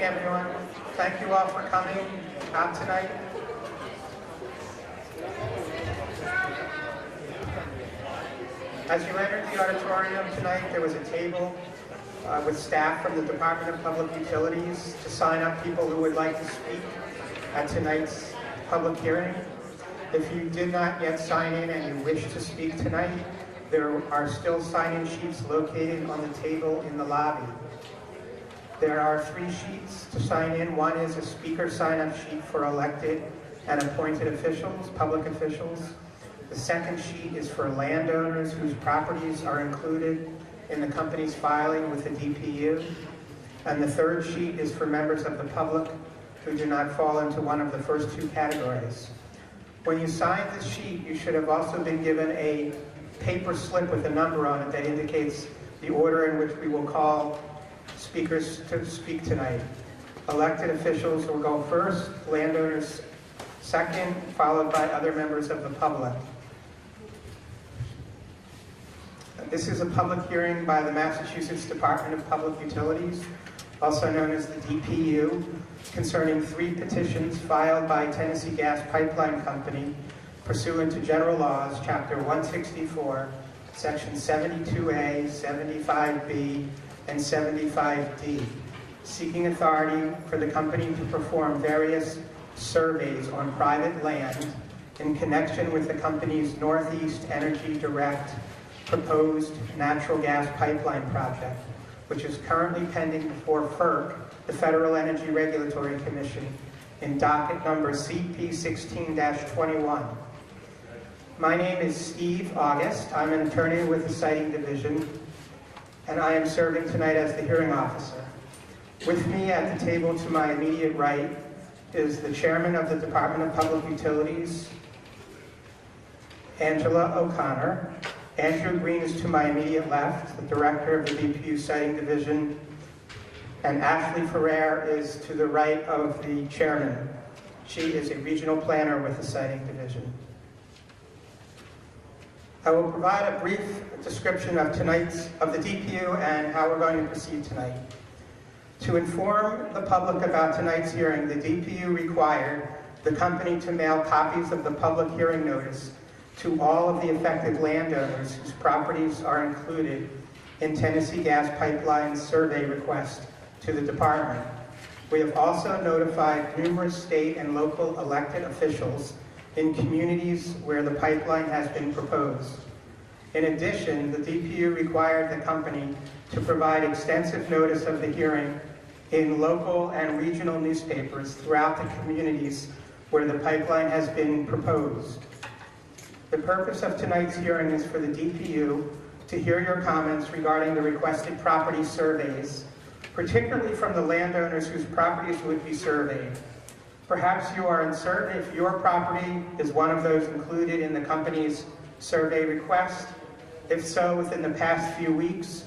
everyone. Thank you all for coming out tonight. As you entered the auditorium tonight, there was a table with staff from the Department of Public Utilities to sign up people who would like to speak at tonight's public hearing. If you did not yet sign in and you wish to speak tonight, there are still sign-in sheets located on the table in the lobby. There are 3 sheets to sign in. One is a speaker sign-up sheet for elected and appointed officials, public officials. The second sheet is for landowners whose properties are included in the company's filing with the DPU. And the third sheet is for members of the public who do not fall into one of the first 2 categories. When you signed this sheet, you should have also been given a paper slip with a number on it that indicates the order in which we will call speakers to speak tonight. Elected officials will go first, landowners second, followed by other members of the public. This is a public hearing by the Massachusetts Department of Public Utilities, also known as the DPU, concerning 3 petitions filed by Tennessee Gas Pipeline Company pursuant to General Laws, Chapter 164, Section 72A, 75B, and 75D, seeking authority for the company to perform various surveys on private land in connection with the company's Northeast Energy Direct proposed natural gas pipeline project, which is currently pending before FERC, the Federal Energy Regulatory Commission, in docket number CP16-21. My name is Steve August. I'm an attorney with the Citing Division, and I am serving tonight as the hearing officer. With me at the table to my immediate right is the chairman of the Department of Public Utilities, Angela O'Connor. Andrew Green is to my immediate left, the director of the DPU Citing Division, and Ashley Ferrer is to the right of the chairman. She is a regional planner with the Citing Division. I will provide a brief description of the DPU and how we're going to proceed tonight. To inform the public about tonight's hearing, the DPU required the company to mail copies of the public hearing notice to all of the affected landowners whose properties are included in Tennessee Gas Pipeline's survey request to the department. We have also notified numerous state and local elected officials in communities where the pipeline has been proposed. In addition, the DPU required the company to provide extensive notice of the hearing in local and regional newspapers throughout the communities where the pipeline has been proposed. The purpose of tonight's hearing is for the DPU to hear your comments regarding the requested property surveys, particularly from the landowners whose properties would be surveyed. Perhaps you are uncertain if your property is one of those included in the company's survey request. If so, within the past few weeks,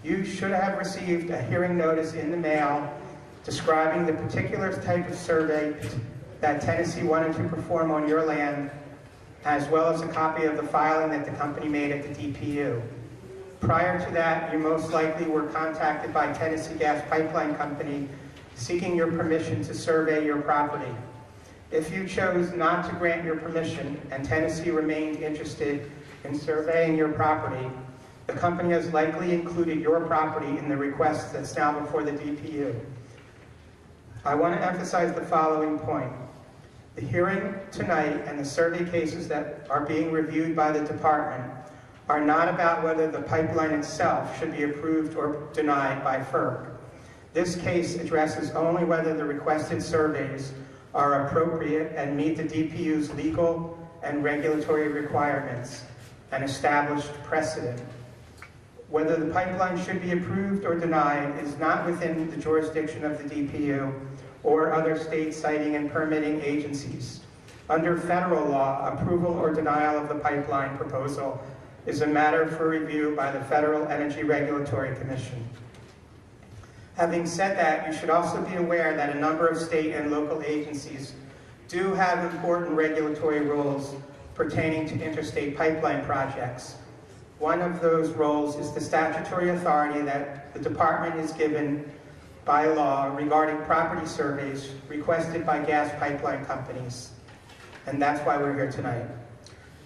you should have received a hearing notice in the mail describing the particular type of survey that Tennessee wanted to perform on your land, as well as a copy of the filing that the company made at the DPU. Prior to that, you most likely were contacted by Tennessee Gas Pipeline Company seeking your permission to survey your property. If you chose not to grant your permission and Tennessee remained interested in surveying your property, the company has likely included your property in the request that's now before the DPU. I want to emphasize the following point. The hearing tonight and the survey cases that are being reviewed by the department are not about whether the pipeline itself should be approved or denied by FERC. This case addresses only whether the requested surveys are appropriate and meet the DPU's legal and regulatory requirements and established precedent. Whether the pipeline should be approved or denied is not within the jurisdiction of the DPU or other state siting and permitting agencies. Under federal law, approval or denial of the pipeline proposal is a matter for review by the Federal Energy Regulatory Commission. Having said that, you should also be aware that a number of state and local agencies do have important regulatory rules pertaining to interstate pipeline projects. One of those roles is the statutory authority that the department is given by law regarding property surveys requested by gas pipeline companies. And that's why we're here tonight.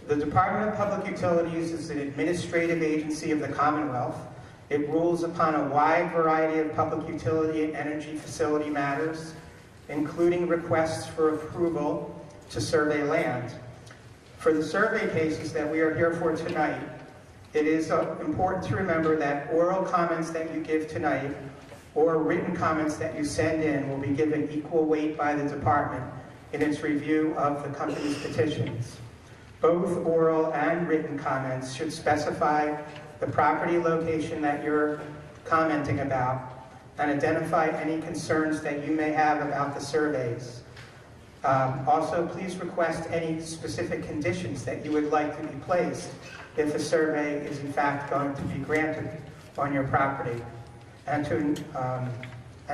The Department of Public Utilities is an administrative agency of the Commonwealth. It rules upon a wide variety of public utility and energy facility matters, including requests for approval to survey land. For the survey cases that we are here for tonight, it is important to remember that oral comments that you give tonight or written comments that you send in will be given equal weight by the department in its review of the company's petitions. Both oral and written comments should specify the property location that you're commenting about and identify any concerns that you may have about the surveys. Also, please request any specific conditions that you would like to be placed if a survey is in fact going to be granted on your property. And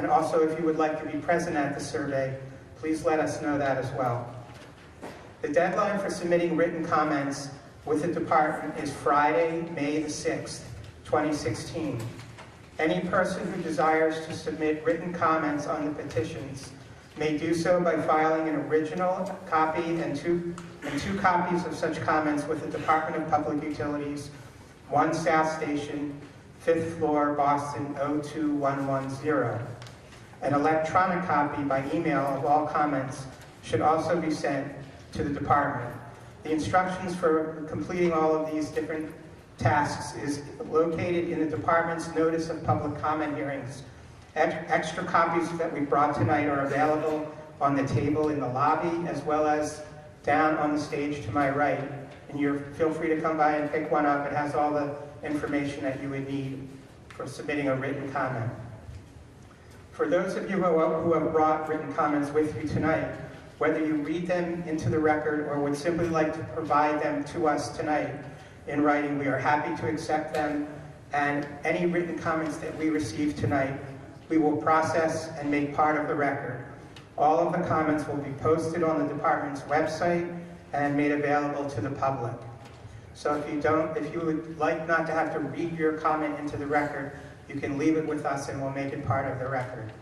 also, if you would like to be present at the survey, please let us know that as well. The deadline for submitting written comments with the department is Friday, May the 6th, 2016. Any person who desires to submit written comments on the petitions may do so by filing an original copy and two copies of such comments with the Department of Public Utilities, 1 South Station, 5th floor, Boston, 02110. An electronic copy by email of all comments should also be sent to the department. The instructions for completing all of these different tasks is located in the department's Notice of Public Comment Hearings. Extra copies that we brought tonight are available on the table in the lobby as well as down on the stage to my right. And feel free to come by and pick one up. It has all the information that you would need for submitting a written comment. For those of you who have brought written comments with you tonight, whether you read them into the record or would simply like to provide them to us tonight in writing, we are happy to accept them, and any written comments that we receive tonight, we will process and make part of the record. All of the comments will be posted on the department's website and made available to the public. So if you would like not to have to read your comment into the record, you can leave it with us and we'll make it part of the record.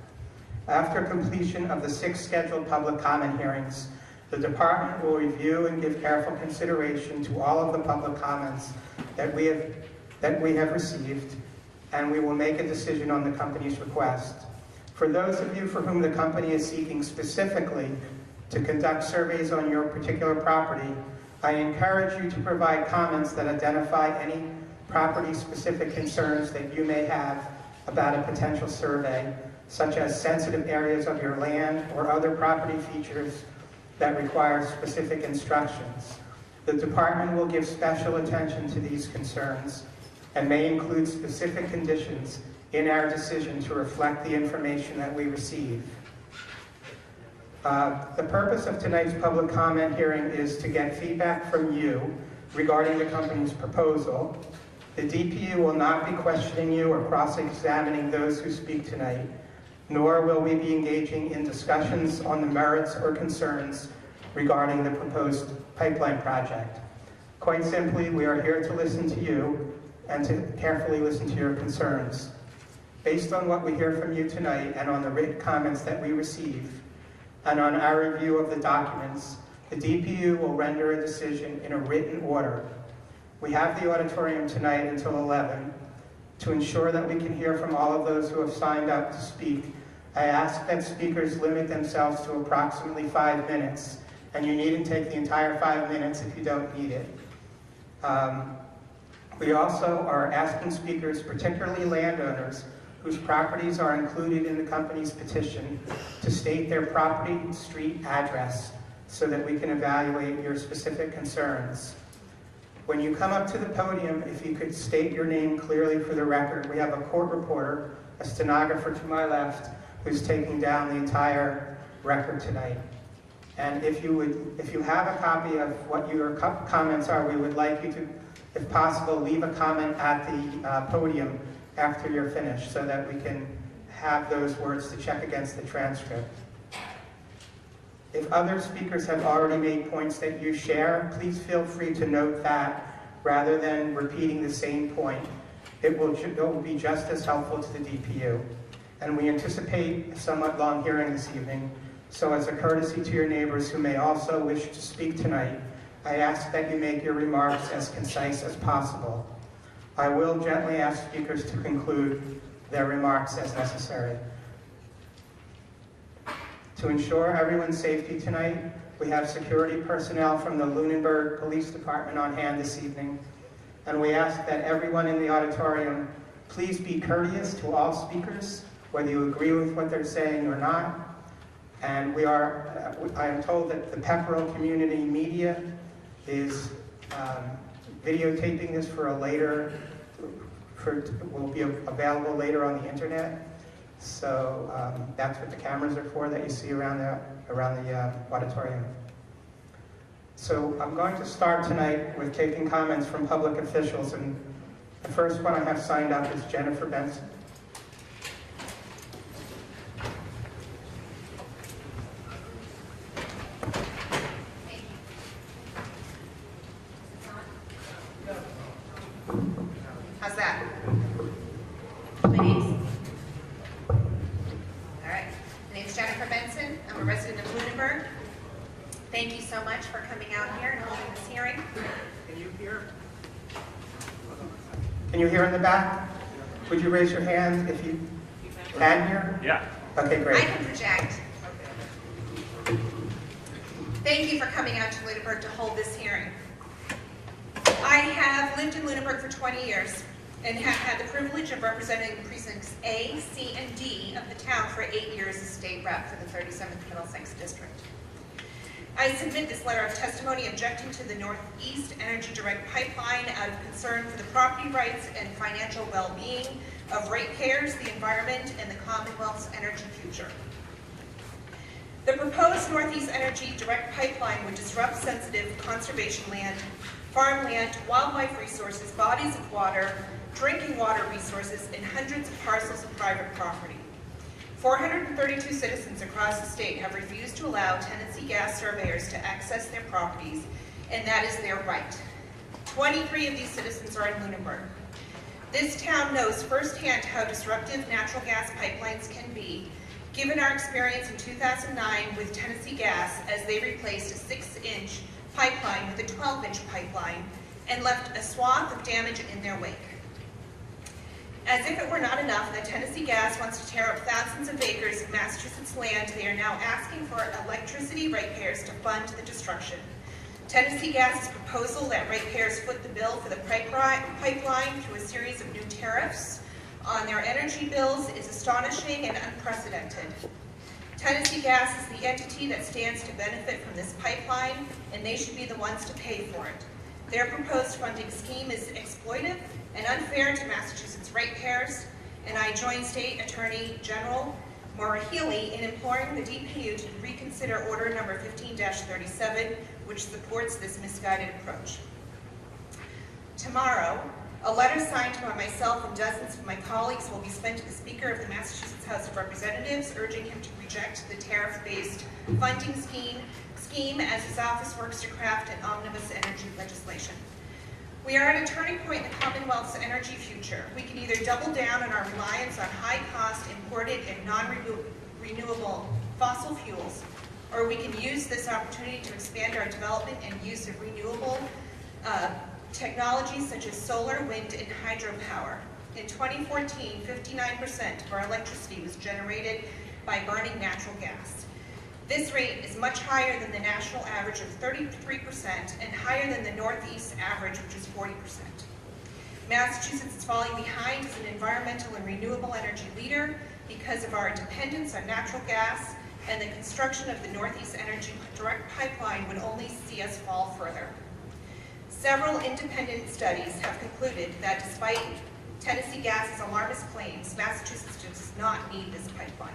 After completion of the 6 scheduled public comment hearings, the department will review and give careful consideration to all of the public comments that we have received, and we will make a decision on the company's request. For those of you for whom the company is seeking specifically to conduct surveys on your particular property, I encourage you to provide comments that identify any property-specific concerns that you may have about a potential survey, such as sensitive areas of your land or other property features that require specific instructions. The department will give special attention to these concerns and may include specific conditions in our decision to reflect the information that we receive. The purpose of tonight's public comment hearing is to get feedback from you regarding the company's proposal. The DPU will not be questioning you or cross-examining those who speak tonight, nor will we be engaging in discussions on the merits or concerns regarding the proposed pipeline project. Quite simply, we are here to listen to you and to carefully listen to your concerns. Based on what we hear from you tonight and on the written comments that we receive, and on our review of the documents, the DPU will render a decision in a written order. We have the auditorium tonight until 11. To ensure that we can hear from all of those who have signed up to speak, I ask that speakers limit themselves to approximately 5 minutes, and you needn't take the entire 5 minutes if you don't need it. We also are asking speakers, particularly landowners, whose properties are included in the company's petition, to state their property street address so that we can evaluate your specific concerns. When you come up to the podium, if you could state your name clearly for the record. We have a court reporter, a stenographer to my left, who's taking down the entire record tonight. And if you have a copy of what your comments are, we would like you to, if possible, leave a comment at the podium after you're finished so that we can have those words to check against the transcript. If other speakers have already made points that you share, please feel free to note that rather than repeating the same point. It will be just as helpful to the DPU. and we anticipate a somewhat long hearing this evening. So as a courtesy to your neighbors who may also wish to speak tonight, I ask that you make your remarks as concise as possible. I will gently ask speakers to conclude their remarks as necessary. To ensure everyone's safety tonight, we have security personnel from the Lunenburg Police Department on hand this evening, and we ask that everyone in the auditorium please be courteous to all speakers, whether you agree with what they're saying or not. And I am told that the Pepperell community media is videotaping this will be available later on the internet. So that's what the cameras are for that you see around the auditorium. So I'm going to start tonight with taking comments from public officials, and the first one I have signed up is Jennifer Benson. How's that? Ladies? All right. My name's Jennifer Benson. I'm a resident of Lunenburg. Thank you so much for coming out here and holding this hearing. Can you hear? Can you hear in the back? Would you raise your hand if you can hear? Yeah. Okay, great. I can project. Thank you for coming out to Lunenburg to hold this hearing. I have lived in Lunenburg for 20 years and have had the privilege of representing precincts A, C, and D of the town for 8 years as state rep for the 37th Middlesex District. I submit this letter of testimony objecting to the Northeast Energy Direct Pipeline out of concern for the property rights and financial well-being of ratepayers, the environment, and the Commonwealth's energy future. The proposed Northeast Energy Direct Pipeline would disrupt sensitive conservation land, farmland, wildlife resources, bodies of water, drinking water resources, and hundreds of parcels of private property. 432 citizens across the state have refused to allow Tennessee Gas surveyors to access their properties, and that is their right. 23 of these citizens are in Lunenburg. This town knows firsthand how disruptive natural gas pipelines can be, given our experience in 2009 with Tennessee Gas as they replaced a 6-inch pipeline with a 12-inch pipeline and left a swath of damage in their wake. As if it were not enough that Tennessee Gas wants to tear up thousands of acres of Massachusetts land, they are now asking for electricity ratepayers to fund the destruction. Tennessee Gas's proposal that ratepayers foot the bill for the pipeline through a series of new tariffs on their energy bills is astonishing and unprecedented. Tennessee Gas is the entity that stands to benefit from this pipeline, and they should be the ones to pay for it. Their proposed funding scheme is exploitive and unfair to Massachusetts ratepayers, and I join State Attorney General Maura Healey in imploring the DPU to reconsider Order Number 15-37, which supports this misguided approach. Tomorrow, a letter signed by myself and dozens of my colleagues will be sent to the Speaker of the Massachusetts House of Representatives, urging him to reject the tariff-based funding scheme as his office works to craft an omnibus energy legislation. We are at a turning point in the Commonwealth's energy future. We can either double down on our reliance on high-cost, imported, and non-renewable fossil fuels, or we can use this opportunity to expand our development and use of renewable technologies such as solar, wind, and hydropower. In 2014, 59% of our electricity was generated by burning natural gas. This rate is much higher than the national average of 33% and higher than the Northeast average, which is 40%. Massachusetts is falling behind as an environmental and renewable energy leader because of our dependence on natural gas, and the construction of the Northeast Energy Direct Pipeline would only see us fall further. Several independent studies have concluded that despite Tennessee Gas's alarmist claims, Massachusetts does not need this pipeline.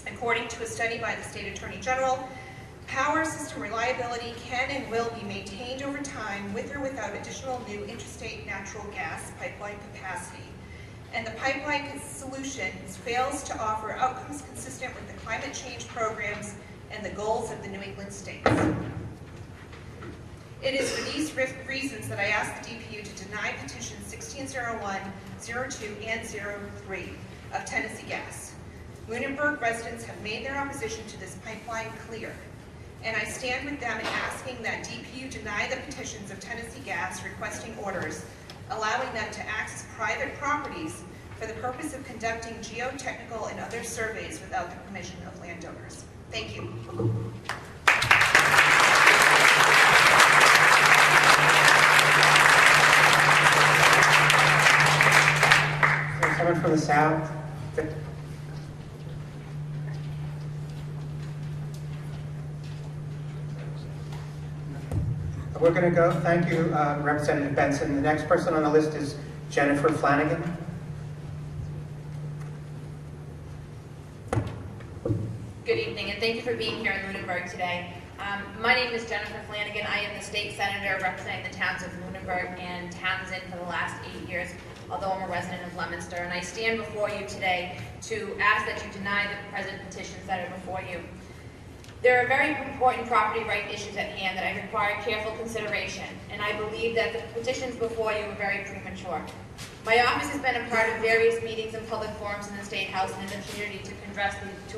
According to a study by the State Attorney General, power system reliability can and will be maintained over time with or without additional new interstate natural gas pipeline capacity. And the pipeline solution fails to offer outcomes consistent with the climate change programs and the goals of the New England states. It is for these reasons that I ask the DPU to deny petitions 1601, 02, and 03. of Tennessee Gas. Lunenburg residents have made their opposition to this pipeline clear, and I stand with them in asking that DPU deny the petitions of Tennessee Gas requesting orders allowing them to access private properties for the purpose of conducting geotechnical and other surveys without the permission of landowners. Thank you. Is there someone from the South? We're going to go. Thank you, Representative Benson. The next person on the list is Jennifer Flanagan. Good evening, and thank you for being here in Lunenburg today. My name is Jennifer Flanagan. I am the state senator representing the towns of Lunenburg and Townsend for the last 8 years, although I'm a resident of Leominster. And I stand before you today to ask that you deny the present petitions that are before you. There are very important property right issues at hand that I require careful consideration, and I believe that the petitions before you are very premature. My office has been a part of various meetings and public forums in the State House and in the community to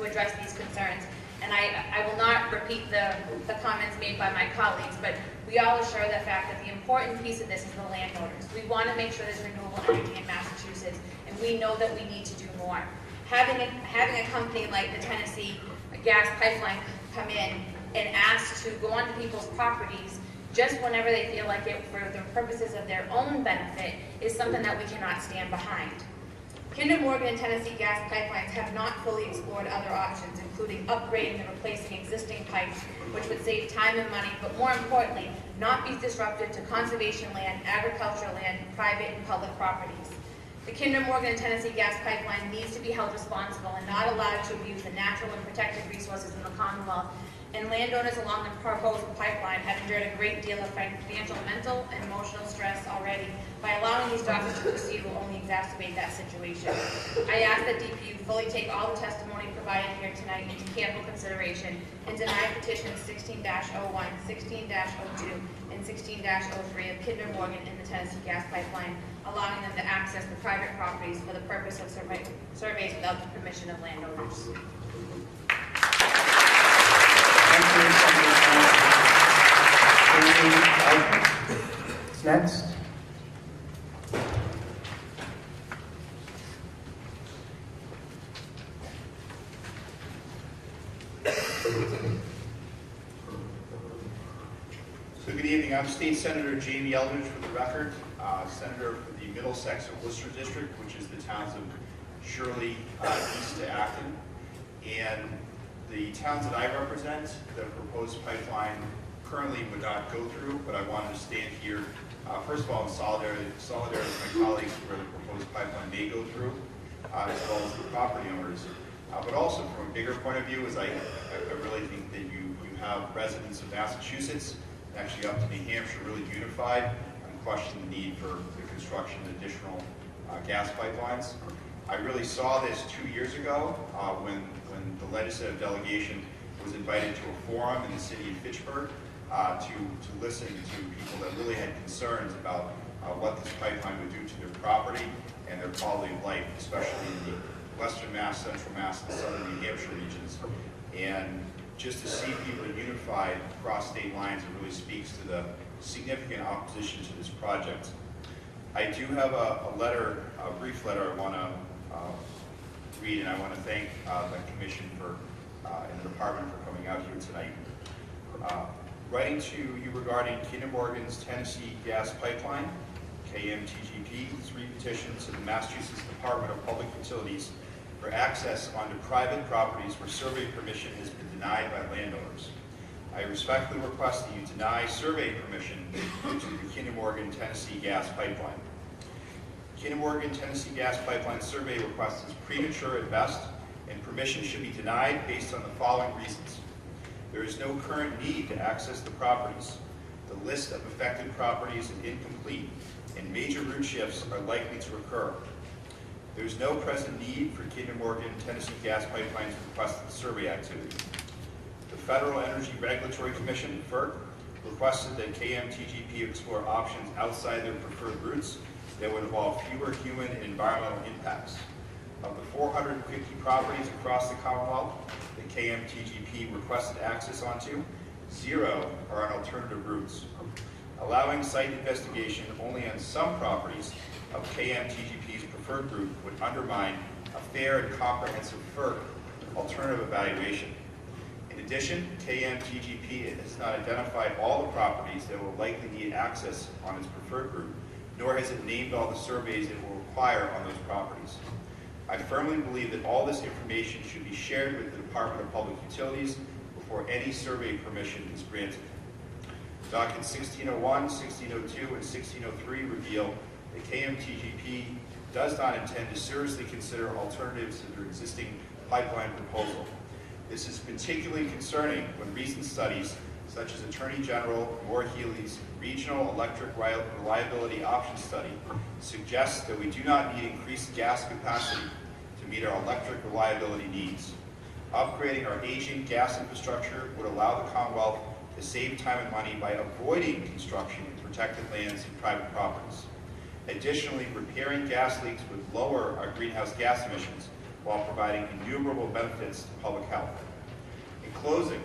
address these concerns, and I will not repeat the comments made by my colleagues, but we all assure the fact that the important piece of this is the landowners. We want to make sure there's renewable energy in Massachusetts, and we know that we need to do more. Having a company like the Tennessee Gas Pipeline come in and ask to go onto people's properties just whenever they feel like it for the purposes of their own benefit is something that we cannot stand behind. Kinder Morgan and Tennessee Gas Pipelines have not fully explored other options, including upgrading and replacing existing pipes, which would save time and money, but more importantly, not be disruptive to conservation land, agricultural land, private and public properties. The Kinder Morgan and Tennessee Gas Pipeline needs to be held responsible and not allowed to abuse the natural and protected resources in the Commonwealth, and landowners along the proposed pipeline have endured a great deal of financial, mental, and emotional stress already. By allowing these documents to proceed will only exacerbate that situation. I ask that DPU fully take all the testimony provided here tonight into careful consideration and deny petitions 16-01, 16-02, and 16-03 of Kinder Morgan and the Tennessee Gas Pipeline, allowing them to access the private properties for the purpose of surveys without the permission of landowners. Next. So good evening. I'm State Senator Jamie Eldridge for the record, Senator for the Middlesex and Worcester District, which is the towns of Shirley east to Acton. And the towns that I represent, the proposed pipeline currently would not go through, but I wanted to stand here, first of all, in solidarity with my colleagues where the proposed pipeline may go through, as well as the property owners. But also from a bigger point of view, is I really think that you have residents of Massachusetts, actually up to New Hampshire, really unified and question the need for the construction of additional gas pipelines. I really saw this 2 years ago when the legislative delegation was invited to a forum in the city of Fitchburg to listen to people that really had concerns about what this pipeline would do to their property and their quality of life, especially in the Western Mass, Central Mass, and Southern New Hampshire regions. And just to see people unified across state lines, it really speaks to the significant opposition to this project. I do have a letter, a brief letter I want to read, and I want to thank the Commission for and the Department for coming out here tonight. Writing to you regarding Kinder Morgan's Tennessee Gas Pipeline, KMTGP, 3 petitions to the Massachusetts Department of Public Utilities for access onto private properties where survey permission has been denied by landowners. I respectfully request that you deny survey permission to the Kinder Morgan Tennessee Gas Pipeline. Kinder Morgan Tennessee Gas Pipeline survey request is premature at best, and permission should be denied based on the following reasons. There is no current need to access the properties. The list of affected properties is incomplete, and major route shifts are likely to occur. There is no present need for Kinder Morgan Tennessee Gas Pipeline's requested survey activity. The Federal Energy Regulatory Commission, FERC, requested that KMTGP explore options outside their preferred routes that would involve fewer human and environmental impacts. Of the 450 properties across the Commonwealth that KMTGP requested access onto, 0 are on alternative routes. Allowing site investigation only on some properties of KMTGP's preferred route would undermine a fair and comprehensive FERC alternative evaluation. In addition, KMTGP has not identified all the properties that will likely need access on its preferred route, nor has it named all the surveys it will require on those properties. I firmly believe that all this information should be shared with the Department of Public Utilities before any survey permission is granted. Documents 1601, 1602, and 1603 reveal that KMTGP does not intend to seriously consider alternatives to their existing pipeline proposal. This is particularly concerning when recent studies, such as Attorney General Moore Healy's Regional Electric Reliability Option Study, suggest that we do not need increased gas capacity to meet our electric reliability needs. Upgrading our aging gas infrastructure would allow the Commonwealth to save time and money by avoiding construction in protected lands and private properties. Additionally, repairing gas leaks would lower our greenhouse gas emissions while providing innumerable benefits to public health. In closing,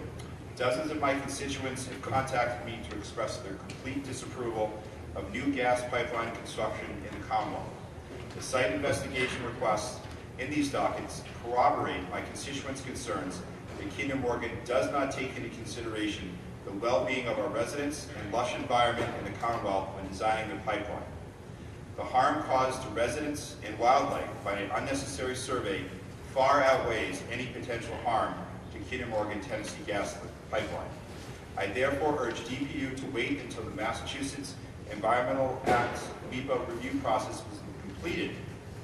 dozens of my constituents have contacted me to express their complete disapproval of new gas pipeline construction in the Commonwealth. The site investigation requests in these dockets corroborate my constituents' concerns that Kinder Morgan does not take into consideration the well-being of our residents and lush environment in the Commonwealth when designing the pipeline. The harm caused to residents and wildlife by an unnecessary survey far outweighs any potential harm to Kinder Morgan Tennessee Gas Pipeline. I therefore urge DPU to wait until the Massachusetts Environmental Act MEPA review process was completed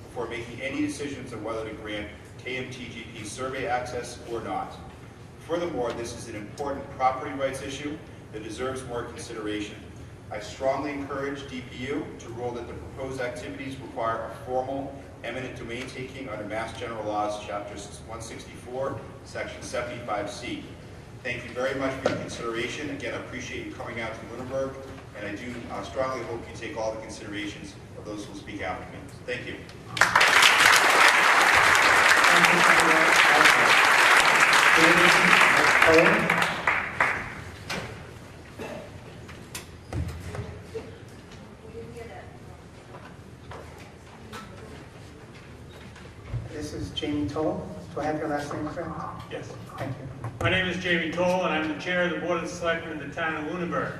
before making any decisions on whether to grant KMTGP survey access or not. Furthermore, this is an important property rights issue that deserves more consideration. I strongly encourage DPU to rule that the proposed activities require a formal eminent domain taking under Mass General Laws, Chapter 164, Section 75C. Thank you very much for your consideration. Again, I appreciate you coming out to Lunenburg, and I do strongly hope you take all the considerations of those who will speak after me. Thank you. This is Jamie Toll. Do I have your last name correct? Yes. Thank you. My name is Jamie Toll, and I'm the chair of the Board of Selectmen of the town of Lunenburg.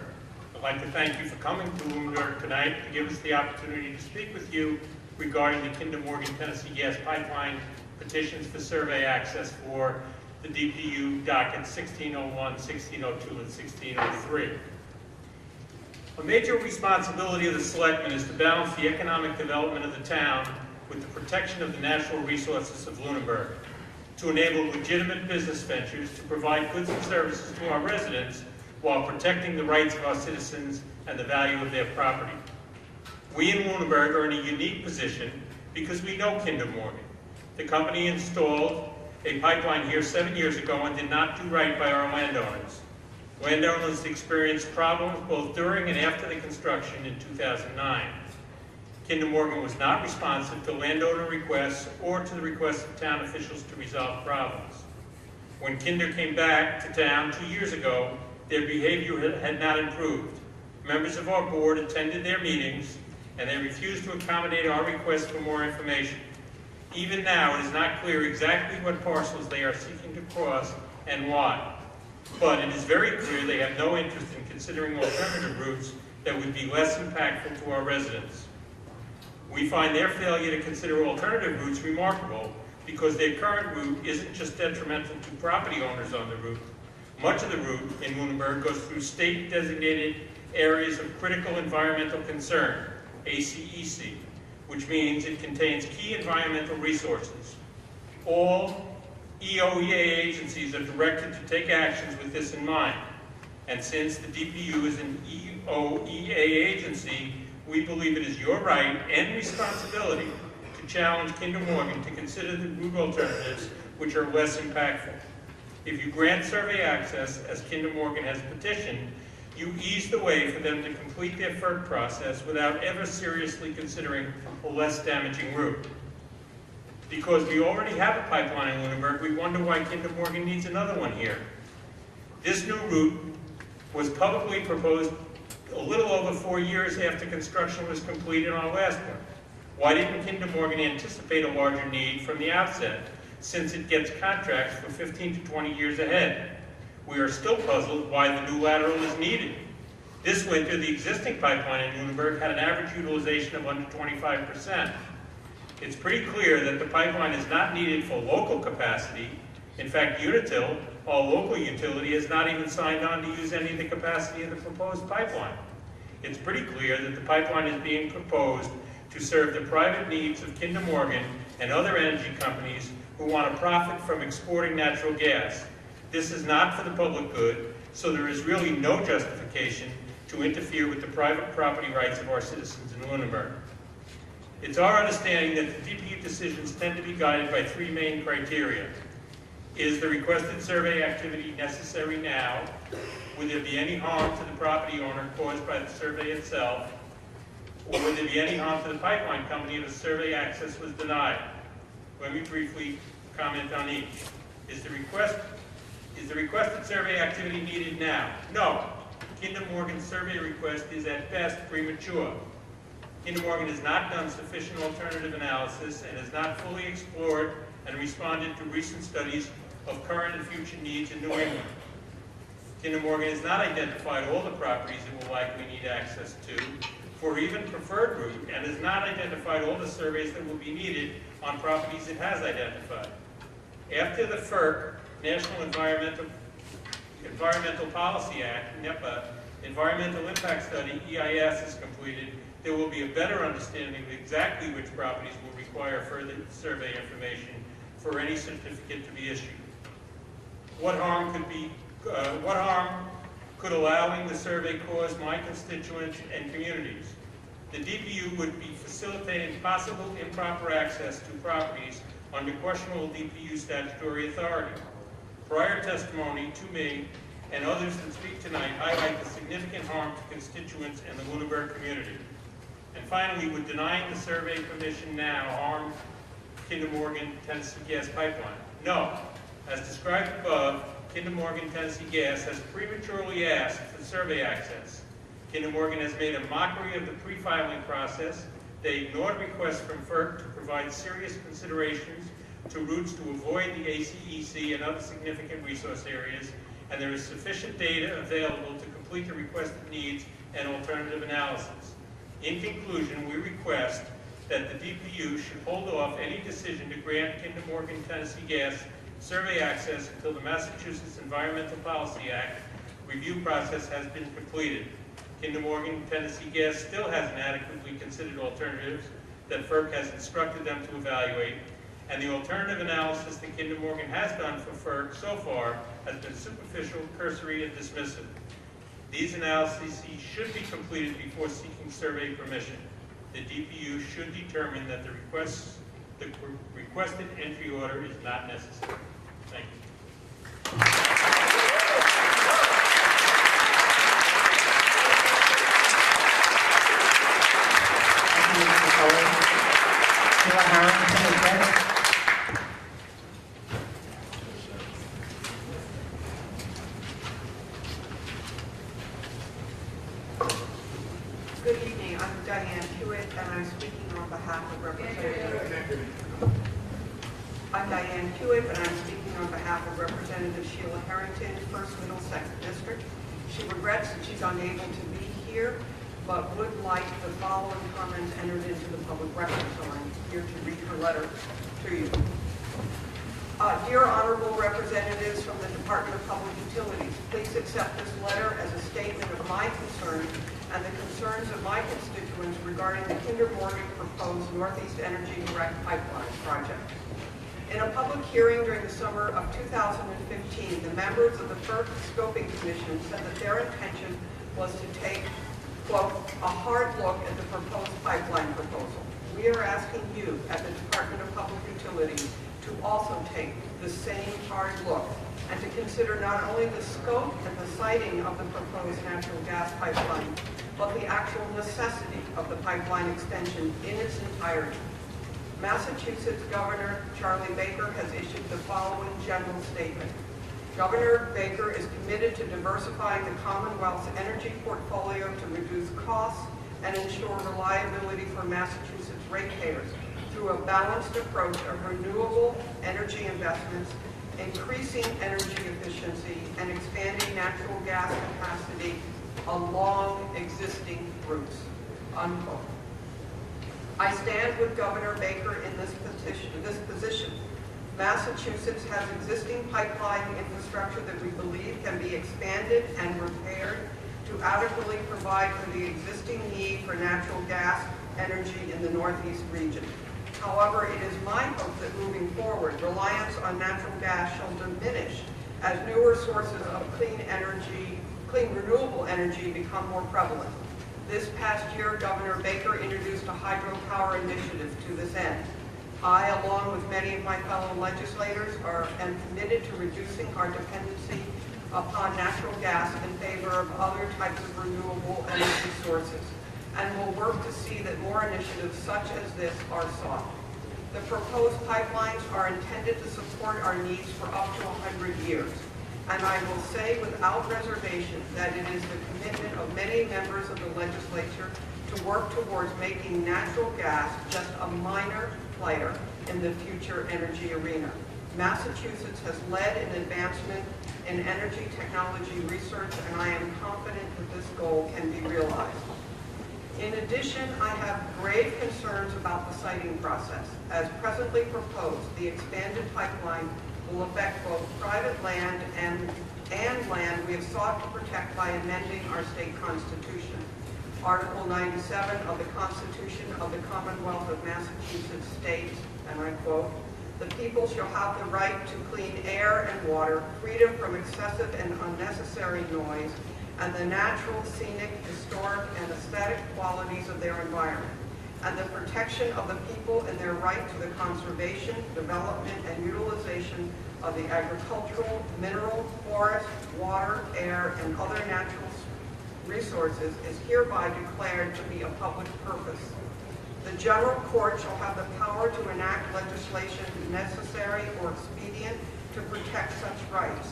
I'd like to thank you for coming to Lunenburg tonight to give us the opportunity to speak with you regarding the Kinder Morgan Tennessee Gas Pipeline petitions for survey access for the DPU dockets 1601, 1602, and 1603. A major responsibility of the selectmen is to balance the economic development of the town with the protection of the natural resources of Lunenburg, to enable legitimate business ventures to provide goods and services to our residents while protecting the rights of our citizens and the value of their property. We in Lunenburg are in a unique position because we know Kinder Morgan. The company installed a pipeline here 7 years ago and did not do right by our landowners. Landowners experienced problems both during and after the construction in 2009. Kinder Morgan was not responsive to landowner requests or to the requests of town officials to resolve problems. When Kinder came back to town 2 years ago, their behavior had not improved. Members of our board attended their meetings, and they refused to accommodate our request for more information. Even now, it is not clear exactly what parcels they are seeking to cross and why. But it is very clear they have no interest in considering alternative routes that would be less impactful to our residents. We find their failure to consider alternative routes remarkable because their current route isn't just detrimental to property owners on the route. Much of the route in Lunenburg goes through state-designated areas of critical environmental concern, ACEC, which means it contains key environmental resources. All EOEA agencies are directed to take actions with this in mind. And since the DPU is an EOEA agency, we believe it is your right and responsibility to challenge Kinder Morgan to consider the route alternatives which are less impactful. If you grant survey access, as Kinder Morgan has petitioned, you ease the way for them to complete their FERC process without ever seriously considering a less damaging route. Because we already have a pipeline in Lunenburg, we wonder why Kinder Morgan needs another one here. This new route was publicly proposed a little over 4 years after construction was completed on our last one. Why didn't Kinder Morgan anticipate a larger need from the outset, since it gets contracts for 15 to 20 years ahead? We are still puzzled why the new lateral is needed. This winter, the existing pipeline in Lunenburg had an average utilization of under 25%. It's pretty clear that the pipeline is not needed for local capacity. In fact, Unitil, our local utility, has not even signed on to use any of the capacity of the proposed pipeline. It's pretty clear that the pipeline is being proposed to serve the private needs of Kinder Morgan and other energy companies who want to profit from exporting natural gas. This is not for the public good, so there is really no justification to interfere with the private property rights of our citizens in Lunenburg. It's our understanding that the DPU decisions tend to be guided by 3 main criteria. Is the requested survey activity necessary now? Would there be any harm to the property owner caused by the survey itself? Or would there be any harm to the pipeline company if a survey access was denied? Let me briefly comment on each. Is the requested survey activity needed now? No. Kinder Morgan's survey request is at best premature. Kinder Morgan has not done sufficient alternative analysis and has not fully explored and responded to recent studies of current and future needs in New England. Kinder Morgan has not identified all the properties it will likely need access to for even preferred route, and has not identified all the surveys that will be needed on properties it has identified. After the FERC, National Environmental Policy Act, NEPA, Environmental Impact Study, EIS, is completed, there will be a better understanding of exactly which properties will require further survey information for any certificate to be issued. What harm could allowing the survey cause my constituents and communities? The DPU would be facilitating possible improper access to properties under questionable DPU statutory authority. Prior testimony to me and others that speak tonight highlight the significant harm to constituents and the Lunenburg community. And finally, would denying the survey permission now harm Kinder Morgan Tennessee Gas Pipeline? No. As described above, Kinder Morgan Tennessee Gas has prematurely asked for survey access. Kinder Morgan has made a mockery of the pre-filing process. They ignored requests from FERC to provide serious considerations to routes to avoid the ACEC and other significant resource areas, and there is sufficient data available to complete the requested needs and alternative analysis. In conclusion, we request that the DPU should hold off any decision to grant Kinder Morgan Tennessee Gas survey access until the Massachusetts Environmental Policy Act review process has been completed. Kinder Morgan Tennessee Gas still hasn't adequately considered alternatives that FERC has instructed them to evaluate, and the alternative analysis that Kinder Morgan has done for FERC so far has been superficial, cursory, and dismissive. These analyses should be completed before seeking survey permission. The DPU should determine that the requested entry order is not necessary. Thank you. Thank you, Mr. Foley. Sheila Harrington is next. Good evening. I'm Diane Hewitt, and I'm speaking on behalf of Representative. Sheila Harrington, 1st Middlesex District. She regrets that she's unable to be here, but would like the following comments entered into the public record. So I'm here to read her letter to you. Dear Honorable Representatives from the Department of Public Utilities, please accept this letter as a statement of my concerns and the concerns of my constituents regarding the Kinder Morgan proposed Northeast Energy Direct Pipeline project. In a public hearing during the summer of 2015, the members of the FERC Scoping Commission said that their intention was to take, quote, a hard look at the proposed pipeline proposal. We are asking you at the Department of Public Utilities to also take the same hard look and to consider not only the scope and the siting of the proposed natural gas pipeline, but the actual necessity of the pipeline extension in its entirety. Massachusetts Governor Charlie Baker has issued the following general statement. Governor Baker is committed to diversifying the Commonwealth's energy portfolio to reduce costs and ensure reliability for Massachusetts ratepayers through a balanced approach of renewable energy investments, increasing energy efficiency, and expanding natural gas capacity along existing routes. Unquote. I stand with Governor Baker in this position. Massachusetts has existing pipeline infrastructure that we believe can be expanded and repaired to adequately provide for the existing need for natural gas energy in the Northeast region. However, it is my hope that moving forward, reliance on natural gas shall diminish as newer sources of clean renewable energy become more prevalent. This past year, Governor Baker introduced a hydropower initiative to this end. I, along with many of my fellow legislators, am committed to reducing our dependency upon natural gas in favor of other types of renewable energy sources, and will work to see that more initiatives such as this are sought. The proposed pipelines are intended to support our needs for up to 100 years, and I will say without reservation that it is the commitment of many members of the legislature to work towards making natural gas just a minor player in the future energy arena. Massachusetts has led in advancement in energy technology research, and I am confident that this goal can be realized. In addition, I have grave concerns about the siting process. As presently proposed, the expanded pipeline will affect both private land and land we have sought to protect by amending our state constitution. Article 97 of the Constitution of the Commonwealth of Massachusetts states, and I quote, "The people shall have the right to clean air and water, freedom from excessive and unnecessary noise, and the natural, scenic, historic, and aesthetic qualities of their environment, and the protection of the people in their right to the conservation, development, and utilization of the agricultural, mineral, forest, water, air, and other natural resources is hereby declared to be a public purpose. The general court shall have the power to enact legislation necessary or expedient to protect such rights.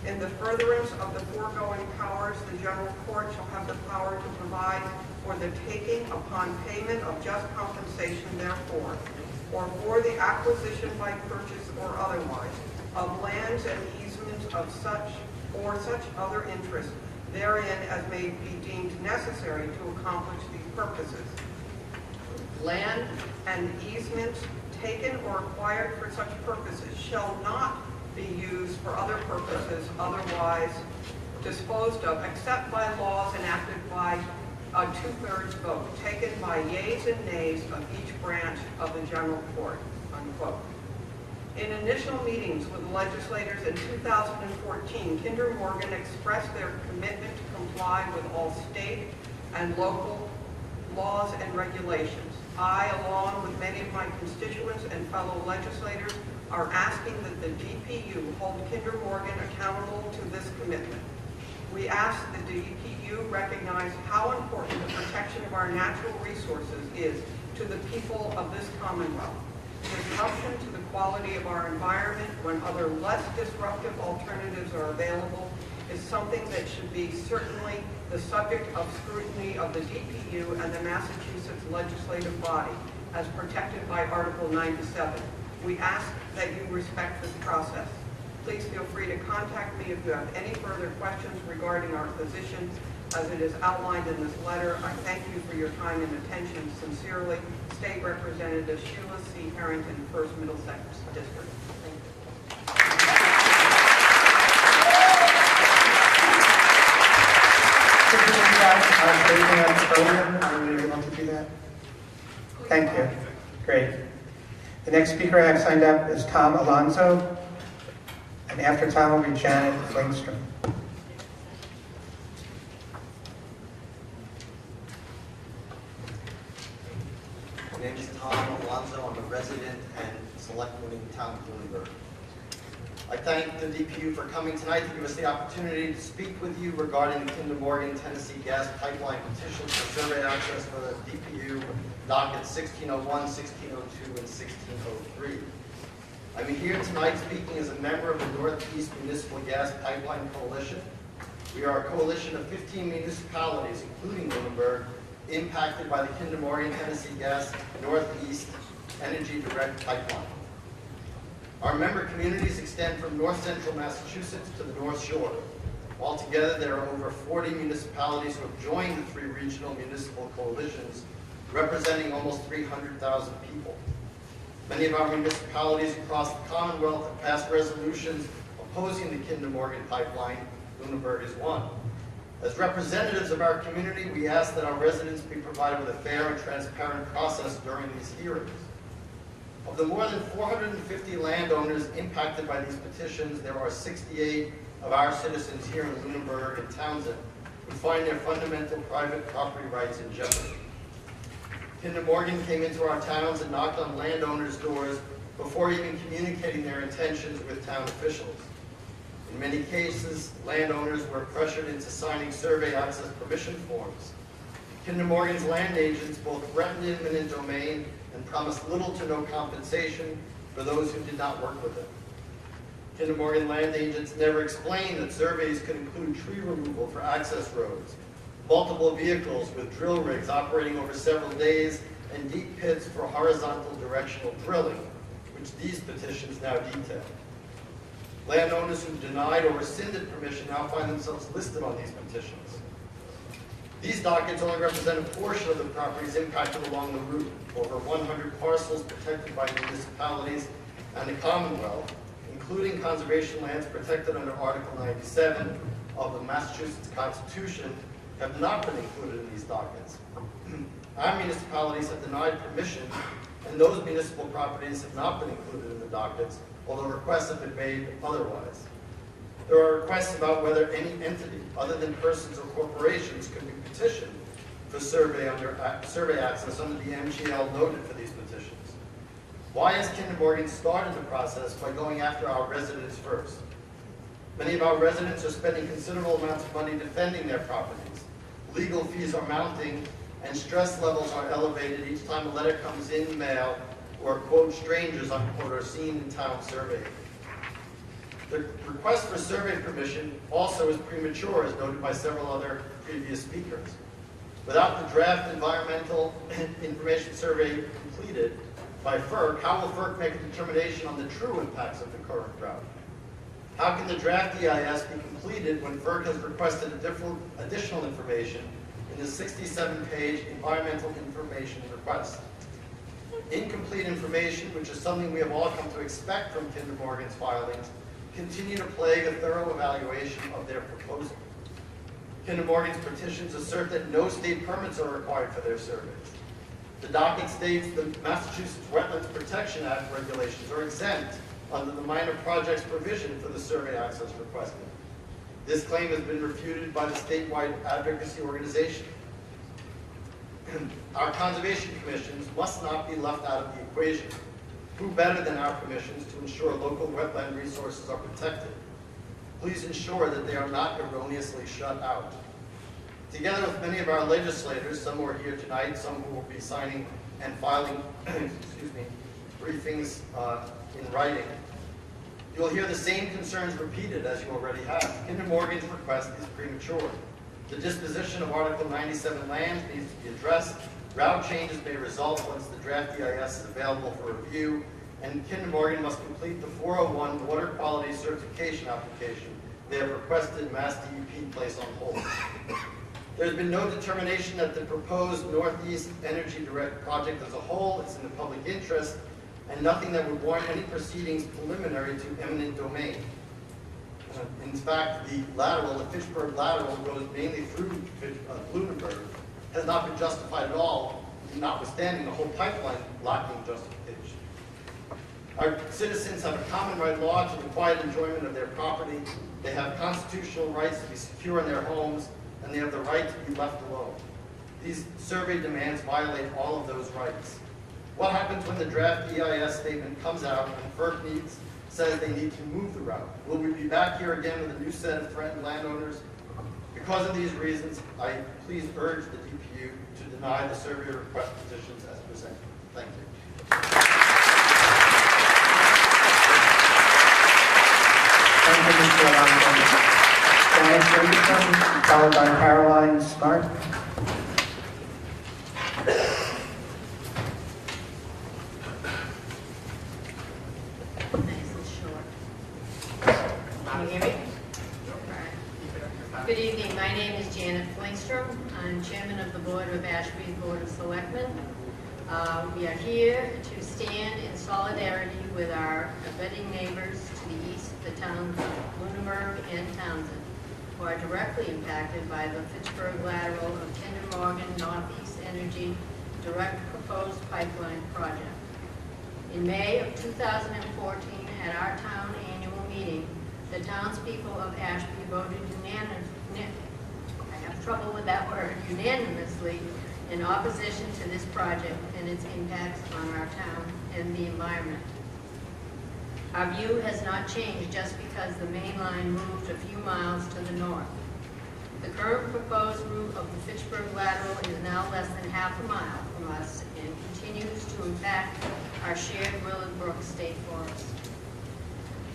In the furtherance of the foregoing powers, the general court shall have the power to provide for the taking upon payment of just compensation therefor, or for the acquisition by purchase or otherwise, of lands and easements of such or such other interest therein as may be deemed necessary to accomplish these purposes. Land and easements taken or acquired for such purposes shall not be used for other purposes otherwise disposed of, except by laws enacted by a 2/3 vote, taken by yeas and nays of each branch of the general court," unquote. In initial meetings with legislators in 2014, Kinder Morgan expressed their commitment to comply with all state and local laws and regulations. I, along with many of my constituents and fellow legislators, are asking that the DPU hold Kinder Morgan accountable to this commitment. We ask that the DPU recognize how important the protection of our natural resources is to the people of this Commonwealth. Disruption to the quality of our environment when other less disruptive alternatives are available is something that should be certainly the subject of scrutiny of the DPU and the Massachusetts legislative body as protected by Article 97. We ask that you respect this process. Please feel free to contact me if you have any further questions regarding our position as it is outlined in this letter. I thank you for your time and attention. Sincerely, State Representative Sheila C. Harrington, 1st Middlesex District. Thank you. Are you able to do that? Thank you. Great. The next speaker I have signed up is Tom Alonso, and after Tom will be Janet Flingstrom. My name is Tom Alonso. I'm a resident and selectman in the town of Lunenburg. I thank the DPU for coming tonight to give us the opportunity to speak with you regarding the Kinder Morgan Tennessee Gas Pipeline petition for survey access for the DPU dockets 1601, 1602, and 1603. I'm here tonight speaking as a member of the Northeast Municipal Gas Pipeline Coalition. We are a coalition of 15 municipalities, including Lunenburg, impacted by the Kinder Morgan Tennessee Gas Northeast Energy Direct Pipeline. Our member communities extend from north central Massachusetts to the North Shore. Altogether, there are over 40 municipalities who have joined the 3 regional municipal coalitions, representing almost 300,000 people. Many of our municipalities across the Commonwealth have passed resolutions opposing the Kinder Morgan pipeline. Lunenburg is one. As representatives of our community, we ask that our residents be provided with a fair and transparent process during these hearings. Of the more than 450 landowners impacted by these petitions, there are 68 of our citizens here in Lunenburg and Townsend who find their fundamental private property rights in jeopardy. Kinder Morgan came into our towns and knocked on landowners' doors before even communicating their intentions with town officials. In many cases, landowners were pressured into signing survey access permission forms. Kinder Morgan's land agents both threatened eminent domain and promised little to no compensation for those who did not work with them. Kinder Morgan land agents never explained that surveys could include tree removal for access roads, multiple vehicles with drill rigs operating over several days, and deep pits for horizontal directional drilling, which these petitions now detail. Landowners who denied or rescinded permission now find themselves listed on these petitions. These dockets only represent a portion of the properties impacted along the route. Over 100 parcels protected by municipalities and the Commonwealth, including conservation lands protected under Article 97 of the Massachusetts Constitution, have not been included in these dockets. Our municipalities have denied permission, and those municipal properties have not been included in the dockets, although requests have been made otherwise. There are requests about whether any entity, other than persons or corporations, could be petitioned for survey access under the MGL noted for these petitions. Why has Kinder Morgan started the process by going after our residents first? Many of our residents are spending considerable amounts of money defending their properties. Legal fees are mounting, and stress levels are elevated each time a letter comes in the mail or, quote, strangers, unquote, are seen in town surveying. The request for survey permission also is premature, as noted by several other previous speakers. Without the draft environmental information survey completed by FERC, how will FERC make a determination on the true impacts of the current drought? How can the draft EIS be completed when FERC has requested additional information in the 67-page environmental information request? Incomplete information, which is something we have all come to expect from Kinder Morgan's filings, continue to plague a thorough evaluation of their proposal. Kinder Morgan's petitions assert that no state permits are required for their surveys. The docket states the Massachusetts Wetlands Protection Act regulations are exempt under the minor projects provision for the survey access requested. This claim has been refuted by the statewide advocacy organization. Our conservation commissions must not be left out of the equation. Who better than our commissions to ensure local wetland resources are protected? Please ensure that they are not erroneously shut out. Together with many of our legislators, some who are here tonight, some who will be signing and filing briefings in writing, you will hear the same concerns repeated as you already have. Kinder Morgan's request is premature. The disposition of Article 97 lands needs to be addressed. Route changes may result once the draft EIS is available for review, and Kinder Morgan must complete the 401 water quality certification application they have requested Mass DEP place on hold. There has been no determination that the proposed Northeast Energy Direct project as a whole is in the public interest, and nothing that would warrant any proceedings preliminary to eminent domain. In fact, the Fitchburg lateral goes mainly through Lunenburg, has not been justified at all, notwithstanding the whole pipeline lacking justification. Our citizens have a common right law to the quiet enjoyment of their property. They have constitutional rights to be secure in their homes, and they have the right to be left alone. These survey demands violate all of those rights. What happens when the draft EIS statement comes out and FERC needs says they need to move the route. Will we be back here again with a new set of threatened landowners? Because of these reasons, I please urge the DPU to deny the survey request petitions as presented. Thank you. Thank you, Mr. Alonso. Janice Ferguson, followed by Caroline Smart. Nice and short. Can you hear me? Good evening, my name is Janet Flingstrom. I'm chairman of the board of Ashby's Board of Selectmen. We are here to stand in solidarity with our abutting neighbors to the east, the towns of Lunenburg and Townsend, who are directly impacted by the Fitchburg lateral of Kinder Morgan Northeast Energy direct proposed pipeline project. In May of 2014, at our town annual meeting, the townspeople of Ashby voted unanimously in opposition to this project and its impacts on our town and the environment. Our view has not changed just because the main line moved a few miles to the north. The current proposed route of the Fitchburg lateral is now less than half a mile from us and continues to impact our shared Lunenburg State Forest.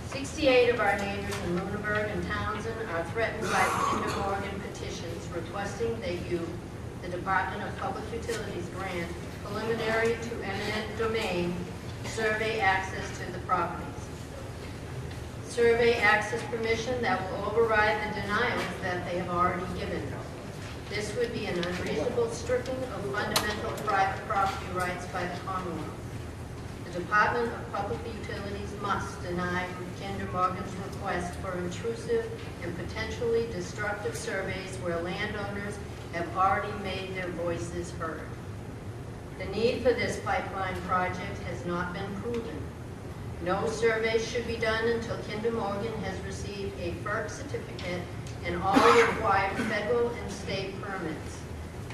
68 of our neighbors in Lunenburg and Townsend are threatened by the Kinder Morgan petitions requesting that you, the Department of Public Utilities, grant preliminary to eminent domain survey access to the properties. Survey access permission that will override the denials that they have already given. This would be an unreasonable stripping of fundamental private property rights by the Commonwealth. The Department of Public Utilities must deny Kinder Morgan's request for intrusive and potentially destructive surveys where landowners have already made their voices heard. The need for this pipeline project has not been proven. No surveys should be done until Kinder Morgan has received a FERC certificate and all required federal and state permits.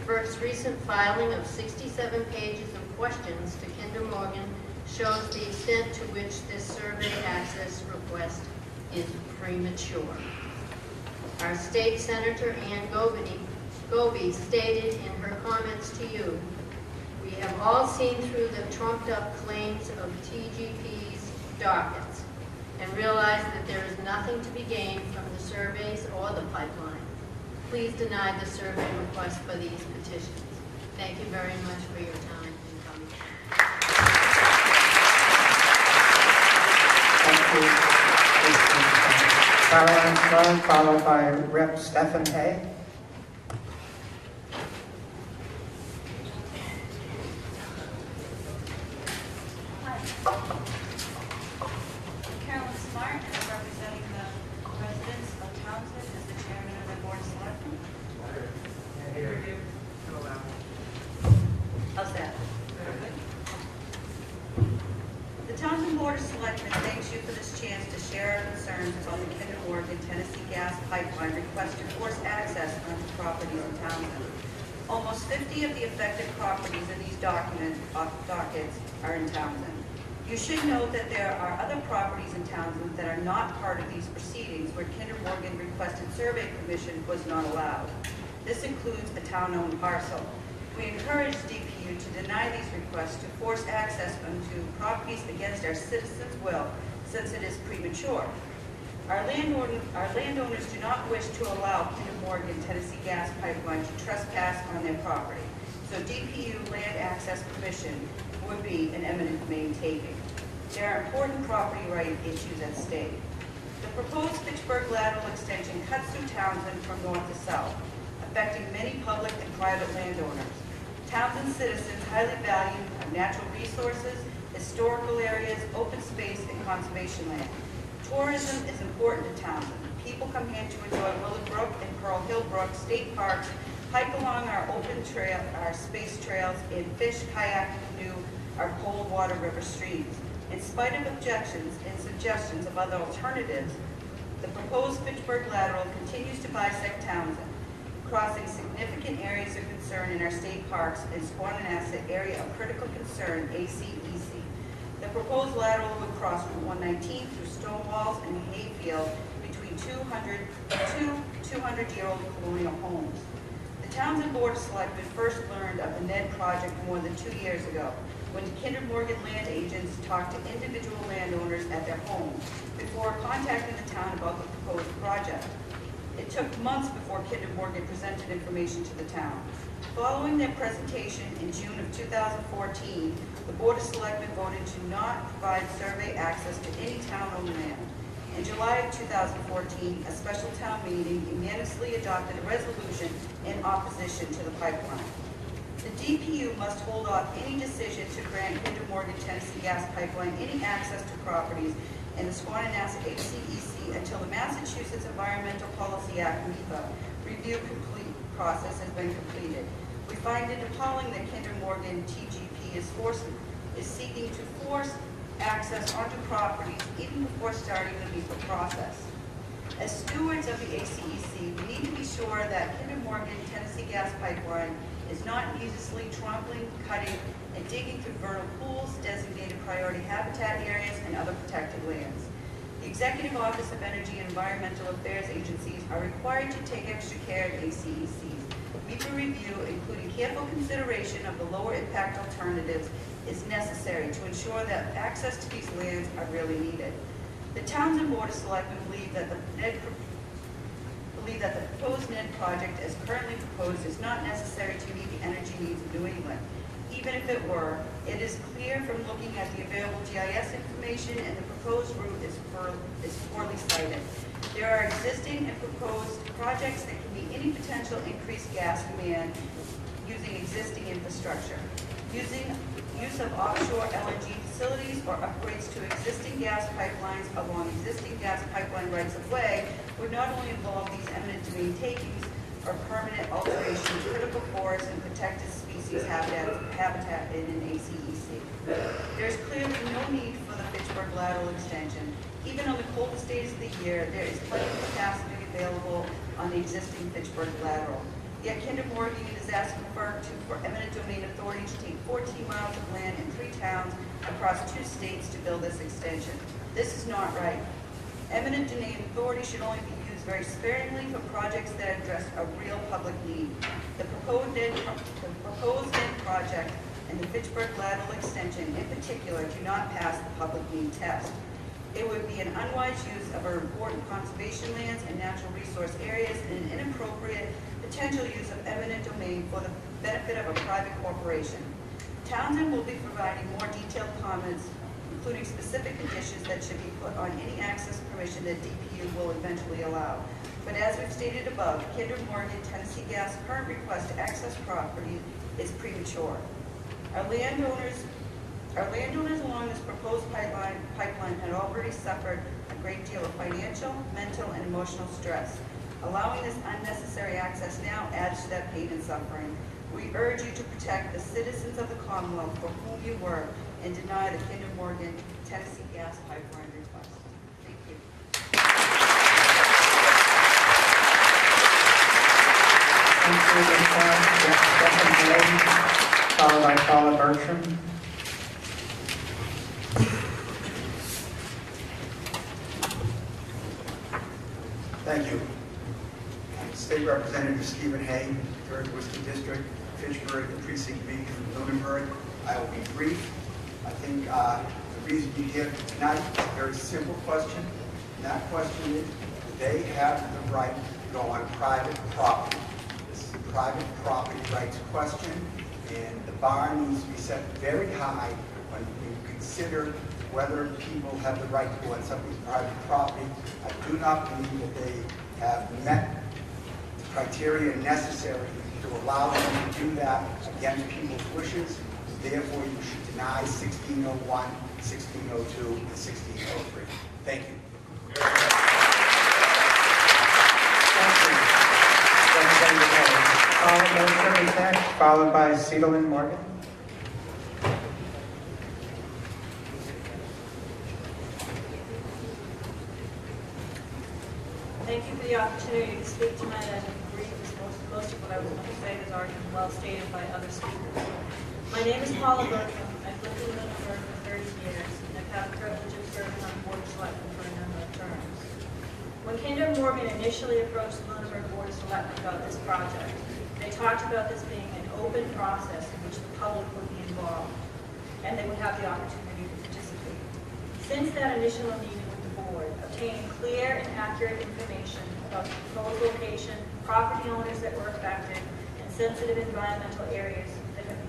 FERC's recent filing of 67 pages of questions to Kinder Morgan shows the extent to which this survey access request is premature. Our state senator, Ann Goby, stated in her comments to you, "We have all seen through the trumped-up claims of TGP's dockets and realize that there is nothing to be gained from the surveys or the pipeline. Please deny the survey request for these petitions." Thank you very much for your time in coming. Thank you. Caroline Smart, followed by Rep. Stephen Hay. Carolyn Smart, and I'm representing the residents of Townsend as the chairman of the board of selectmen. How's that? The Townsend Board of Selectmen thanks you for this chance to share our concerns about the Kinder Morgan Tennessee gas pipeline request to force access onto properties in Townsend. Almost 50 of the affected properties in these dockets are in Townsend. You should note that there are other properties in Townsend that are not part of these proceedings where Kinder Morgan requested survey permission was not allowed. This includes a town-owned parcel. We encourage DPU to deny these requests to force access onto properties against our citizens' will, since it is premature. Our landowners do not wish to allow Kinder Morgan Tennessee gas pipeline to trespass on their property, so DPU land access permission would be an eminent domain taking. There are important property right issues at stake. The proposed Fitchburg lateral extension cuts through Townsend from north to south, affecting many public and private landowners. Townsend citizens highly value our natural resources, historical areas, open space, and conservation land. Tourism is important to Townsend. People come here to enjoy Willard Brook and Pearl Hill Brook state parks, hike along our open trail, our space trails, and fish, kayak, canoe our cold water river streams. In spite of objections and suggestions of other alternatives, the proposed Fitchburg lateral continues to bisect Townsend, crossing significant areas of concern in our state parks and Squanicook area of critical concern, ACEC. The proposed lateral would cross Route 119 through stone walls and hayfield between two 200-year-old colonial homes. The Townsend Board of Selectmen first learned of the NED project more than 2 years ago, when Kinder Morgan land agents talked to individual landowners at their homes before contacting the town about the proposed project. It took months before Kinder Morgan presented information to the town. Following their presentation in June of 2014, the Board of Selectmen voted to not provide survey access to any town-owned land. In July of 2014, a special town meeting unanimously adopted a resolution in opposition to the pipeline. The DPU must hold off any decision to grant Kinder Morgan Tennessee Gas Pipeline any access to properties in the Squananassett HCEC until the Massachusetts Environmental Policy Act (MEPA) review process has been completed. We find it appalling that Kinder Morgan TGP is seeking to force access onto properties even before starting the MEPA process. As stewards of the ACEC, we need to be sure that Kinder Morgan Tennessee Gas Pipeline is not needlessly trampling, cutting, and digging through vernal pools, designated priority habitat areas, and other protected lands. The Executive Office of Energy and Environmental Affairs agencies are required to take extra care at ACECs. MEPA review, including careful consideration of the lower impact alternatives, is necessary to ensure that access to these lands are really needed. The Townsend Board of Selectmen believe that the proposed NED project as currently proposed is not necessary to meet the energy needs of New England. Even if it were, it is clear from looking at the available GIS information and the proposed route is poorly sited. There are existing and proposed projects that can meet any potential increased gas demand using existing infrastructure. Use of offshore LNG facilities or upgrades to existing gas pipelines along existing gas pipeline rights-of-way would not only involve these eminent domain takings or permanent alterations of critical forests and protected species habitat in an ACEC. There is clearly no need for the Fitchburg lateral extension. Even on the coldest days of the year, there is plenty of capacity available on the existing Fitchburg lateral. Yet Kinder Morgan is asking for eminent domain authority to take 14 miles of land in 3 towns across 2 states to build this extension. This is not right. Eminent domain authority should only be used very sparingly for projects that address a real public need. The proposed NED project and the Fitchburg lateral extension in particular do not pass the public need test. It would be an unwise use of our important conservation lands and natural resource areas and an inappropriate potential use of eminent domain for the benefit of a private corporation. Townsend will be providing more detailed comments, including specific conditions that should be put on any access permission that DPU will eventually allow. But as we've stated above, Kinder Morgan Tennessee Gas current request to access property is premature. Our landowners along this proposed pipeline had already suffered a great deal of financial, mental, and emotional stress. Allowing this unnecessary access now adds to that pain and suffering. We urge you to protect the citizens of the Commonwealth for whom you work and deny the Kinder Morgan Tennessee Gas Pipeline request. Thank you. Thank you, followed by Paula Bertram. Thank you. State Representative Stephen Hay, 3rd Worcester District, Fitchburg, Precinct B from Lunenburg. I will be brief. I think the reason you're here tonight is a very simple question. And that question is, do they have the right to go on private property? This is a private property rights question, and the bar needs to be set very high when you consider whether people have the right to go on somebody's private property. I do not believe that they have met the criteria necessary to allow them to do that against people's wishes. Therefore, you should deny 1601, 1602, and 1603. Thank you. Representative Hay, followed by Cedarland Morgan. Thank you for the opportunity to speak tonight. I agree with most of what I was going to say has already been well stated by other speakers. My name is Paula Bertram. I've lived in Lunenburg for 30 years, and I've had the privilege of serving on the Board of Selectmen for a number of terms. When Kinder Morgan initially approached the Lunenburg Board of Selectmen about this project, they talked about this being an open process in which the public would be involved, and they would have the opportunity to participate. Since that initial meeting with the board, obtaining clear and accurate information about the proposed location, property owners that were affected, and sensitive environmental areas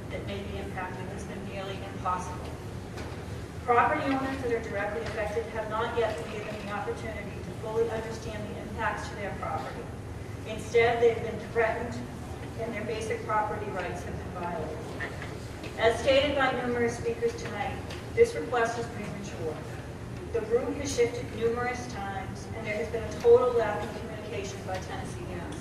that may be impacted has been nearly impossible. Property owners that are directly affected have not yet been given the opportunity to fully understand the impacts to their property. Instead, they've been threatened and their basic property rights have been violated. As stated by numerous speakers tonight, this request is premature. The route has shifted numerous times, and there has been a total lack of communication by Tennessee Gas.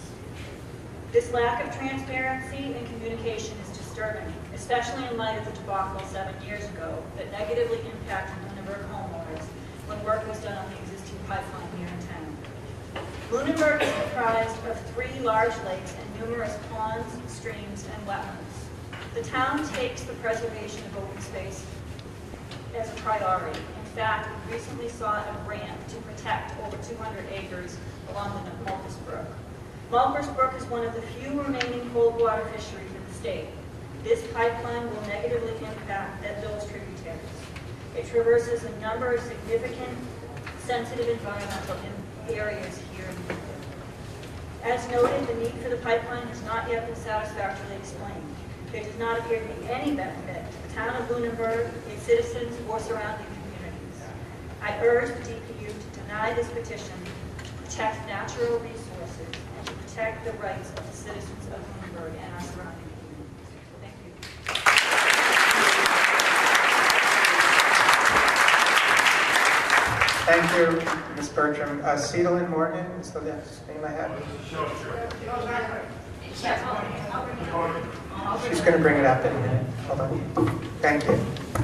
This lack of transparency and communication is disturbing, especially in light of the debacle 7 years ago that negatively impacted Lunenburg homeowners when work was done on the existing pipeline here in town. Lunenburg is comprised of 3 large lakes and numerous ponds, streams, and wetlands. The town takes the preservation of open space as a priority. In fact, we recently saw a grant to protect over 200 acres along the Mulpus Brook. Mulpus Brook is one of the few remaining cold water fisheries in the state. This pipeline will negatively impact those tributaries. It traverses a number of significant sensitive environmental areas here in Lunenburg. As noted, the need for the pipeline has not yet been satisfactorily explained. There does not appear to be any benefit to the town of Lunenburg, its citizens, or surrounding communities. I urge the DPU to deny this petition to protect natural resources and to protect the rights of the citizens of Lunenburg and our surrounding communities. Thank you. Thank you, Ms. Bertram. Cedelin Morgan is the next name I have. She's going to bring it up in a minute. Hold on. Thank you.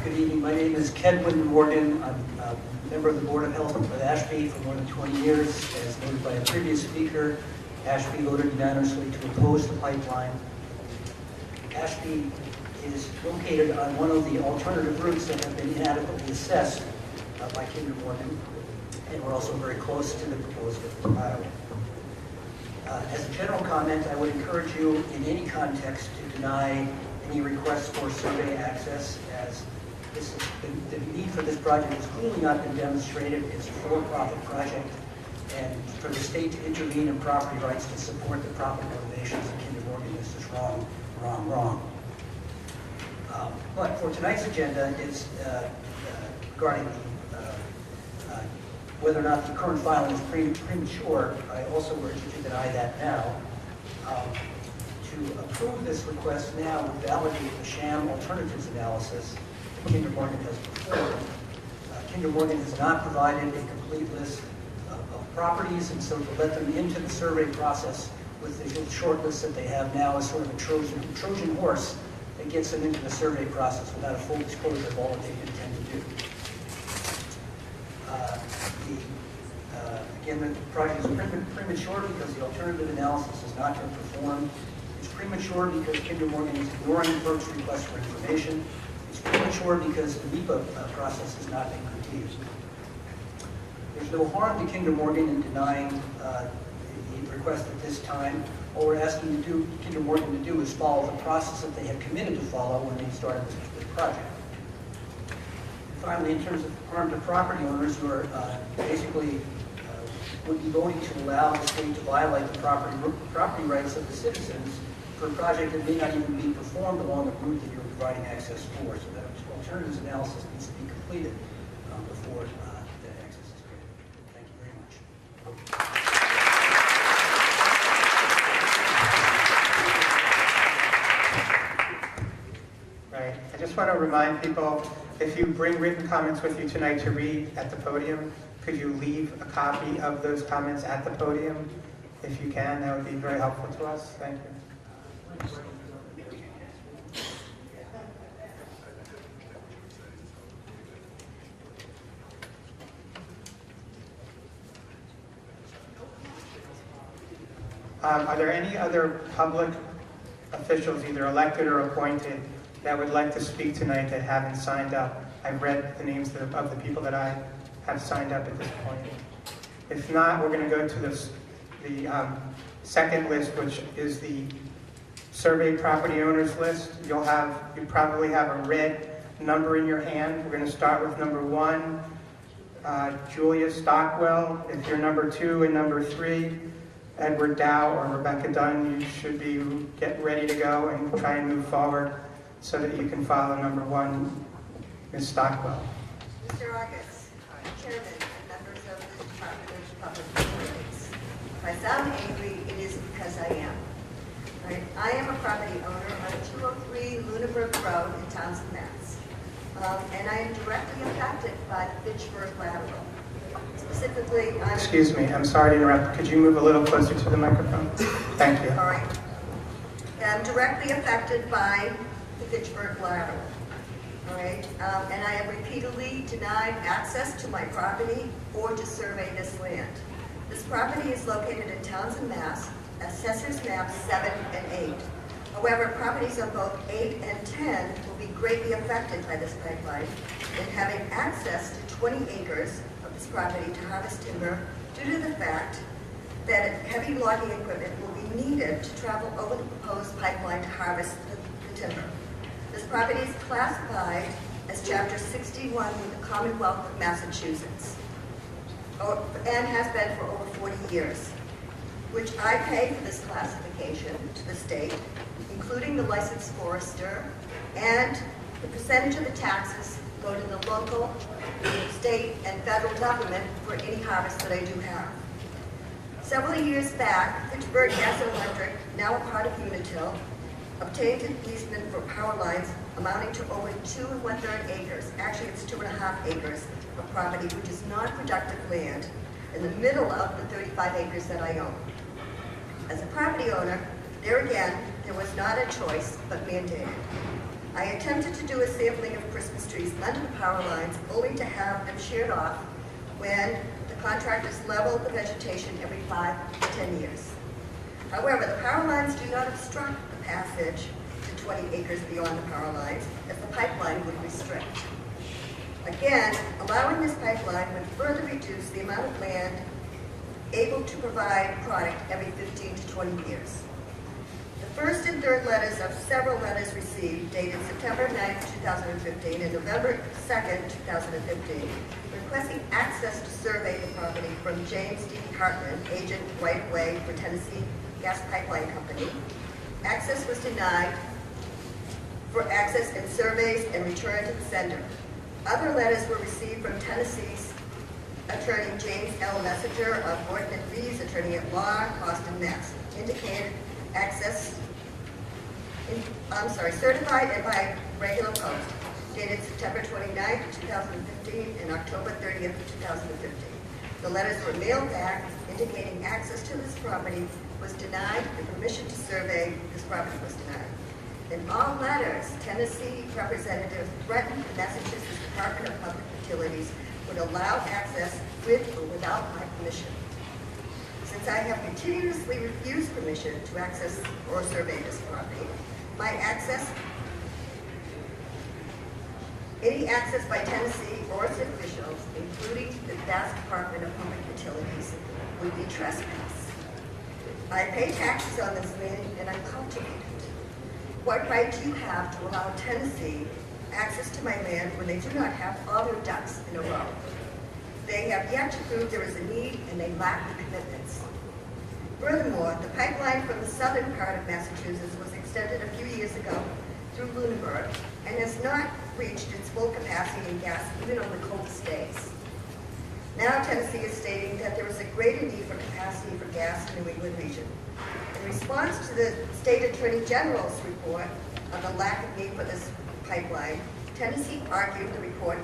Good evening. My name is Kedwin Morgan. I'm a member of the Board of Health of Ashby for more than 20 years. As noted by a previous speaker, Ashby voted unanimously to oppose the pipeline. Ashby is located on one of the alternative routes that have been inadequately assessed by Kinder Morgan, and we're also very close to the proposed Iowa. As a general comment, I would encourage you in any context to deny any requests for survey access, as the need for this project has clearly not been demonstrated. It's a for-profit project, and for the state to intervene in property rights to support the profit motivations of Kinder Morgan is just wrong, wrong, wrong. But for tonight's agenda is regarding whether or not the current filing is premature. I also urge you to deny that now. To approve this request now would validate the sham alternatives analysis that Kinder Morgan has performed. Kinder Morgan has not provided a complete list of properties, and so to let them into the survey process with the short list that they have now is sort of a Trojan horse that gets them into the survey process without a full disclosure of all that they intend to do. Again, the project is premature because the alternative analysis has not been performed. It's premature because Kinder Morgan is ignoring FERC's request for information. It's premature because the NEPA process has not been completed. There's no harm to Kinder Morgan in denying the request at this time. All we're asking Kinder Morgan to do is follow the process that they have committed to follow when they started this project. Finally, in terms of harm to property owners who are basically would be voting to allow the state to violate the property rights of the citizens for a project that may not even be performed along the route that you're providing access for. So that alternatives analysis needs to be completed before that access is granted. Thank you very much. Right. I just want to remind people, if you bring written comments with you tonight to read at the podium, could you leave a copy of those comments at the podium? If you can, that would be very helpful to us. Thank you. Are there any other public officials, either elected or appointed, that would like to speak tonight that haven't signed up I've read the names of the people that I have signed up at this point. If not, we're going to go to the second list, which is the survey property owners list. You probably have a red number in your hand. We're going to start with number 1, Julia Stockwell. If you're number 2 and number 3, Edward Dow or Rebecca Dunn, you should be get ready to go and try and move forward so that you can follow number 1, Ms. Stockwell. Mr. August, Chairman, and members of the Department of Public Utilities. If I sound angry, it is because I am. Right? I am a property owner on 203 Lunenburg Road in Townsend, Mass. And I am directly impacted by the Fitchburg lateral. Specifically, Excuse me, I'm sorry to interrupt. Could you move a little closer to the microphone? Thank you. all right. I'm directly affected by the Fitchburg lateral. All right, and I have repeatedly denied access to my property or to survey this land. This property is located in Townsend, Mass, Assessor's Map 7 and 8. However, properties on both 8 and 10 will be greatly affected by this pipeline in having access to 20 acres of this property to harvest timber due to the fact that heavy logging equipment will be needed to travel over the proposed pipeline to harvest the timber. This property is classified as Chapter 61 with the Commonwealth of Massachusetts and has been for over 40 years, which I pay for this classification to the state, including the licensed forester, and the percentage of the taxes go to the local, state, and federal government for any harvest that I do have. Several years back, Fitchburg Gas and Electric, now a part of Unitil, obtained an easement for power lines amounting to over 2 1/3 acres. Actually, it's 2.5 acres of property, which is non-productive land in the middle of the 35 acres that I own. As a property owner, there again, there was not a choice but mandated. I attempted to do a sampling of Christmas trees under the power lines, only to have them sheared off when the contractors leveled the vegetation every 5 to 10 years. However, the power lines do not obstruct the passage to 20 acres beyond the power lines, as the pipeline would restrict. Again, allowing this pipeline would further reduce the amount of land able to provide product every 15 to 20 years. The first and third letters of several letters received dated September 9, 2015 and November 2nd, 2015, requesting access to survey the property from James D. Hartman, agent right-of-way for Tennessee Gas Pipeline Company. Access was denied for access and surveys and returned to the sender. Other letters were received from Tennessee's attorney James L. Messenger of Morton and Reeves, attorney at law, Boston, Mass. Indicated access, certified and by regular post, dated September 29, 2015 and October 30th, 2015. The letters were mailed back indicating access to this property was denied and permission to survey this property was denied. In all letters, Tennessee representatives threatened the Massachusetts Department of Public Utilities would allow access with or without my permission. Since I have continuously refused permission to access or survey this property, any access by Tennessee or its officials, including the Mass Department of Public Utilities, would be trespass. I pay taxes on this land and I cultivate it. What right do you have to allow Tennessee access to my land when they do not have all their ducks in a row? They have yet to prove there is a need and they lack the commitments. Furthermore, the pipeline from the southern part of Massachusetts was extended a few years ago through Lunenburg and has not reached its full capacity in gas even on the coldest days. Now Tennessee is stating that there is a greater need for capacity for gas in the New England region. In response to the State Attorney General's report on the lack of need for this pipeline, Tennessee argued the report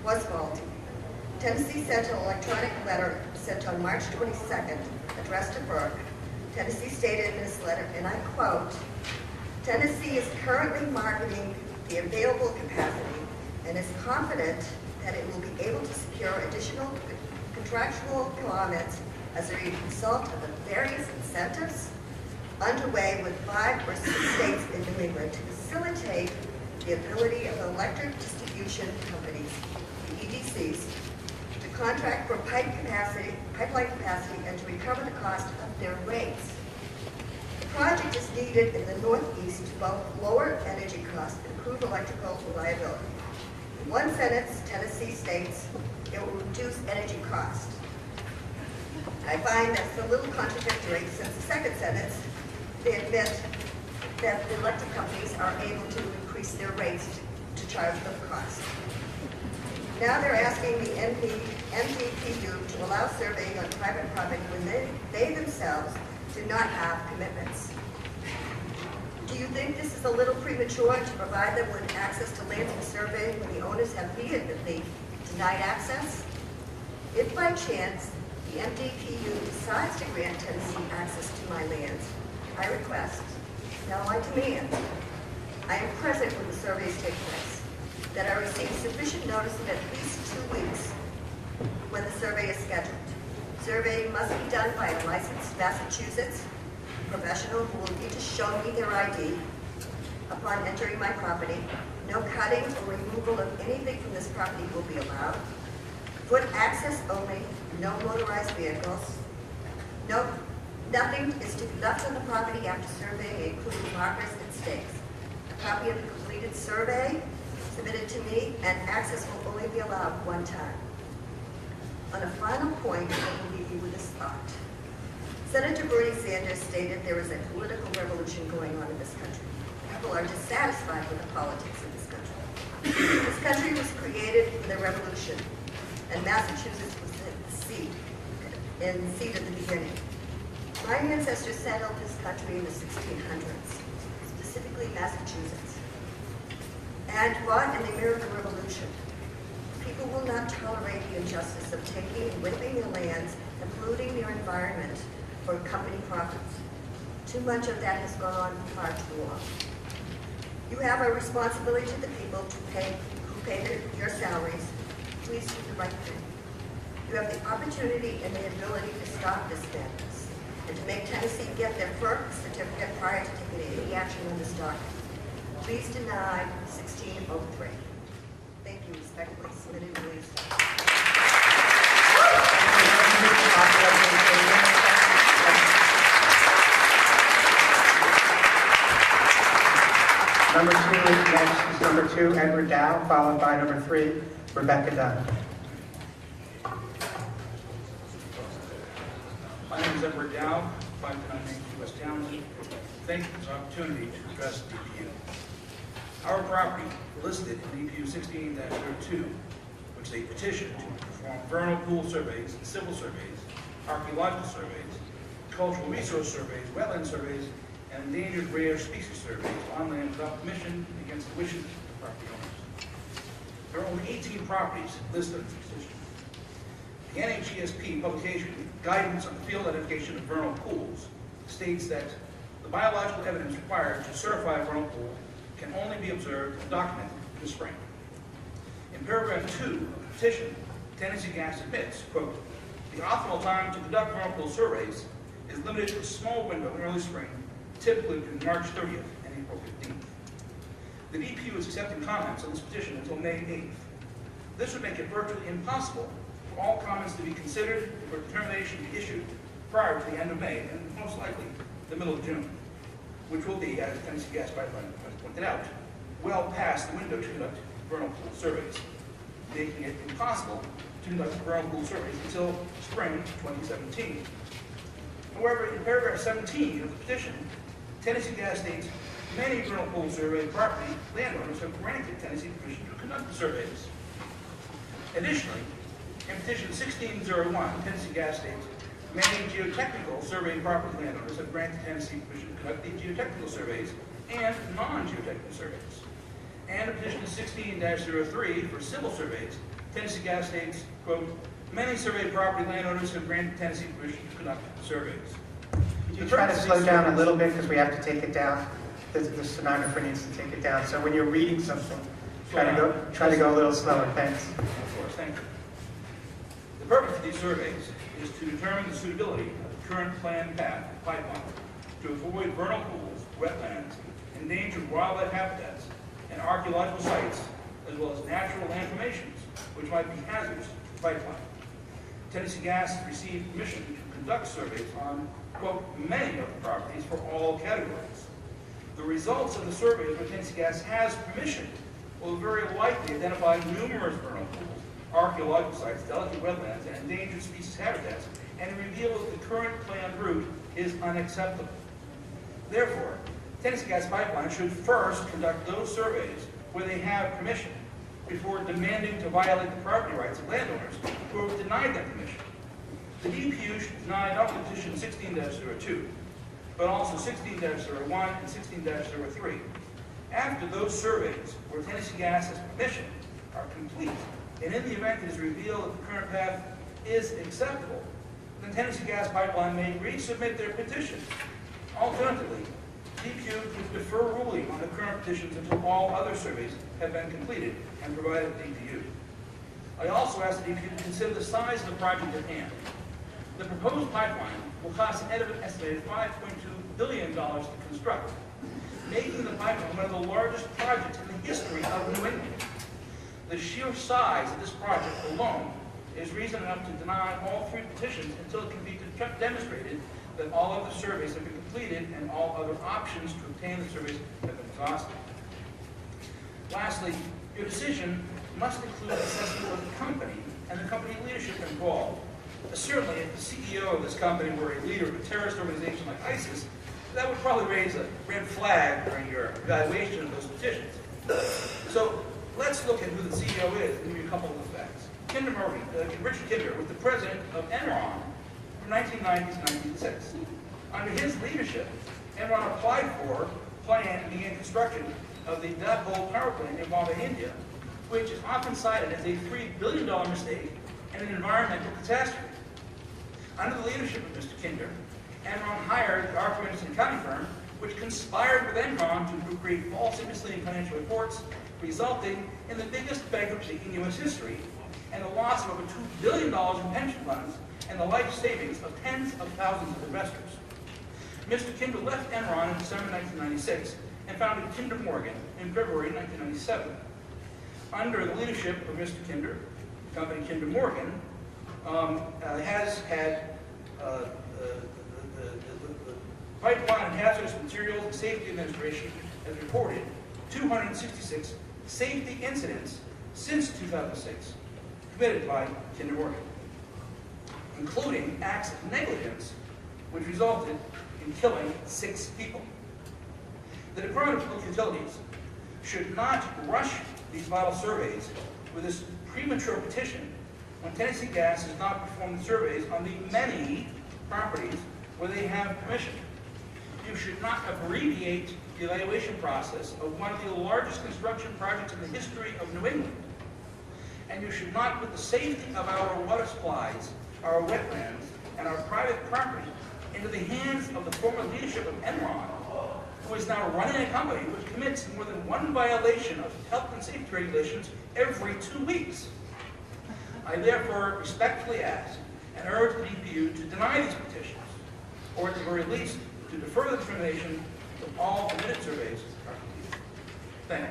was faulty. Tennessee sent an electronic letter sent on March 22nd, addressed to FERC. Tennessee stated in this letter, and I quote, Tennessee is currently marketing the available capacity and is confident that it will be able to secure additional contractual commitments as a result of the various incentives underway with 5 or 6 states in New England to facilitate the ability of electric distribution companies, the EDCs, to contract for pipeline capacity and to recover the cost of their rates. The project is needed in the Northeast to both lower energy costs and improve electrical reliability. In one sentence, Tennessee states it will reduce energy costs. I find that's a little contradictory since the second sentence, they admit that the electric companies are able to increase their rates to charge them cost. Now they're asking the MDPU to allow surveying on private property when they themselves do not have commitments. Do you think this is a little premature to provide them with access to lands and surveying when the owners have vehemently denied access? If by chance the MDPU decides to grant Tennessee access to my lands, I request, now I demand, I am present when the surveys take place, that I receive sufficient notice of at least 2 weeks when the survey is scheduled. Surveying must be done by a licensed Massachusetts professional who will need to show me their ID upon entering my property. No cutting or removal of anything from this property will be allowed. Foot access only, no motorized vehicles. Nothing is to be left on the property after surveying, including markers and stakes. A copy of the completed survey submitted to me, and access will only be allowed one time. On a final point, I will leave you with this thought. Senator Bernie Sanders stated there is a political revolution going on in this country. People are dissatisfied with the politics of this country. This country was created with a revolution, and Massachusetts was the seat of the beginning. My ancestors settled this country in the 1600s, specifically Massachusetts, and fought in the American Revolution. People will not tolerate the injustice of taking and whipping their lands and polluting their environment for company profits. Too much of that has gone on for far too long. You have a responsibility to the people who pay your salaries. Please do the right thing. You have the opportunity and the ability to stop this madness and to make Tennessee get their FERC certificate prior to taking any action on this document. Please deny 1603. Thank you. Respectfully submitted, released. Number 2 is next is number 2, Edward Dow, followed by number 3, Rebecca Dunn. My name is Edward Dow, 599 West Townsend. Thank you for this opportunity to address the DPU. Our property listed in DPU 16-02, which is a petition to perform vernal pool surveys, civil surveys, archaeological surveys, cultural resource surveys, wetland surveys, and endangered rare species surveys on land without permission against the wishes of property owners. There are only 18 properties listed in this petition. The NHESP publication, Guidance on the Field Identification of Vernal Pools, states that the biological evidence required to certify a vernal pool can only be observed and documented in the spring. In paragraph 2 of the petition, Tennessee Gas admits, quote, the optimal time to conduct vernal pool surveys is limited to a small window in early spring, typically between March 30th and April 15th. The DPU is accepting comments on this petition until May 8th. This would make it virtually impossible for all comments to be considered and for determination to be issued prior to the end of May and most likely the middle of June, which will be, as Tennessee Gas Pipeline has pointed out, well past the window to conduct vernal pool surveys, making it impossible to conduct vernal pool surveys until spring 2017. However, in paragraph 17 of the petition, Tennessee Gas states many vernal pool survey property landowners have granted Tennessee permission to conduct the surveys. Additionally, in petition 1601, Tennessee Gas states many geotechnical survey property landowners have granted Tennessee permission to conduct the geotechnical surveys and non-geotechnical surveys. And in petition 16-03 for civil surveys, Tennessee Gas states, quote, many survey property landowners have granted Tennessee permission to conduct surveys. Could you try to slow down a little bit because we have to take it down? The stenographer needs to take it down. So when you're reading something, try to go a little slower. Thanks. Of course, thank you. The purpose of these surveys is to determine the suitability of the current planned path of pipeline to avoid vernal pools, wetlands, endangered wildlife habitats, and and archaeological sites, as well as natural land formations, which might be hazardous to the pipeline. Tennessee Gas has received permission to conduct surveys on, quote, many of the properties for all categories. The results of the surveys where Tennessee Gas has permission will very likely identify numerous vernal pools, archaeological sites, delicate wetlands, and endangered species habitats, and reveal that the current planned route is unacceptable. Therefore, Tennessee Gas Pipeline should first conduct those surveys where they have permission before demanding to violate the property rights of landowners who have denied them permission. The DPU should deny not only petition 16-02, but also 16-01 and 16-03. After those surveys where Tennessee Gas has permission are complete, and in the event it is revealed that the current path is acceptable, then Tennessee Gas Pipeline may resubmit their petition. Alternatively, DPU could defer ruling on the current petitions until all other surveys have been completed and provided to DPU. I also asked the DPU to consider the size of the project at hand. The proposed pipeline will cost an estimated $5.2 billion to construct, making the pipeline one of the largest projects in the history of New England. The sheer size of this project alone is reason enough to deny all three petitions until it can be demonstrated that all other surveys have been completed and all other options to obtain the surveys have been exhausted. Lastly, your decision must include assessment of the company and the company leadership involved. Certainly, if the CEO of this company were a leader of a terrorist organization like ISIS, that would probably raise a red flag during your evaluation of those petitions. So let's look at who the CEO is and give you a couple of the facts. Richard Kinder was the president of Enron from 1990 to 1996. Under his leadership, Enron applied for, planned, and began construction of the Dabhol power plant involving India, which is often cited as a $3 billion mistake and an environmental catastrophe. Under the leadership of Mr. Kinder, Enron hired the Arthur & County firm, which conspired with Enron to create false and misleading financial reports, resulting in the biggest bankruptcy in U.S. history and the loss of over $2 billion in pension funds and the life savings of tens of thousands of investors. Mr. Kinder left Enron in December 1996 and founded Kinder Morgan in February 1997. Under the leadership of Mr. Kinder, the company Kinder Morgan has had the Pipeline and Hazardous Materials and Safety Administration has reported 266 safety incidents since 2006 committed by Kinder Morgan, including acts of negligence which resulted in killing 6 people. The Department of Public Utilities should not rush these vital surveys with this premature petition when Tennessee Gas has not performed the surveys on the many properties where they have permission. You should not abbreviate the evaluation process of one of the largest construction projects in the history of New England. And you should not put the safety of our water supplies, our wetlands, and our private property into the hands of the former leadership of Enron, who is now running a company which commits more than one violation of health and safety regulations every 2 weeks. I therefore respectfully ask and urge the DPU to deny these petitions, or at the very least, to defer the determination of all permitted surveys are completed. Thank you.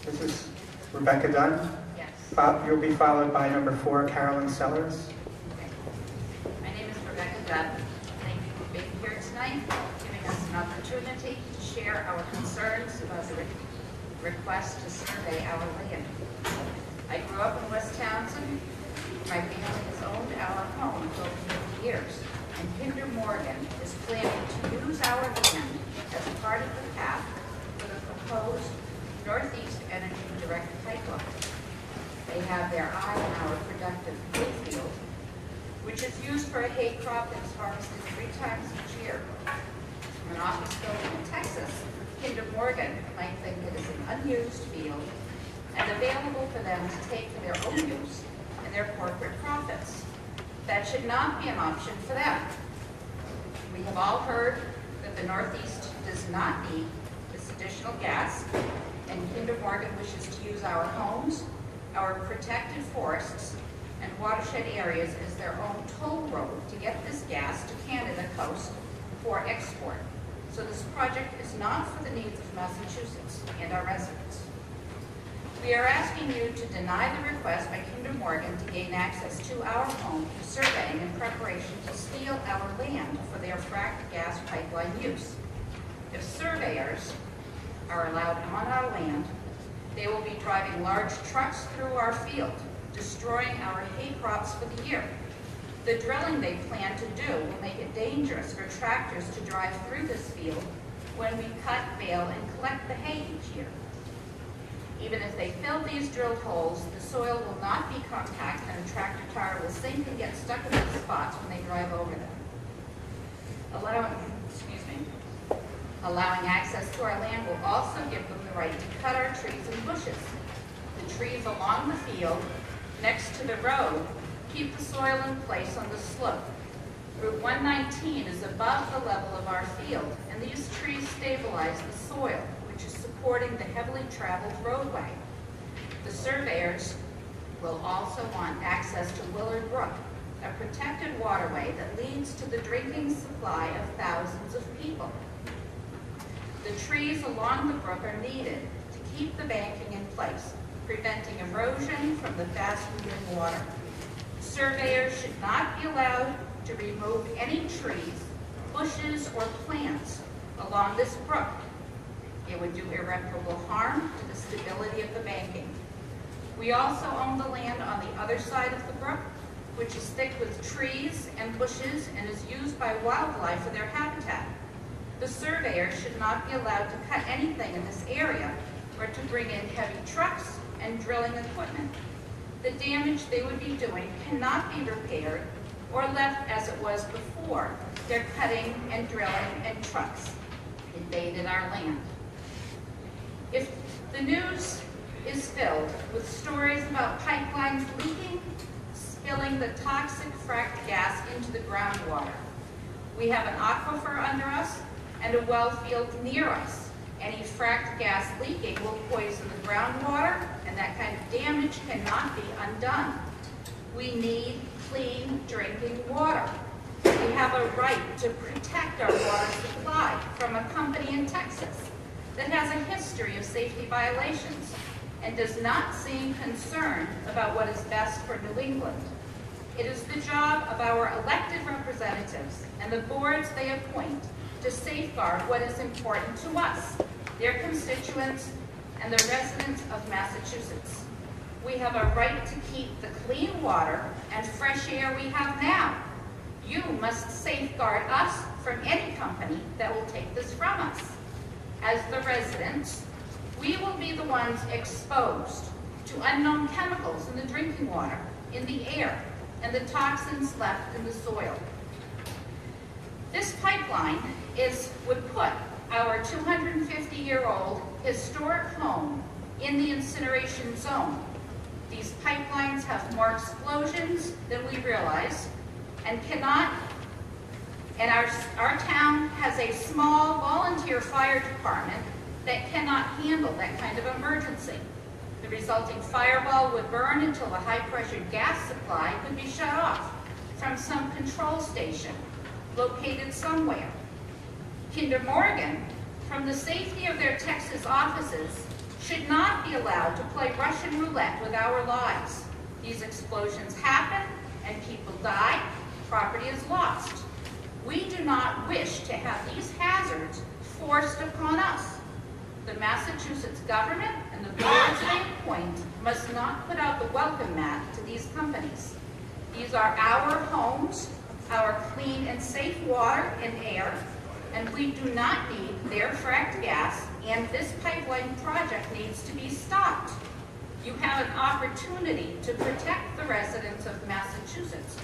This is Rebecca Dunn. Yes. You'll be followed by number 4, Carolyn Sellers. My name is Rebecca Dunn. Thank you for being here tonight, giving us an opportunity to share our concerns about the request to survey our land. I grew up in West Townsend. My family has owned our home for over 50 years, and Kinder Morgan is planning to use our land as a part of the path for the proposed Northeast Energy Direct Pipeline. They have their eye on our productive hay field, which is used for a hay crop that is harvested 3 times each year. From an office building in Texas, Kinder Morgan might think it is an unused field and available for them to take for their own use and their corporate profits. That should not be an option for them. We have all heard that the Northeast does not need this additional gas, and Kinder Morgan wishes to use our homes, our protected forests, and watershed areas as their own toll road to get this gas to Canada coast for export. So this project is not for the needs of Massachusetts and our residents. We are asking you to deny the request by Kinder Morgan to gain access to our home for surveying in preparation to steal our land for their fracked gas pipeline use. If surveyors are allowed on our land, they will be driving large trucks through our field, destroying our hay crops for the year. The drilling they plan to do will make it dangerous for tractors to drive through this field when we cut, bale, and collect the hay each year. Even if they fill these drilled holes, the soil will not be compact and a tractor tire will sink and get stuck in those spots when they drive over them. Allowing access to our land will also give them the right to cut our trees and bushes. The trees along the field next to the road keep the soil in place on the slope. Route 119 is above the level of our field, and these trees stabilize the soil, which is supporting the heavily traveled roadway. The surveyors will also want access to Willard Brook, a protected waterway that leads to the drinking supply of thousands of people. The trees along the brook are needed to keep the banking in place, preventing erosion from the fast-moving water. Surveyors should not be allowed to remove any trees, bushes, or plants along this brook. It would do irreparable harm to the stability of the banking. We also own the land on the other side of the brook, which is thick with trees and bushes and is used by wildlife for their habitat. The surveyors should not be allowed to cut anything in this area or to bring in heavy trucks and drilling equipment. The damage they would be doing cannot be repaired or left as it was before their cutting and drilling and trucks invaded our land. If the news is filled with stories about pipelines leaking, spilling the toxic fracked gas into the groundwater, we have an aquifer under us and a well field near us. Any fracked gas leaking will poison the groundwater, and that kind of damage cannot be undone. We need clean drinking water. We have a right to protect our water supply from a company in Texas that has a history of safety violations and does not seem concerned about what is best for New England. It is the job of our elected representatives and the boards they appoint to safeguard what is important to us, their constituents, and the residents of Massachusetts. We have a right to keep the clean water and fresh air we have now. You must safeguard us from any company that will take this from us. As the residents, we will be the ones exposed to unknown chemicals in the drinking water, in the air, and the toxins left in the soil. This pipeline would put our 250-year-old historic home in the incineration zone. These pipelines have more explosions than we realize and our town has a small volunteer fire department that cannot handle that kind of emergency. The resulting fireball would burn until the high-pressure gas supply could be shut off from some control station located somewhere. Kinder Morgan, from the safety of their Texas offices, should not be allowed to play Russian roulette with our lives. These explosions happen and people die, property is lost. We do not wish to have these hazards forced upon us. The Massachusetts government and the boards they appoint must not put out the welcome mat to these companies. These are our homes, our clean and safe water and air, and we do not need their fracked gas, and this pipeline project needs to be stopped. You have an opportunity to protect the residents of Massachusetts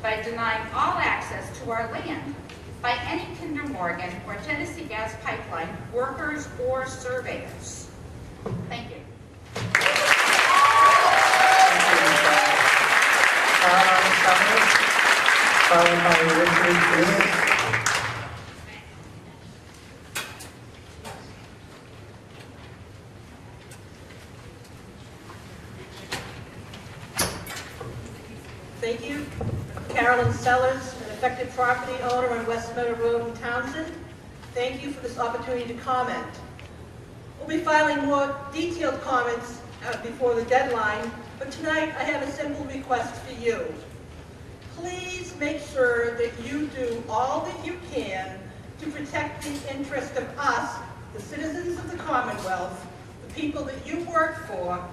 by denying all access to our land by any Kinder Morgan or Tennessee Gas Pipeline workers or surveyors. Thank you. followed by Richard Lewis. Thank you. Carolyn Sellers, an affected property owner on West Meadow Road in Townsend. Thank you for this opportunity to comment. We'll be filing more detailed comments before the deadline, but tonight I have a simple request for you. Please make sure that you do all that you can to protect the interest of us, the citizens of the Commonwealth, the people that you work for,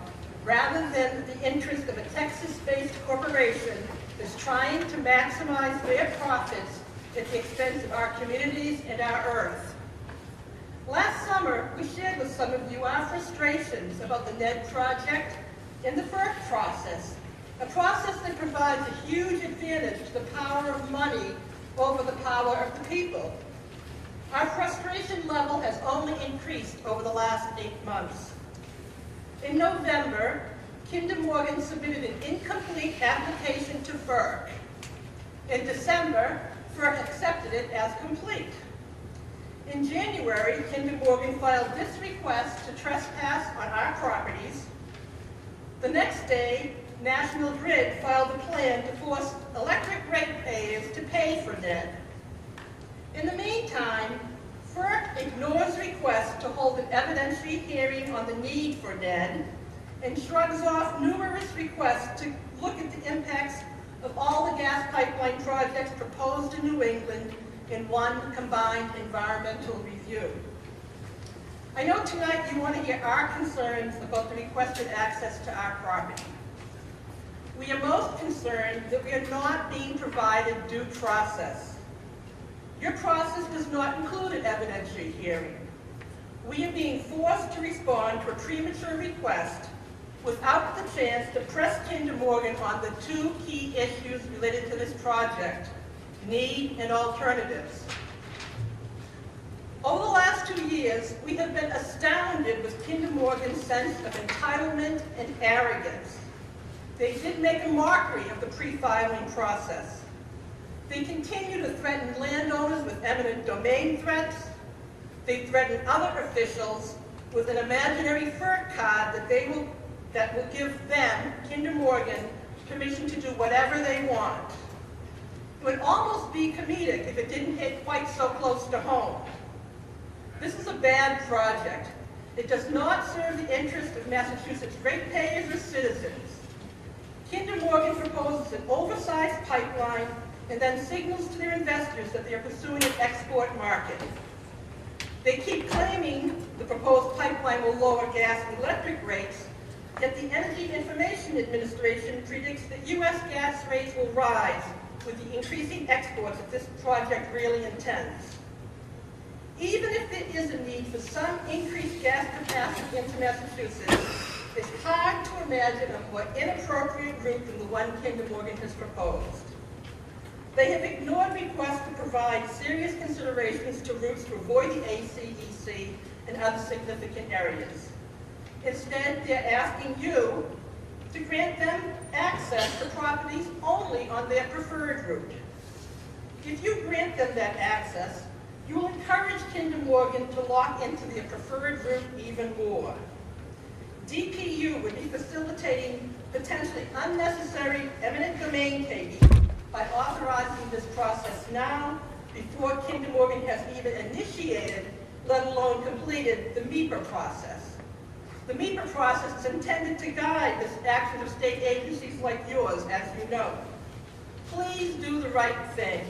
rather than the interest of a Texas-based corporation that's trying to maximize their profits at the expense of our communities and our earth. Last summer, we shared with some of you our frustrations about the NED project and the FERC process, a process that provides a huge advantage to the power of money over the power of the people. Our frustration level has only increased over the last 8 months. In November, Kinder Morgan submitted an incomplete application to FERC. In December, FERC accepted it as complete. In January, Kinder Morgan filed this request to trespass on our properties. The next day, National Grid filed a plan to force electric ratepayers to pay for NED. In the meantime, FERC ignores requests to hold an evidentiary hearing on the need for NED and shrugs off numerous requests to look at the impacts of all the gas pipeline projects proposed in New England in one combined environmental review. I know tonight you want to hear our concerns about the requested access to our property. We are most concerned that we are not being provided due process. Your process does not include an evidentiary hearing. We are being forced to respond to a premature request without the chance to press Kinder Morgan on the 2 key issues related to this project, need and alternatives. Over the last 2 years, we have been astounded with Kinder Morgan's sense of entitlement and arrogance. They did make a mockery of the pre-filing process. They continue to threaten landowners with eminent domain threats. They threaten other officials with an imaginary FERC card that will give them, Kinder Morgan, permission to do whatever they want. It would almost be comedic if it didn't hit quite so close to home. This is a bad project. It does not serve the interest of Massachusetts ratepayers or citizens. Kinder Morgan proposes an oversized pipeline and then signals to their investors that they are pursuing an export market. They keep claiming the proposed pipeline will lower gas and electric rates, yet the Energy Information Administration predicts that U.S. gas rates will rise with the increasing exports that this project really intends. Even if there is a need for some increased gas capacity into Massachusetts, it's hard to imagine a more inappropriate route than the one Kinder Morgan has proposed. They have ignored requests to provide serious considerations to routes to avoid the ACEC and other significant areas. Instead, they're asking you to grant them access to properties only on their preferred route. If you grant them that access, you will encourage Kinder Morgan to lock into their preferred route even more. DPU would be facilitating potentially unnecessary eminent domain taking by authorizing this process now before Kinder Morgan has even initiated, let alone completed, the MEPA process. The MEPA process is intended to guide the actions of state agencies like yours, as you know. Please do the right thing.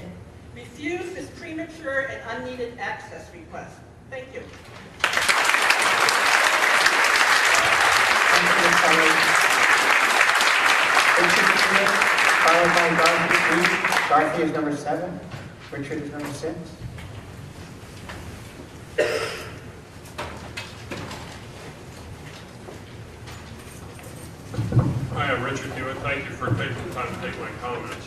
Refuse this premature and unneeded access request. Thank you. Followed by Dorothy. Dorothy is number 7. Richard is number 6. Hi, I'm Richard Hewitt. Thank you for taking the time to take my comments.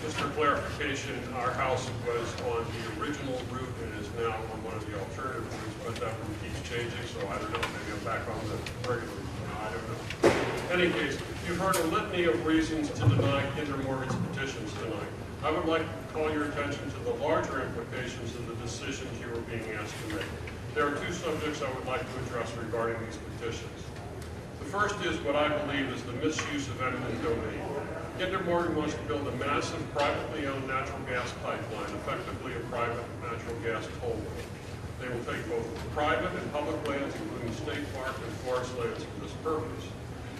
Just for clarification, our house was on the original route and is now on one of the alternative routes, but that route keeps changing, so I don't know, maybe I'm back on the regular route now, I don't know. In any case, you've heard a litany of reasons to deny Kinder Morgan's petitions tonight. I would like to call your attention to the larger implications of the decisions you are being asked to make. There are two subjects I would like to address regarding these petitions. The first is what I believe is the misuse of eminent domain. Kinder Morgan wants to build a massive privately owned natural gas pipeline, effectively a private natural gas tollway. They will take both private and public lands, including state park and forest lands, for this purpose.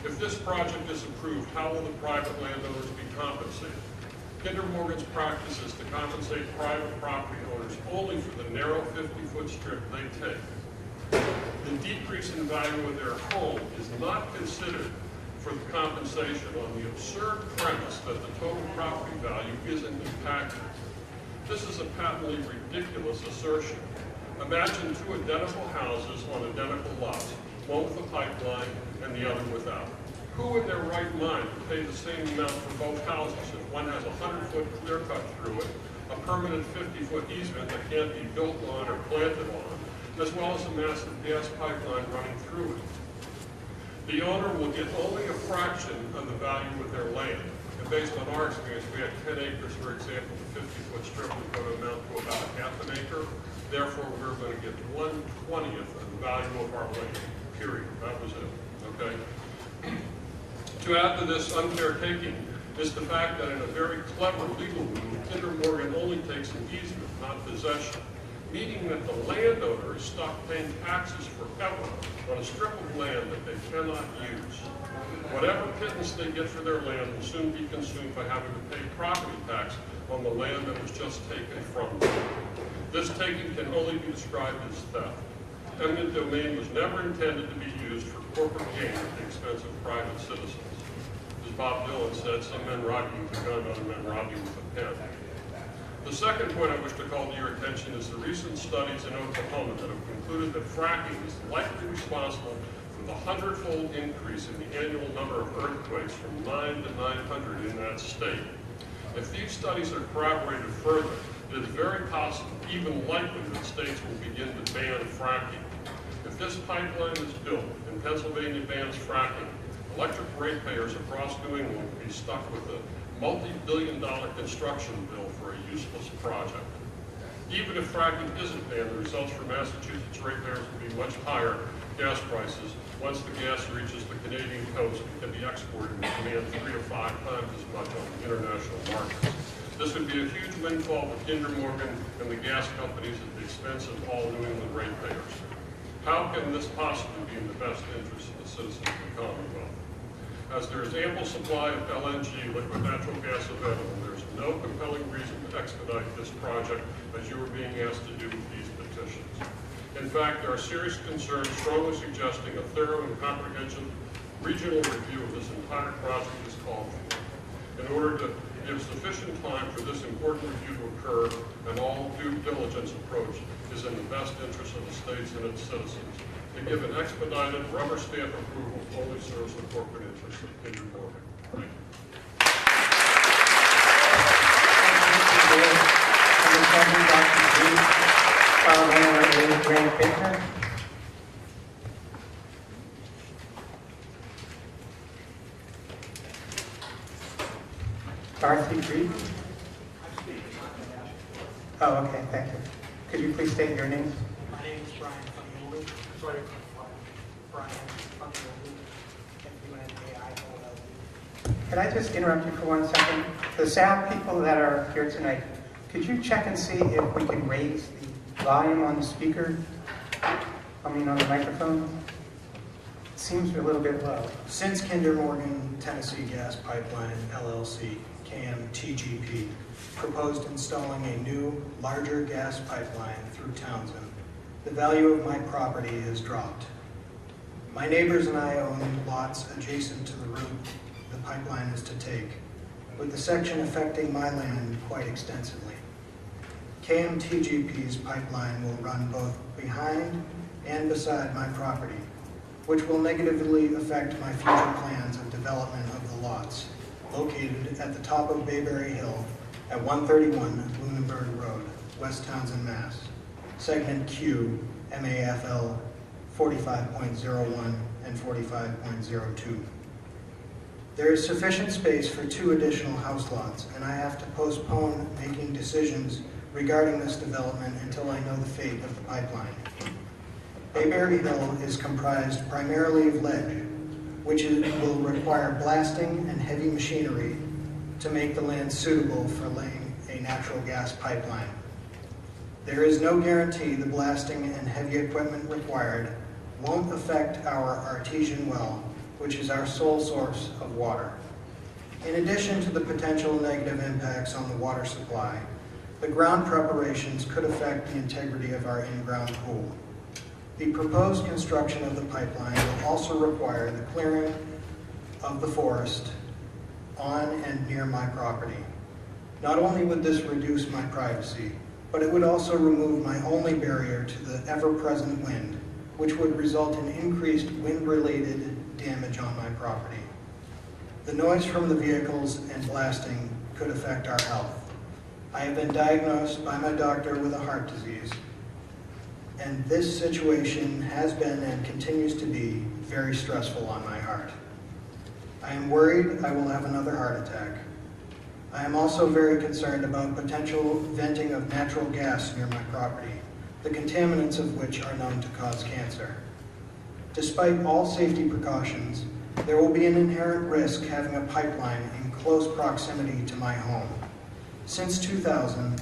If this project is approved, how will the private landowners be compensated? Kinder Morgan's practice is to compensate private property owners only for the narrow 50-foot strip they take. The decrease in value of their home is not considered for the compensation on the absurd premise that the total property value isn't impacted. This is a patently ridiculous assertion. Imagine two identical houses on identical lots, one with a pipeline and the other without. Who in their right mind would pay the same amount for both houses if one has a 100-foot clear cut through it, a permanent 50-foot easement that can't be built on or planted on, as well as a massive gas pipeline running through it? The owner will get only a fraction of the value of their land. And based on our experience, we had 10 acres, for example, the 50-foot strip was going to amount to about half an acre. Therefore, we were going to get 1/20th of the value of our land, period. That was it, okay? To add to this unfair taking is the fact that in a very clever legal move, Kinder Morgan only takes an easement, not possession, meaning that the landowner is stuck paying taxes forever on a strip of land that they cannot use. Whatever pittance they get for their land will soon be consumed by having to pay property tax on the land that was just taken from them. This taking can only be described as theft. Eminent domain was never intended to be used for corporate gain at the expense of private citizens. As Bob Dylan said, some men rob you with a gun, other men rob you with a pen. The second point I wish to call to your attention is the recent studies in Oklahoma that have concluded that fracking is likely responsible for the 100-fold increase in the annual number of earthquakes from 9 to 900 in that state. If these studies are corroborated further, it is very possible, even likely, that states will begin to ban fracking. If this pipeline is built and Pennsylvania bans fracking, electric ratepayers across New England will be stuck with a multi-billion-dollar construction bill for a useless project. Even if fracking isn't banned, the results for Massachusetts ratepayers will be much higher gas prices once the gas reaches the Canadian coast and can be exported and command 3 to 5 times as much on the international markets. This would be a huge windfall for Kinder Morgan and the gas companies at the expense of all New England ratepayers. How can this possibly be in the best interest of the citizens of the Commonwealth? As there is ample supply of LNG, liquid natural gas available, there is no compelling reason to expedite this project as you are being asked to do with these petitions. In fact, there are serious concerns strongly suggesting a thorough and comprehensive regional review of this entire project is called for. In order to give sufficient time for this important review to occur, an all due diligence approach is in the best interest of the states and its citizens. To give an expedited rubber stamp approval only serves the corporate interests of Kinder Morgan. Thank you. Darcy Reed? Oh, okay, thank you. Could you please state your name? My name is Brian Funnioli. Sorry, Brian Funnioli. Could I just interrupt you for 1 second? The sound people that are here tonight, could you check and see if we can raise the volume on the speaker? I mean, on the microphone? It seems a little bit low. Since Kinder Morgan Tennessee Gas Pipeline LLC, CAM TGP, proposed installing a new, larger gas pipeline through Townsend, the value of my property has dropped. My neighbors and I own lots adjacent to the route the pipeline is to take, with the section affecting my land quite extensively. KMTGP's pipeline will run both behind and beside my property, which will negatively affect my future plans of development of the lots located at the top of Bayberry Hill at 131 Lunenburg Road, West Townsend, Mass. Segment Q, MAFL 45.01 and 45.02. There is sufficient space for 2 additional house lots, and I have to postpone making decisions regarding this development until I know the fate of the pipeline. Bayberry Hill is comprised primarily of ledge, which will require blasting and heavy machinery to make the land suitable for laying a natural gas pipeline. There is no guarantee the blasting and heavy equipment required won't affect our artesian well, which is our sole source of water. In addition to the potential negative impacts on the water supply, the ground preparations could affect the integrity of our in-ground pool. The proposed construction of the pipeline will also require the clearing of the forest on and near my property. Not only would this reduce my privacy, but it would also remove my only barrier to the ever-present wind, which would result in increased wind-related damage on my property. The noise from the vehicles and blasting could affect our health. I have been diagnosed by my doctor with a heart disease, and this situation has been and continues to be very stressful on my heart. I am worried I will have another heart attack. I am also very concerned about potential venting of natural gas near my property, the contaminants of which are known to cause cancer. Despite all safety precautions, there will be an inherent risk having a pipeline in close proximity to my home. Since 2000,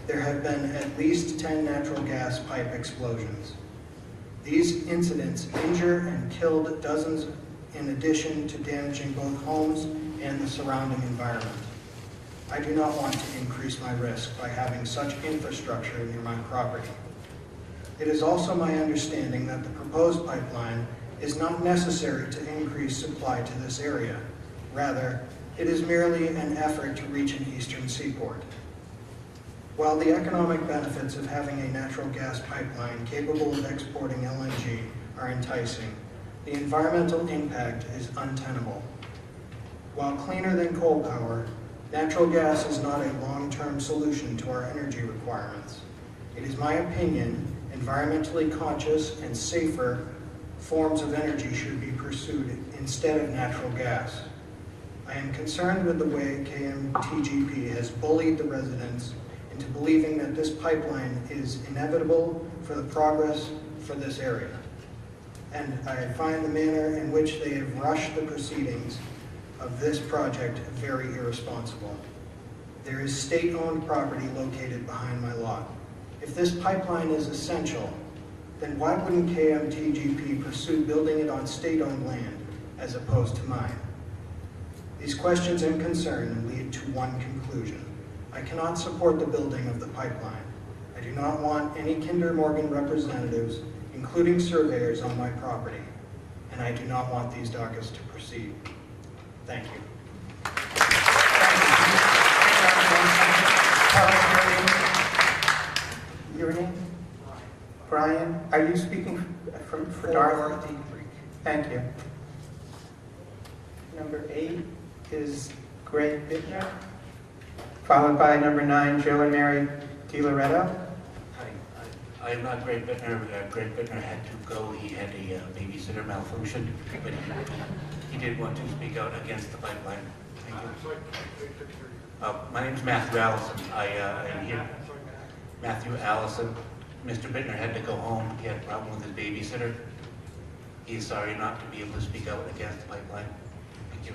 there have been at least 10 natural gas pipe explosions. These incidents injured and killed dozens in addition to damaging both homes and the surrounding environment. I do not want to increase my risk by having such infrastructure near my property. It is also my understanding that the proposed pipeline is not necessary to increase supply to this area. Rather, it is merely an effort to reach an eastern seaport. While the economic benefits of having a natural gas pipeline capable of exporting LNG are enticing, the environmental impact is untenable. While cleaner than coal power, natural gas is not a long-term solution to our energy requirements. It is my opinion environmentally conscious and safer forms of energy should be pursued instead of natural gas. I am concerned with the way KMTGP has bullied the residents into believing that this pipeline is inevitable for the progress for this area. And I find the manner in which they have rushed the proceedings of this project very irresponsible. There is state-owned property located behind my lot. If this pipeline is essential, then why wouldn't KMTGP pursue building it on state-owned land as opposed to mine? These questions and concern lead to one conclusion. I cannot support the building of the pipeline. I do not want any Kinder Morgan representatives, including surveyors, on my property, and I do not want these dockets to proceed. Thank you. Your name? Brian, are you speaking for Dorothy? Thank you. Number 8 is Greg Bittner, followed by number 9, Joe and Mary DiLoretto. Hi, I am not Greg Bittner. Greg Bittner had to go. He had a babysitter malfunction, but he did want to speak out against the pipeline. Thank you. My name is Matthew Allison. I am here. Matthew Allison. Mr. Bittner had to go home. He had a problem with his babysitter. He's sorry not to be able to speak out against the pipeline. Thank you.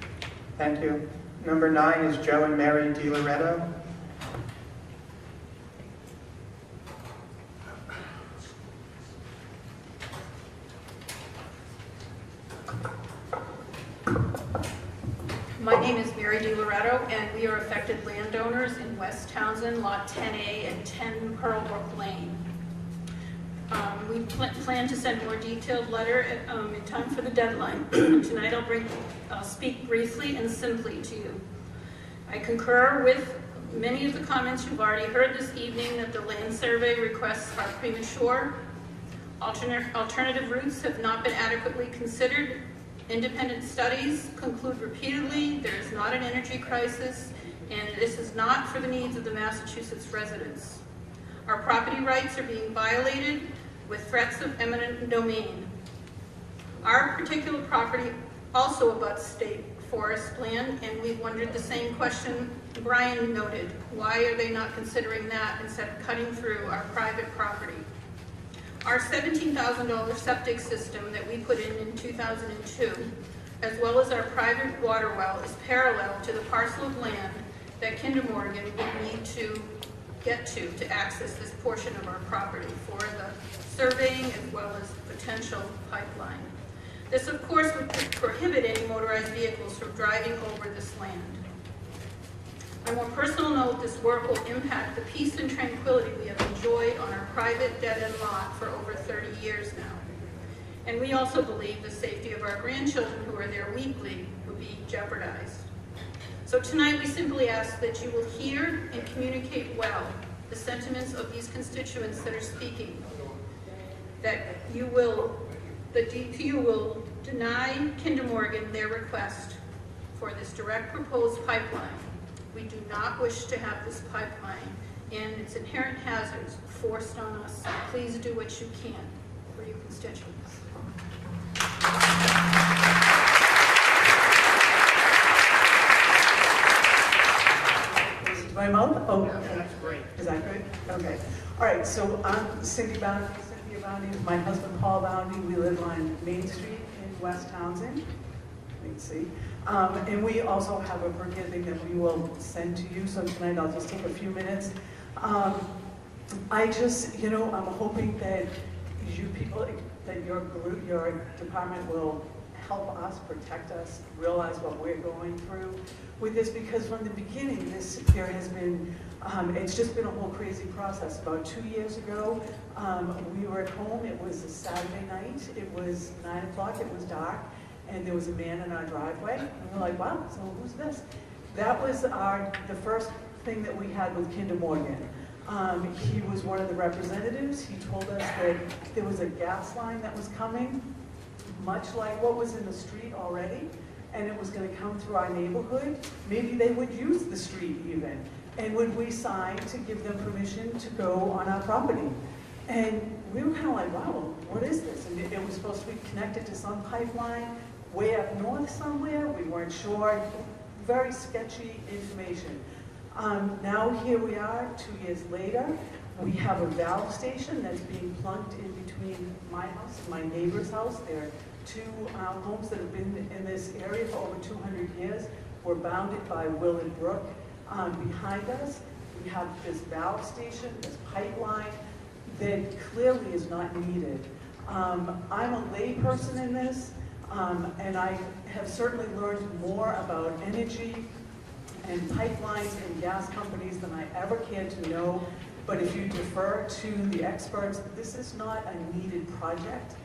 Thank you. Number 9 is Joe and Mary DiLoretto. My name is Mary DiLoretto, and we are affected landowners in West Townsend, Lot 10A and 10 Pearlbrook Lane. We plan to send a more detailed letter in time for the deadline. Tonight I'll speak briefly and simply to you. I concur with many of the comments you've already heard this evening that the land survey requests are premature. Alternative routes have not been adequately considered. Independent studies conclude repeatedly there is not an energy crisis and this is not for the needs of the Massachusetts residents. Our property rights are being violated with threats of eminent domain. Our particular property also abuts state forest land, and we've wondered the same question Brian noted. Why are they not considering that instead of cutting through our private property? Our $17,000 septic system that we put in 2002, as well as our private water well, is parallel to the parcel of land that Kinder Morgan would need to get to access this portion of our property for the surveying as well as potential pipeline. This, of course, would prohibit any motorized vehicles from driving over this land. On a more personal note, this work will impact the peace and tranquility we have enjoyed on our private dead-end lot for over 30 years now. And we also believe the safety of our grandchildren who are there weekly would be jeopardized. So tonight we simply ask that you will hear and communicate well the sentiments of these constituents that are speaking, that the DPU will deny Kinder Morgan their request for this direct proposed pipeline. We do not wish to have this pipeline and its inherent hazards forced on us. So please do what you can for your constituents. My mouth? Oh, that's great. Is that good? Okay. All right, so I'm Cynthia Boundy with my husband Paul Boundy. We live on Main Street in West Townsend. Let's see. And we also have a forgiving that we will send to you. So tonight I'll just take a few minutes. I just, I'm hoping that you people, that your group, your department will help us, protect us, realize what we're going through with this, because from the beginning, there has been, it's just been a whole crazy process. About 2 years ago, we were at home. It was a Saturday night. It was 9 o'clock. It was dark, and there was a man in our driveway. And we're like, wow, so who's this? That was the first thing that we had with Kinder Morgan. He was one of the representatives. He told us that there was a gas line that was coming, much like what was in the street already, and it was going to come through our neighborhood. Maybe they would use the street even, and would we sign to give them permission to go on our property? And we were kind of like, wow, what is this? And it was supposed to be connected to some pipeline way up north somewhere. We weren't sure. Very sketchy information. Now here we are, 2 years later. We have a valve station that's being plugged in between my house and my neighbor's house. There are two homes that have been in this area for over 200 years. We're bounded by Willard Brook. Behind us, we have this valve station, this pipeline that clearly is not needed. I'm a lay person in this, and I have certainly learned more about energy and pipelines and gas companies than I ever cared to know. But if you defer to the experts, this is not a needed project.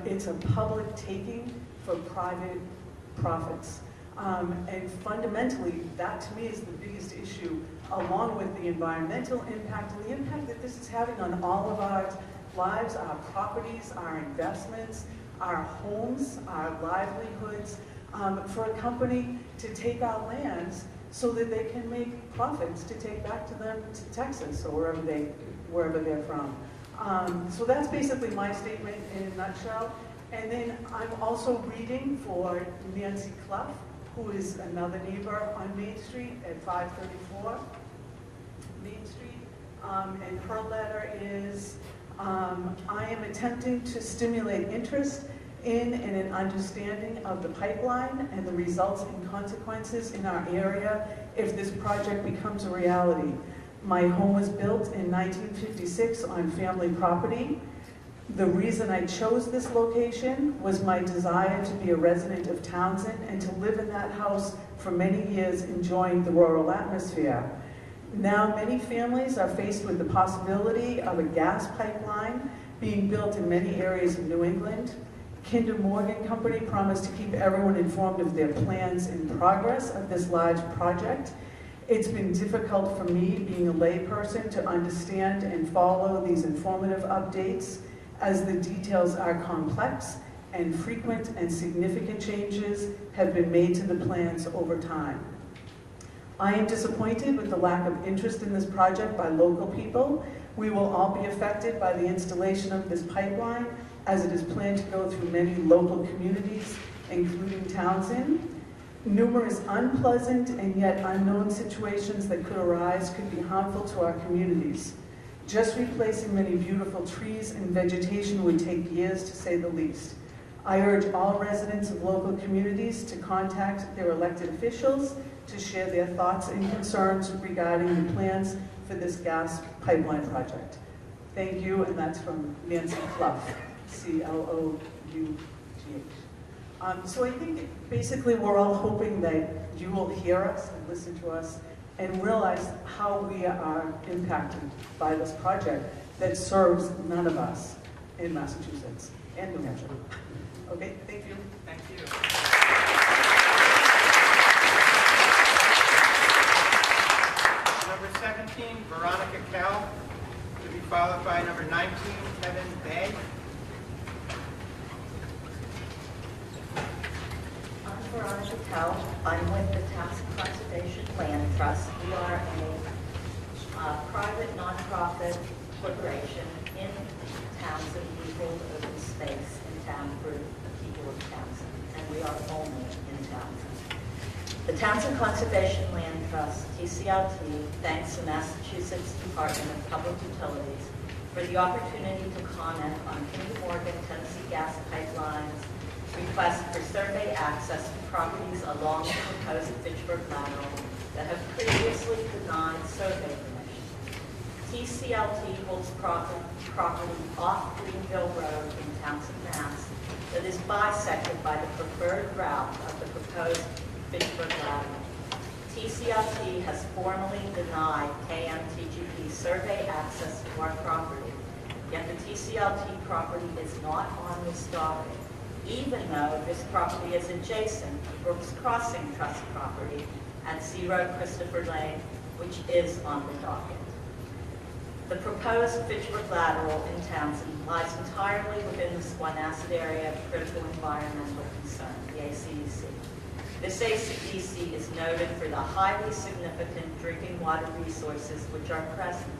It's a public taking for private profits. And fundamentally, that to me is the biggest issue, along with the environmental impact and the impact that this is having on all of our lives, our properties, our investments, our homes, our livelihoods, for a company to take our lands so that they can make profits to take back to them to Texas or wherever they're from. So that's basically my statement in a nutshell. And then I'm also reading for Nancy Clough, who is another neighbor on Main Street at 534 Main Street. And her letter is, I am attempting to stimulate interest in and an understanding of the pipeline and the results and consequences in our area if this project becomes a reality. My home was built in 1956 on family property. The reason I chose this location was my desire to be a resident of Townsend and to live in that house for many years, enjoying the rural atmosphere. Now many families are faced with the possibility of a gas pipeline being built in many areas of New England. Kinder Morgan Company promised to keep everyone informed of their plans and progress of this large project. It's been difficult for me, being a layperson, to understand and follow these informative updates, as the details are complex and frequent and significant changes have been made to the plans over time. I am disappointed with the lack of interest in this project by local people. We will all be affected by the installation of this pipeline, as it is planned to go through many local communities, including Townsend. Numerous unpleasant and yet unknown situations that could arise could be harmful to our communities. Just replacing many beautiful trees and vegetation would take years, to say the least. I urge all residents of local communities to contact their elected officials to share their thoughts and concerns regarding the plans for this gas pipeline project. Thank you, and that's from Nancy Clough, C-L-O-U-G-H. So I think basically we're all hoping that you will hear us and listen to us and realize how we are impacted by this project that serves none of us in Massachusetts and New Hampshire. Okay, thank you. Thank you. Number 17, Veronica Kell, to be followed by number 19, Kevin Bay. I'm Veronica Kell. I'm with the Task Conservation Land Trust. We are a private nonprofit corporation in Townsend. We hold open space in town for the people of Townsend, and we are only in Townsend. The Townsend Conservation Land Trust, TCLT, thanks the Massachusetts Department of Public Utilities for the opportunity to comment on Kinder Morgan Tennessee Gas Pipeline's request for survey access to properties along the proposed Fitchburg lateral that have previously denied survey permission. TCLT holds property off Greenville Road in Townsend, Mass. that is bisected by the preferred route of the proposed Fitchburg lateral. TCLT has formally denied KMTGP survey access to our property, yet the TCLT property is not on this docket, even though this property is adjacent to Brooks Crossing Trust property at 0 Christopher Lane, which is on the docket. The proposed Fitchburg lateral in Townsend lies entirely within the Squanasset area of critical environmental concern, the ACEC. This ACEC is noted for the highly significant drinking water resources which are present.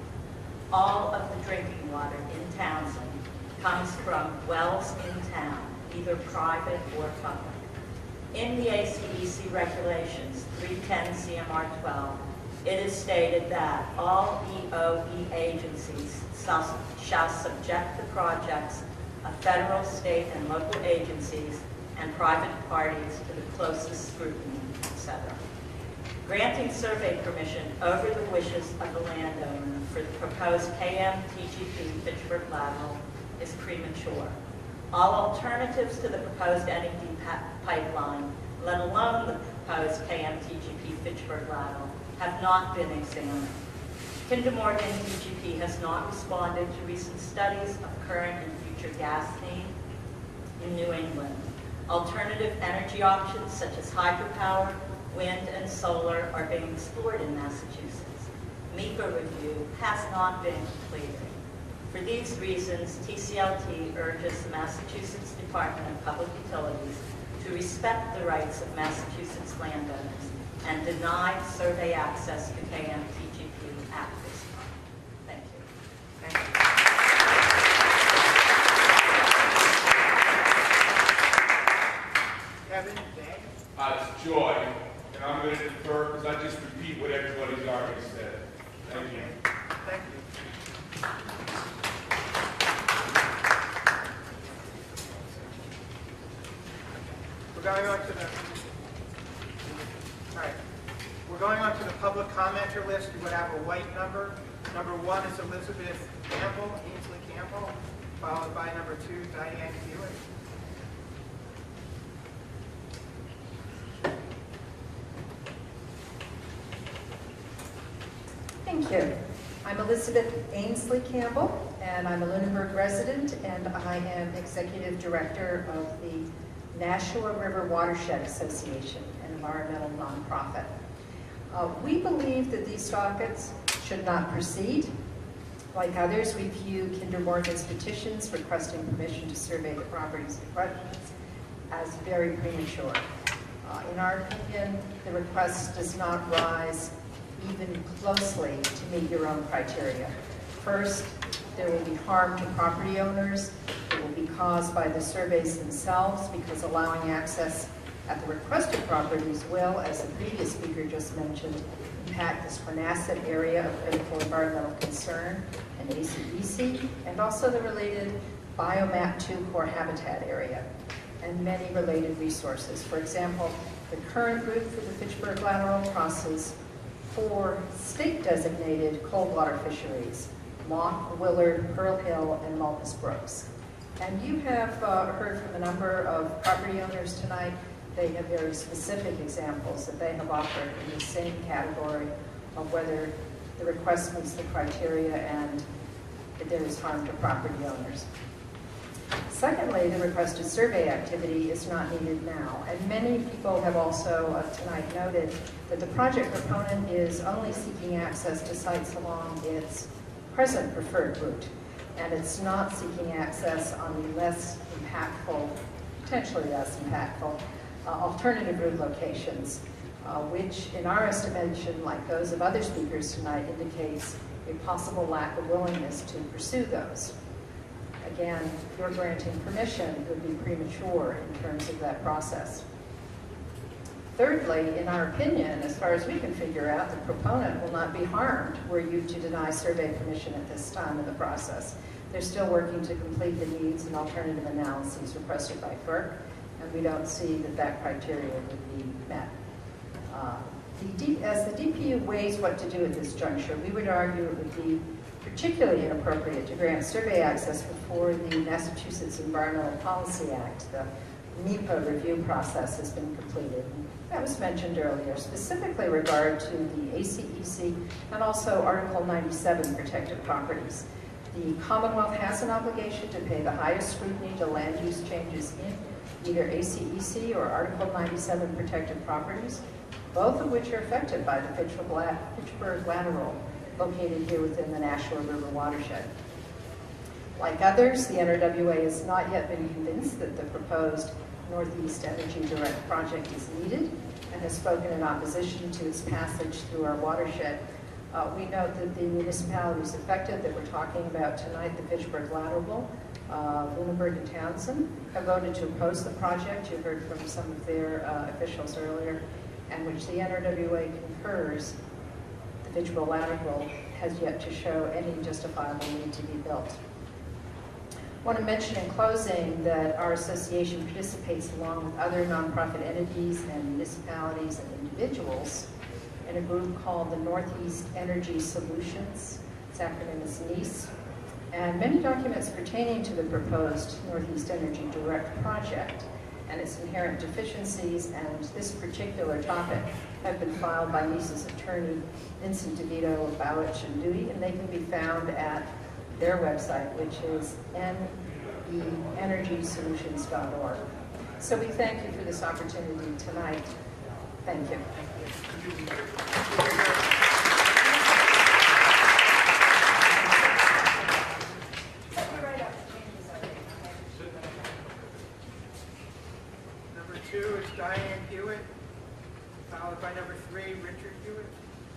All of the drinking water in Townsend comes from wells in town, either private or public. In the ACEC regulations, 310 CMR 12, it is stated that all EOE agencies shall subject the projects of federal, state, and local agencies and private parties to the closest scrutiny, etc. Granting survey permission over the wishes of the landowner for the proposed KMTGP Fitchburg lateral is premature. All alternatives to the proposed NED pipeline, let alone the proposed KMTGP Fitchburg lateral, have not been examined. Kinder Morgan TGP has not responded to recent studies of current and future gas need in New England. Alternative energy options such as hydropower, wind, and solar are being explored in Massachusetts. MECA review has not been completed. For these reasons, TCLT urges the Massachusetts Department of Public Utilities to respect the rights of Massachusetts landowners and deny survey access to KMTGP at this time. Thank you. Thank you. Kevin Day. It's Joy, and I'm going to defer because I just repeat what everybody's already said. Thank you. Thank you. We're going on to the, all right. We're going on to the public commenter list. You would have a white number. Number 1 is Elizabeth Campbell, Ainsley Campbell, followed by number 2, Diane Hewitt. Thank you. I'm Elizabeth Ainsley Campbell, and I'm a Lunenburg resident, and I am Executive Director of the Nashua River Watershed Association, an environmental nonprofit. We believe that these dockets should not proceed. Like others, we view Kinder Morgan's petitions requesting permission to survey the properties in question as very premature. In our opinion, the request does not rise even closely to meet your own criteria. First, there will be harm to property owners. It will be caused by the surveys themselves because allowing access at the requested properties will, as the previous speaker just mentioned, impact this Quonasset area of critical environmental concern and ACEC, and also the related Biomap 2 core habitat area, and many related resources. For example, the current route for the Fitchburg Lateral crosses 4 state-designated cold water fisheries: Mock, Willard, Pearl Hill, and Multus Brooks. And you have heard from a number of property owners tonight. They have very specific examples that they have offered in the same category of whether the request meets the criteria and that there is harm to property owners. Secondly, the requested survey activity is not needed now, and many people have also tonight noted that the project proponent is only seeking access to sites along its present preferred route, and it's not seeking access on the less impactful, potentially less impactful, alternative route locations, which in our estimation, like those of other speakers tonight, indicates a possible lack of willingness to pursue those. Again, your granting permission would be premature in terms of that process. Thirdly, in our opinion, as far as we can figure out, the proponent will not be harmed were you to deny survey permission at this time of the process. They're still working to complete the needs and alternative analyses requested by FERC, and we don't see that that criteria would be met. As the DPU weighs what to do at this juncture, we would argue it would be particularly inappropriate to grant survey access before the Massachusetts Environmental Policy Act, the MEPA review process, has been completed. That was mentioned earlier, specifically regard to the ACEC and also Article 97 protected properties. The Commonwealth has an obligation to pay the highest scrutiny to land use changes in either ACEC or Article 97 protected properties, both of which are affected by the Fitchburg Lateral located here within the Nashua River watershed. Like others, the NRWA has not yet been convinced that the proposed Northeast Energy Direct project is needed and has spoken in opposition to its passage through our watershed. We note that the municipalities affected that we're talking about tonight, the Fitchburg Lateral, Lunenburg and Townsend, have voted to oppose the project. You heard from some of their officials earlier, and which the NRWA concurs the Fitchburg Lateral has yet to show any justifiable need to be built. I want to mention in closing that our association participates along with other nonprofit entities and municipalities and individuals in a group called the Northeast Energy Solutions. Its acronym is NEAS. And many documents pertaining to the proposed Northeast Energy Direct project and its inherent deficiencies and this particular topic have been filed by NEAS's attorney, Vincent DeVito, Bowich and Dewey, and they can be found at their website, which is neenergysolutions.org. So we thank you for this opportunity tonight. Thank you. Number 2 is Diane Hewitt, followed by number 3, Richard Hewitt.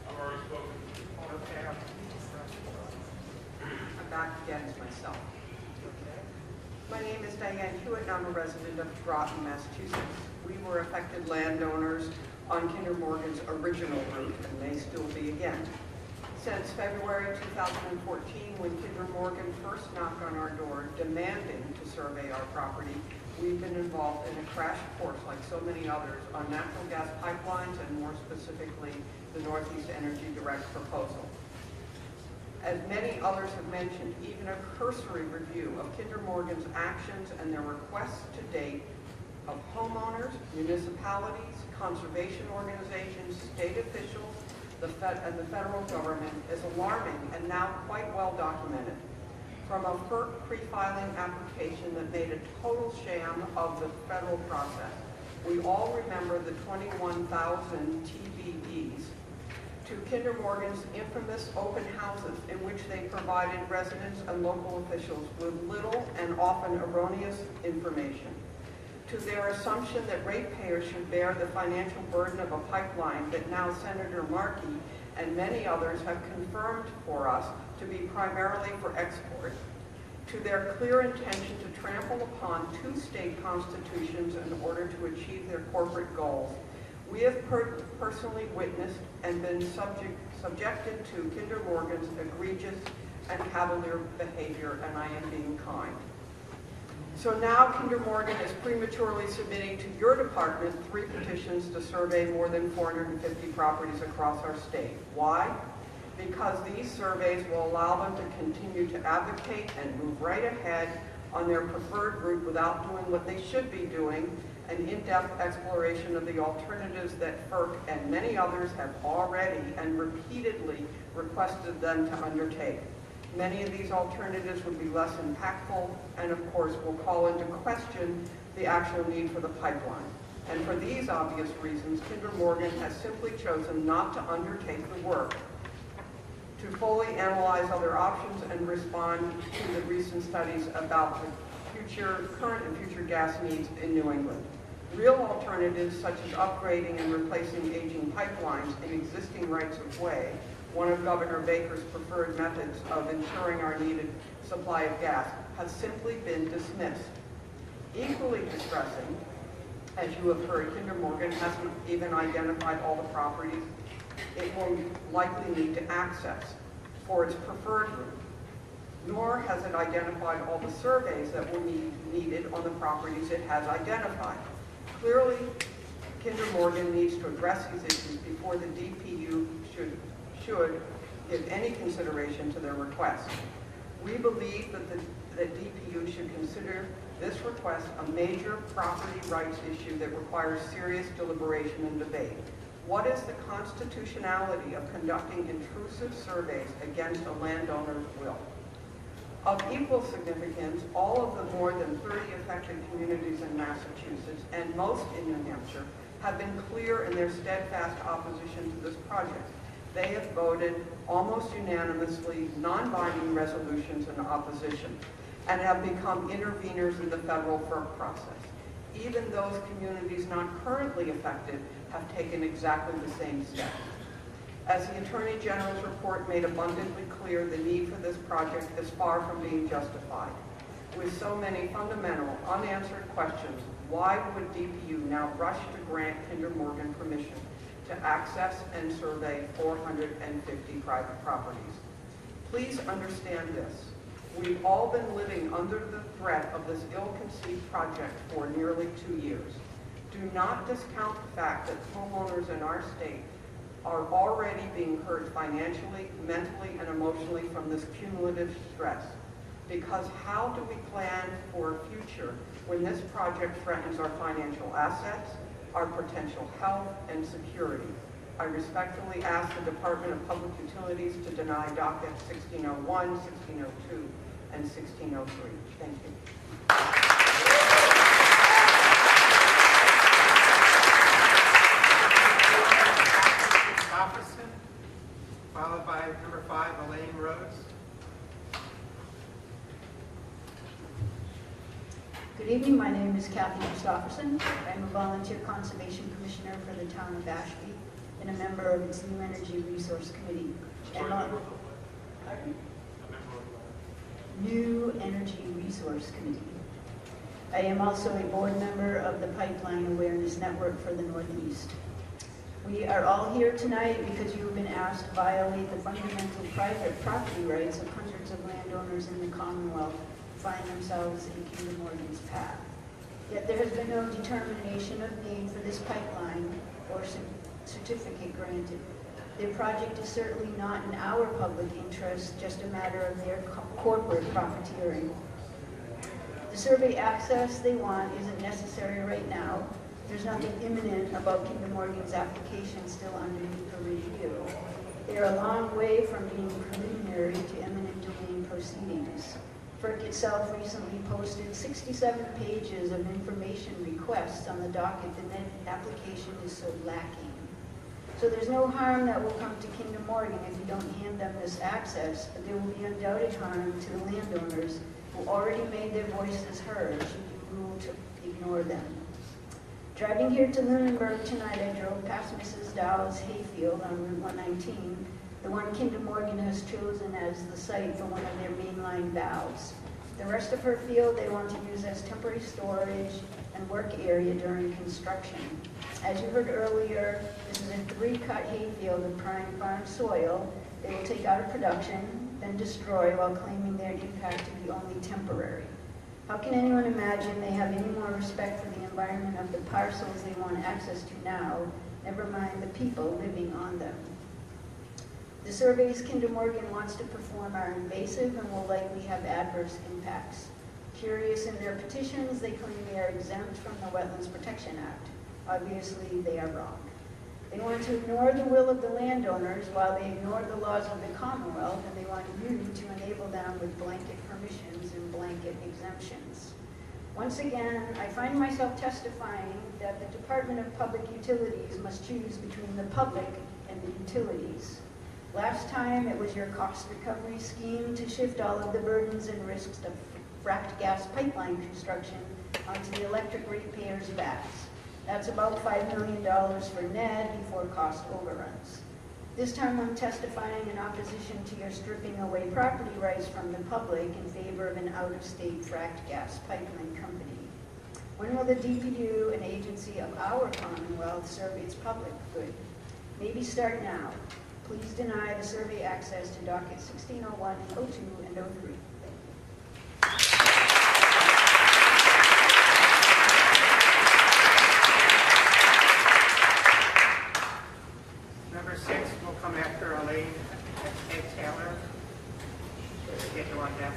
I've already spoken. Okay, I'm back again as myself. Okay. My name is Diane Hewitt, and I'm a resident of Groton, Massachusetts. We were affected landowners on Kinder Morgan's original route, and may still be again. Since February 2014, when Kinder Morgan first knocked on our door demanding to survey our property, we've been involved in a crash course, like so many others, on natural gas pipelines and more specifically the Northeast Energy Direct proposal. As many others have mentioned, even a cursory review of Kinder Morgan's actions and their requests to date of homeowners, municipalities, conservation organizations, state officials, and the federal government is alarming and now quite well documented. From a FERC pre-filing application that made a total sham of the federal process, we all remember the 21,000 TBDs, to Kinder Morgan's infamous open houses in which they provided residents and local officials with little and often erroneous information, to their assumption that ratepayers should bear the financial burden of a pipeline that now Senator Markey and many others have confirmed for us to be primarily for export, to their clear intention to trample upon two state constitutions in order to achieve their corporate goals, we have personally witnessed and been subjected to Kinder Morgan's egregious and cavalier behavior, and I am being kind. So now Kinder Morgan is prematurely submitting to your department 3 petitions to survey more than 450 properties across our state. Why? Because these surveys will allow them to continue to advocate and move right ahead on their preferred route without doing what they should be doing, an in-depth exploration of the alternatives that FERC and many others have already and repeatedly requested them to undertake. Many of these alternatives would be less impactful and, of course, will call into question the actual need for the pipeline. And for these obvious reasons, Kinder Morgan has simply chosen not to undertake the work to fully analyze other options and respond to the recent studies about the current and future gas needs in New England. Real alternatives such as upgrading and replacing aging pipelines in existing rights-of-way, one of Governor Baker's preferred methods of ensuring our needed supply of gas, has simply been dismissed. Equally distressing, as you have heard, Kinder Morgan hasn't even identified all the properties it will likely need to access for its preferred route, nor has it identified all the surveys that will be needed on the properties it has identified. Clearly, Kinder Morgan needs to address these issues before the DPU should give any consideration to their request. We believe that DPU should consider this request a major property rights issue that requires serious deliberation and debate. What is the constitutionality of conducting intrusive surveys against a landowner's will? Of equal significance, all of the more than 30 affected communities in Massachusetts and most in New Hampshire have been clear in their steadfast opposition to this project. They have voted almost unanimously non-binding resolutions in opposition and have become interveners in the federal FERC process. Even those communities not currently affected have taken exactly the same steps. As the Attorney General's report made abundantly clear, the need for this project is far from being justified. With so many fundamental, unanswered questions, why would DPU now rush to grant Kinder Morgan permission to access and survey 450 private properties? Please understand this. We've all been living under the threat of this ill-conceived project for nearly 2 years. Do not discount the fact that homeowners in our state are already being hurt financially, mentally, and emotionally from this cumulative stress. Because how do we plan for a future when this project threatens our financial assets, our potential health, and security? I respectfully ask the Department of Public Utilities to deny docket 1601, 1602, and 1603. Thank you. Christopherson, followed by number 5, Elaine Rose. Good evening, my name is Kathy Christopherson. I'm a volunteer conservation commissioner for the town of Ashby and a member of its New Energy Resource Committee. New Energy Resource Committee. I am also a board member of the Pipeline Awareness Network for the Northeast. We are all here tonight because you have been asked to violate the fundamental private property rights of hundreds of landowners in the Commonwealth who find themselves in Kinder Morgan's path. Yet there has been no determination of need for this pipeline or certificate granted. Their project is certainly not in our public interest, just a matter of their corporate profiteering. The survey access they want isn't necessary right now. There's nothing imminent about Kinder Morgan's application still underneath for review. They are a long way from being preliminary to eminent domain proceedings. FERC itself recently posted 67 pages of information requests on the docket, and that application is so lacking. So there's no harm that will come to Kinder Morgan if you don't hand them this access, but there will be undoubted harm to the landowners who already made their voices heard should you rule to ignore them. Driving here to Lunenburg tonight, I drove past Mrs. Dow's hayfield on Route 119, the one Kinder Morgan has chosen as the site for one of their mainline valves. The rest of her field they want to use as temporary storage and work area during construction. As you heard earlier, this is a 3-cut hayfield of prime farm soil they will take out of production, then destroy while claiming their impact to be only temporary. How can anyone imagine they have any more respect for the environment of the parcels they want access to now, never mind the people living on them? The surveys Kinder Morgan wants to perform are invasive and will likely have adverse impacts. Curious in their petitions, they claim they are exempt from the Wetlands Protection Act. Obviously, they are wrong. They want to ignore the will of the landowners while they ignore the laws of the Commonwealth, and they want you to enable them with blanket permissions and blanket exemptions. Once again, I find myself testifying that the Department of Public Utilities must choose between the public and the utilities. Last time, it was your cost recovery scheme to shift all of the burdens and risks of fracked gas pipeline construction onto the electric ratepayers' backs. That's about $5 million for NED before cost overruns. This time I'm testifying in opposition to your stripping away property rights from the public in favor of an out-of-state fracked gas pipeline company. When will the DPU, an agency of our Commonwealth, serve its public good? Maybe start now. Please deny the survey access to docket 1601, 02, and 03. Number 6 will come after Elaine Taylor. Get you on deck.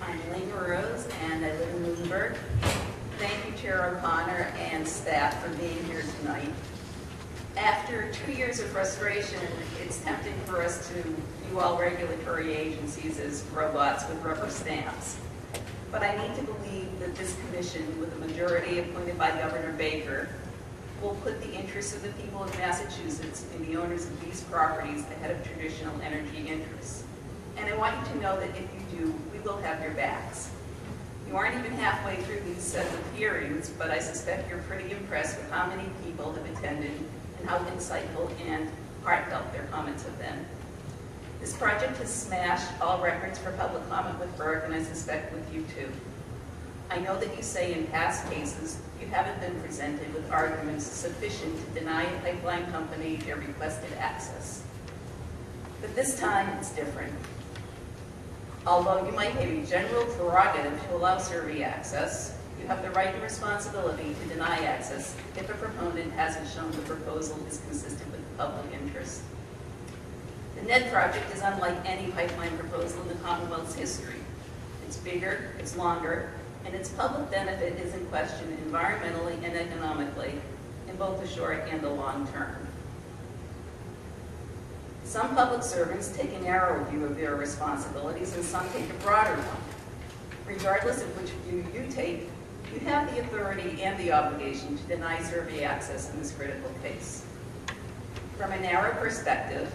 I'm Elaine Rose, and I live in Lunenburg. Thank you, Chair O'Connor and staff, for being here tonight. After 2 years of frustration, it's tempting for us to view all regulatory agencies as robots with rubber stamps. But I need to believe that this commission, with a majority appointed by Governor Baker, will put the interests of the people of Massachusetts and the owners of these properties ahead of traditional energy interests. And I want you to know that if you do, we will have your backs. You aren't even halfway through these sets of hearings, but I suspect you're pretty impressed with how many people have attended and how insightful and heartfelt their comments have been. This project has smashed all records for public comment with FERC, and I suspect with you too. I know that you say in past cases you haven't been presented with arguments sufficient to deny a pipeline company their requested access. But this time it's different. Although you might have a general prerogative to allow survey access, you have the right and responsibility to deny access if a proponent hasn't shown the proposal is consistent with the public interest. The NED project is unlike any pipeline proposal in the Commonwealth's history. It's bigger, it's longer, and its public benefit is in question environmentally and economically in both the short and the long term. Some public servants take a narrow view of their responsibilities and some take a broader one. Regardless of which view you take, you have the authority and the obligation to deny survey access in this critical case. From a narrow perspective,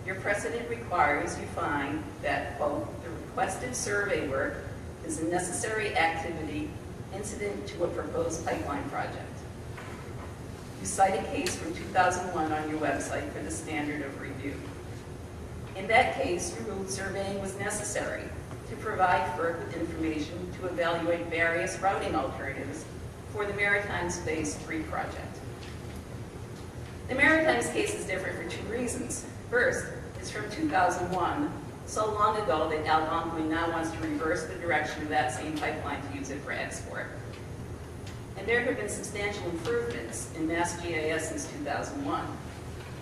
your precedent requires you find that, quote, the requested survey work is a necessary activity incident to a proposed pipeline project. You cite a case from 2001 on your website for the standard of review. In that case, you ruled surveying was necessary to provide FERC with information to evaluate various routing alternatives for the Maritimes Phase 3 project. The Maritimes case is different for 2 reasons. First, it's from 2001, so long ago that Algonquin now wants to reverse the direction of that same pipeline to use it for export. And there have been substantial improvements in MassGIS since 2001.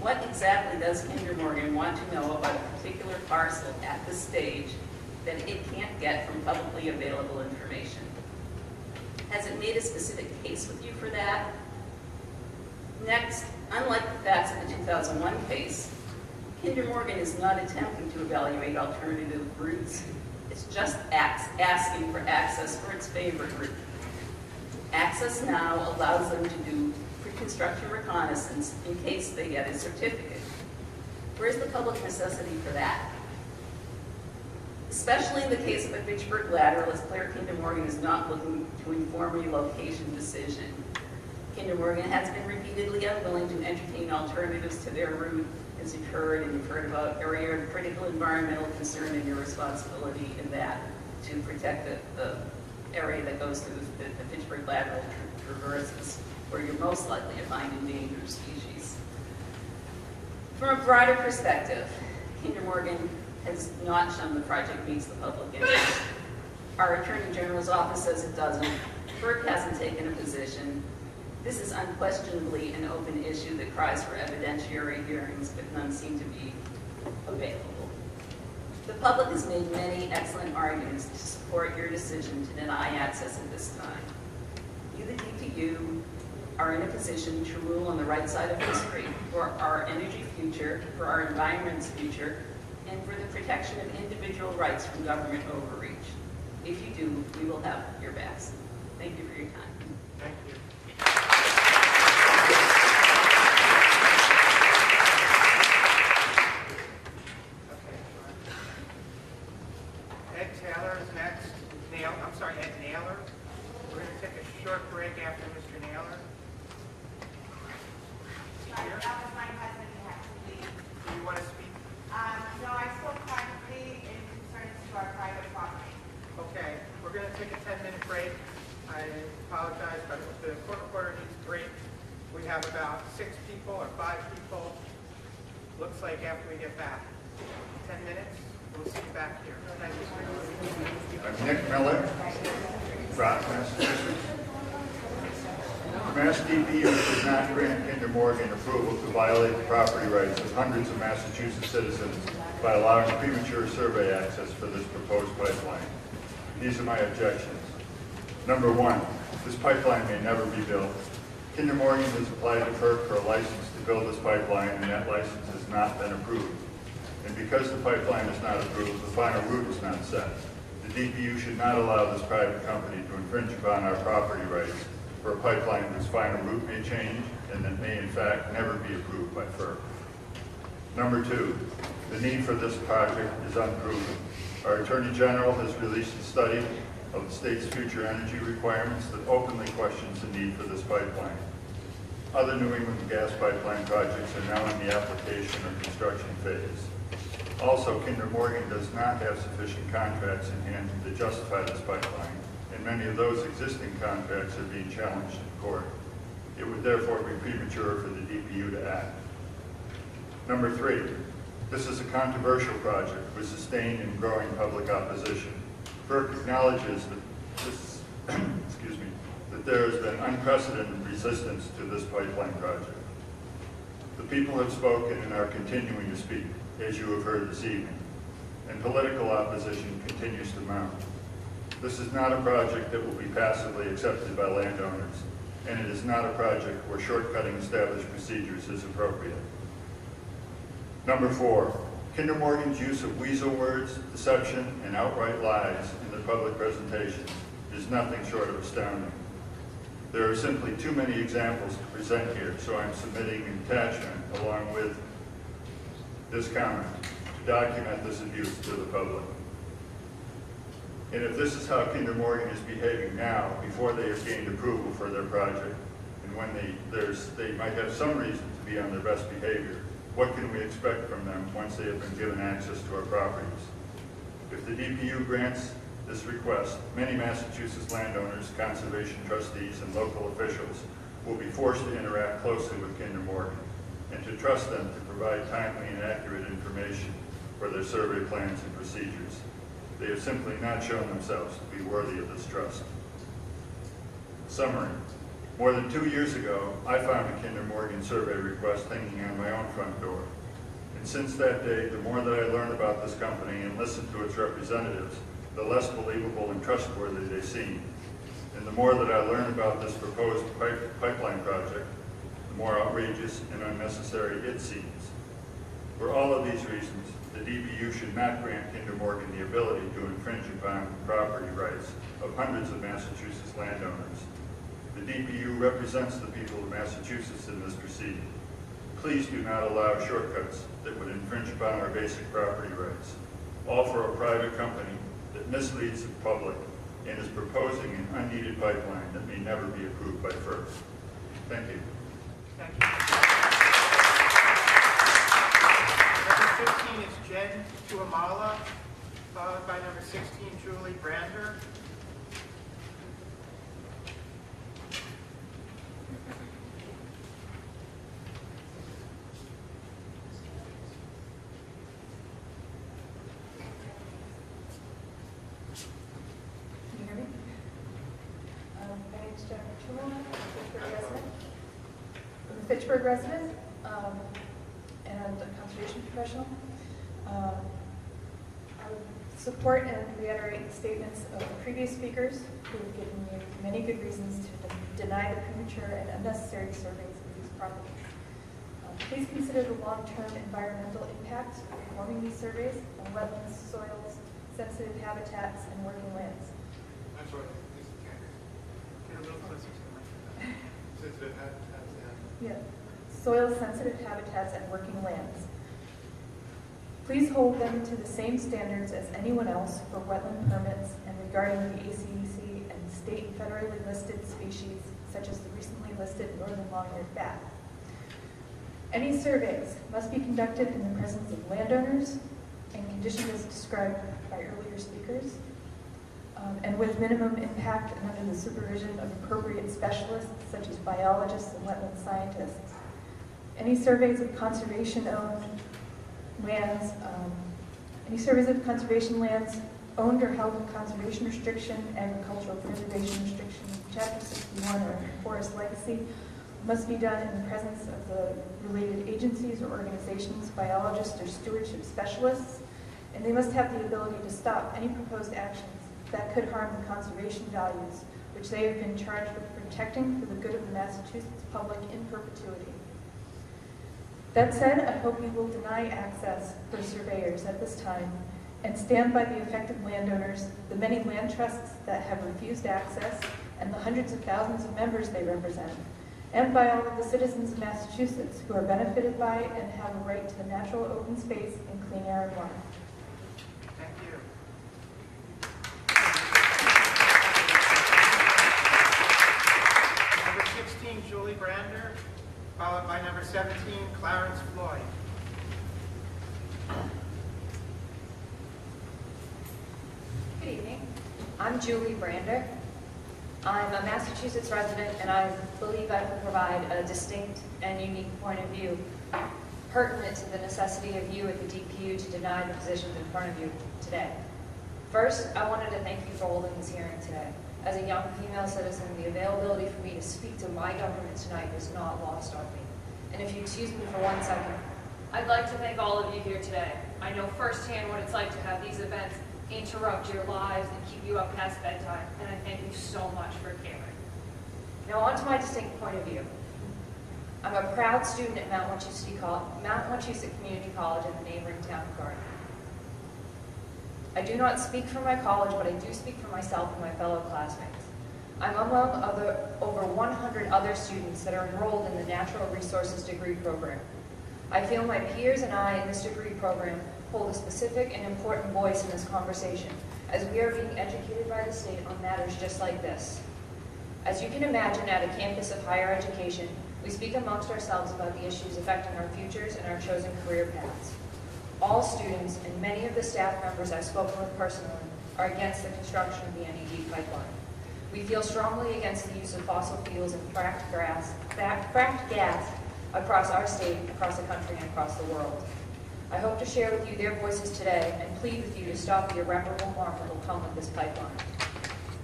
What exactly does Kinder Morgan want to know about a particular parcel at this stage that it can't get from publicly available information? Has it made a specific case with you for that? Next, unlike the facts of the 2001 case, Kinder Morgan is not attempting to evaluate alternative routes. It's just asking for access for its favorite route. Access now allows them to do pre-construction reconnaissance in case they get a certificate. Where's the public necessity for that? The Especially in the case of a Fitchburg lateral, as Claire Kinder Morgan is not looking to inform a location decision. Kinder Morgan has been repeatedly unwilling to entertain alternatives to their route, as you've heard, and you've heard about area of critical environmental concern and your responsibility in that to protect the area that goes through the Fitchburg lateral traverses, where you're most likely to find endangered species. From a broader perspective, Kinder Morgan has not shown the project meets the public interest. Our Attorney General's office says it doesn't. FERC hasn't taken a position. This is unquestionably an open issue that cries for evidentiary hearings, but none seem to be available. The public has made many excellent arguments to support your decision to deny access at this time. You, the DPU, are in a position to rule on the right side of history for our energy future, for our environment's future, and for the protection of individual rights from government overreach. If you do, we will have your backs. Thank you for your time. Thank you. Ed Taylor is next. Ed Naylor. We're going to take a short break after Mr. Naylor. Sorry, that was my husband who had to leave. Do you want to speak? No, I spoke privately in concerns to our private property. Okay, we're going to take a 10-minute break. I apologize, but the court reporter needs a break. We have about 6 people or 5 people. Looks like after we get back. 10 minutes, we'll see you back here. Thank you. I'm Nick Miller, Groton, Massachusetts. Mass DPU did not grant Kinder Morgan approval to violate the property rights of hundreds of Massachusetts citizens by allowing premature survey access for this proposed pipeline. These are my objections. Number 1, this pipeline may never be built. Kinder Morgan has applied to FERC for a license to build this pipeline, and that license has not been approved. And because the pipeline is not approved, the final route is not set. The DPU should not allow this private company to infringe upon our property rights for a pipeline whose final route may change and that may in fact never be approved by FERC. Number 2, the need for this project is unproven. Our Attorney General has released a study of the state's future energy requirements that openly questions the need for this pipeline. Other New England gas pipeline projects are now in the application or construction phase. Also, Kinder Morgan does not have sufficient contracts in hand to justify this pipeline, and many of those existing contracts are being challenged in court. It would therefore be premature for the DPU to act. Number 3, this is a controversial project with sustained and growing public opposition. FERC acknowledges that this, that there has been unprecedented resistance to this pipeline project. The people have spoken and are continuing to speak, as you have heard this evening, and political opposition continues to mount. This is not a project that will be passively accepted by landowners, and it is not a project where shortcutting established procedures is appropriate. Number 4, Kinder Morgan's use of weasel words, deception, and outright lies in their public presentations is nothing short of astounding. There are simply too many examples to present here, so I'm submitting an attachment along with this comment to document this abuse to the public. And if this is how Kinder Morgan is behaving now, before they have gained approval for their project, and when they might have some reason to be on their best behavior, what can we expect from them once they have been given access to our properties? If the DPU grants this request, many Massachusetts landowners, conservation trustees, and local officials will be forced to interact closely with Kinder Morgan and to trust them to provide timely and accurate information for their survey plans and procedures. They have simply not shown themselves to be worthy of this trust. Summary. More than 2 years ago, I found a Kinder Morgan survey request hanging on my own front door. And since that day, the more that I learn about this company and listen to its representatives, the less believable and trustworthy they seem. And the more that I learn about this proposed pipeline project, the more outrageous and unnecessary it seems. For all of these reasons, the DPU should not grant Kinder Morgan the ability to infringe upon property rights of hundreds of Massachusetts landowners. The DPU represents the people of Massachusetts in this proceeding. Please do not allow shortcuts that would infringe upon our basic property rights. all for a private company that misleads the public and is proposing an unneeded pipeline that may never be approved by FERC. Thank you. Thank you. Number 15 is Jen Tuamala, followed by number 16, Julie Brander. Can you hear me? My name is Jennifer Tuamala, Fitchburg resident. I'm a Fitchburg resident and a conservation professional. I would support and reiterate the statements of the previous speakers who have given you many good reasons to deny the premature and unnecessary surveys of these properties. Please consider the long-term environmental impact of performing these surveys on wetlands, soils, sensitive habitats, and working lands. I'm sorry, please get a little closer to the microphone. Sensitive habitats and... Yeah, soil-sensitive habitats and working lands. Please hold them to the same standards as anyone else for wetland permits and regarding the ACEC and state and federally listed species, such as the recently listed northern long-eared bat. Any surveys must be conducted in the presence of landowners and conditioned as described by earlier speakers, and with minimum impact and under the supervision of appropriate specialists such as biologists and wetland scientists. Any surveys of conservation-owned lands, owned or held in conservation restriction, agricultural preservation restriction, Chapter 61, or forest legacy, must be done in the presence of the related agencies or organizations, biologists or stewardship specialists, and they must have the ability to stop any proposed actions that could harm the conservation values, which they have been charged with protecting for the good of the Massachusetts public in perpetuity. That said, I hope you will deny access for surveyors at this time and stand by the affected landowners, the many land trusts that have refused access, and the hundreds of thousands of members they represent, and by all of the citizens of Massachusetts who are benefited by and have a right to the natural open space and clean air and water. Thank you. Number 16, Julie Brander, followed by number 17, Clarence Floyd. Good evening. I'm Julie Brander. I'm a Massachusetts resident, and I believe I can provide a distinct and unique point of view pertinent to the necessity of you at the DPU to deny the positions in front of you today. First, I wanted to thank you for holding this hearing today. As a young female citizen, the availability for me to speak to my government tonight is not lost on me. And if you excuse me for 1 second, I'd like to thank all of you here today. I know firsthand what it's like to have these events interrupt your lives and keep you up past bedtime, and I thank you so much for caring. Now on to my distinct point of view. I'm a proud student at Mount Wachusett Community College in the neighboring town of Gardner. I do not speak for my college, but I do speak for myself and my fellow classmates. I'm among over 100 other students that are enrolled in the Natural Resources degree program. I feel my peers and I in this degree program hold a specific and important voice in this conversation, as we are being educated by the state on matters just like this. As you can imagine, at a campus of higher education, we speak amongst ourselves about the issues affecting our futures and our chosen career paths. All students and many of the staff members I've spoken with personally are against the construction of the NED pipeline. We feel strongly against the use of fossil fuels and fracked gas across our state, across the country, and across the world. I hope to share with you their voices today and plead with you to stop the irreparable harm that will come with this pipeline.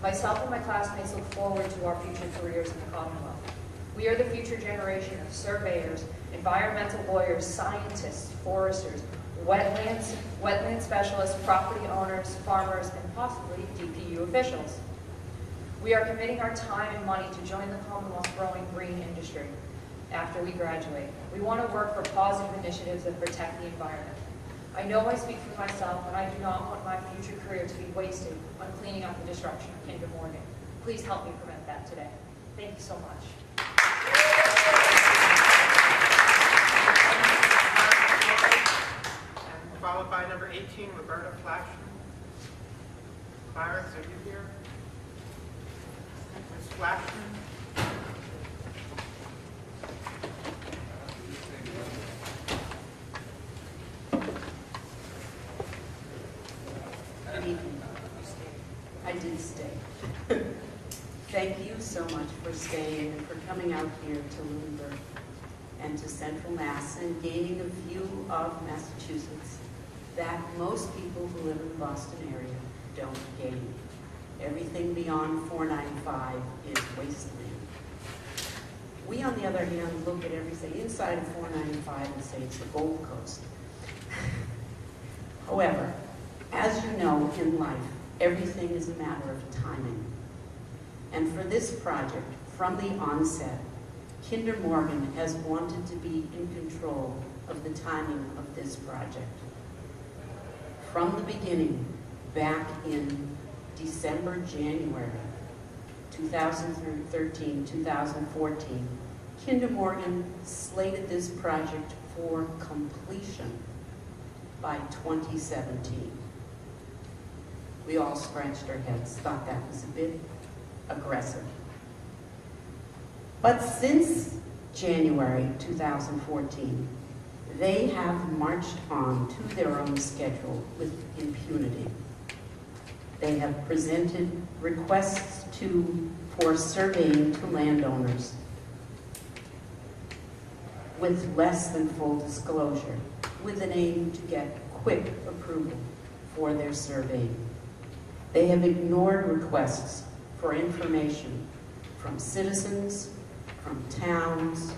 Myself and my classmates look forward to our future careers in the Commonwealth. We are the future generation of surveyors, environmental lawyers, scientists, foresters, wetland specialists, property owners, farmers, and possibly DPU officials. We are committing our time and money to join the Commonwealth's growing green industry after we graduate. We want to work for positive initiatives that protect the environment. I know I speak for myself, and I do not want my future career to be wasted on cleaning up the destruction of Kinder Morgan. Please help me prevent that today. Thank you so much. Followed by number 18, 18, Roberta Flashman. Clarence, are you here? Ms. Flashman? Good evening. I did stay. Thank you so much for staying and for coming out here to Lunenburg and to Central Mass and gaining a view of Massachusetts that most people who live in the Boston area don't gain. Everything beyond 495 is wasteland. We, on the other hand, look at everything inside of 495 and say it's the Gold Coast. However, as you know, in life, everything is a matter of timing. And for this project, from the onset, Kinder Morgan has wanted to be in control of the timing of this project. From the beginning, back in December, January 2013, 2014, Kinder Morgan slated this project for completion by 2017. We all scratched our heads, thought that was a bit aggressive. But since January 2014, they have marched on to their own schedule with impunity. They have presented requests for surveying to landowners with less than full disclosure, with an aim to get quick approval for their surveying. They have ignored requests for information from citizens, from towns,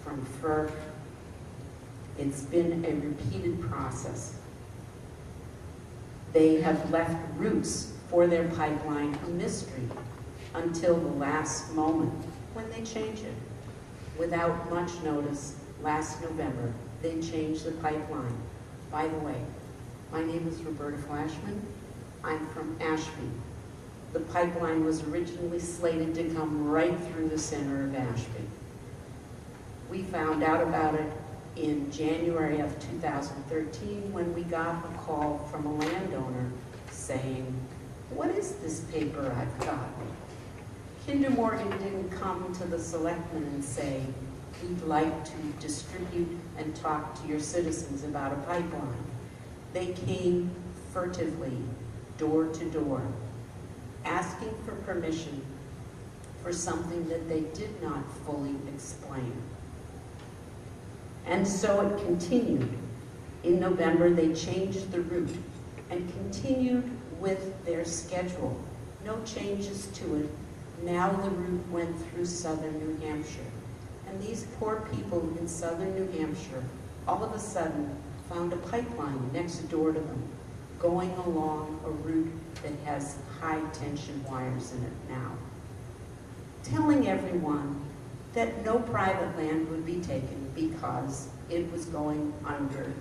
from FERC. It's been a repeated process. They have left routes for their pipeline a mystery until the last moment when they change it. Without much notice, last November, they changed the pipeline. By the way, my name is Roberta Flashman. I'm from Ashby. The pipeline was originally slated to come right through the center of Ashby. We found out about it in January of 2013 when we got a call from a landowner saying, "What is this paper I've got?" Kinder Morgan didn't come to the selectmen and say, "We'd like to distribute and talk to your citizens about a pipeline." They came furtively, door to door, asking for permission for something that they did not fully explain. And so it continued. In November, they changed the route and continued with their schedule. No changes to it. Now the route went through southern New Hampshire. And these poor people in southern New Hampshire all of a sudden found a pipeline next door to them, going along a route that has high tension wires in it now, telling everyone that no private land would be taken because it was going under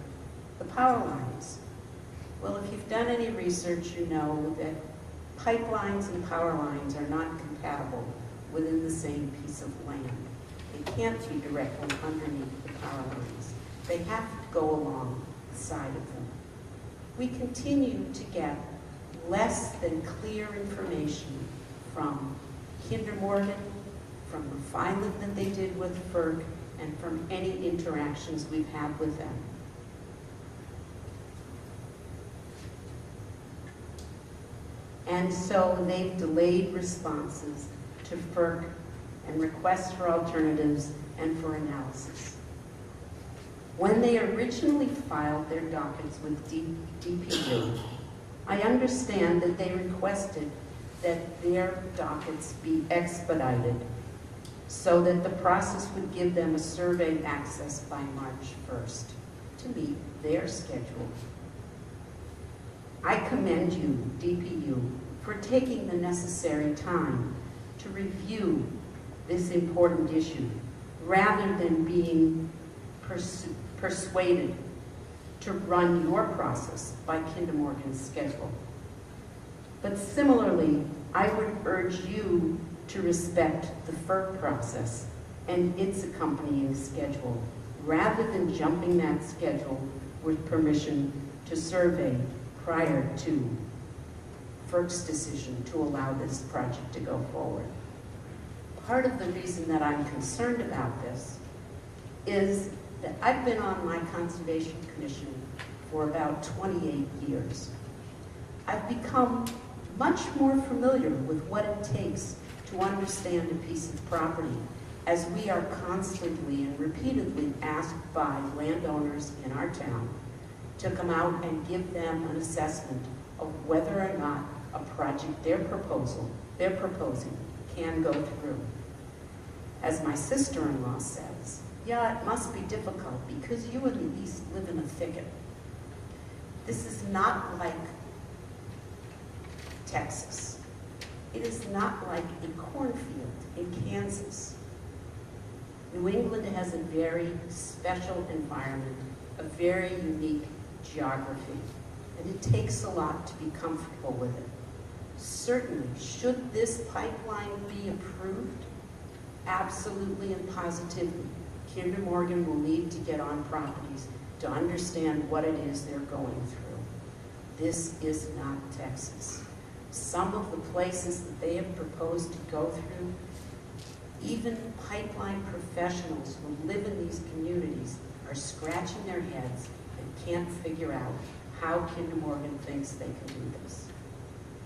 the power lines. Well, if you've done any research, you know that pipelines and power lines are not compatible within the same piece of land. They can't be directly underneath the power lines. They have to go along the side of them. We continue to get less than clear information from Kinder Morgan, from the filing that they did with FERC, and from any interactions we've had with them. And so they've delayed responses to FERC and requests for alternatives and for analysis. When they originally filed their dockets with DPU, I understand that they requested that their dockets be expedited so that the process would give them a survey access by March 1st to meet their schedule. I commend you, DPU, for taking the necessary time to review this important issue rather than being persuaded to run your process by Kinder Morgan's schedule. But similarly, I would urge you to respect the FERC process and its accompanying schedule, rather than jumping that schedule with permission to survey prior to FERC's decision to allow this project to go forward. Part of the reason that I'm concerned about this is that I've been on my Conservation Commission for about 28 years. I've become much more familiar with what it takes to understand a piece of property, as we are constantly and repeatedly asked by landowners in our town to come out and give them an assessment of whether or not a project they're proposing can go through. As my sister-in-law says, yeah, it must be difficult because you in the East live in a thicket. This is not like Texas. It is not like a cornfield in Kansas. New England has a very special environment, a very unique geography, and it takes a lot to be comfortable with it. Certainly, should this pipeline be approved, absolutely and positively, Kinder Morgan will need to get on properties to understand what it is they're going through. This is not Texas. Some of the places that they have proposed to go through, even pipeline professionals who live in these communities are scratching their heads and can't figure out how Kinder Morgan thinks they can do this.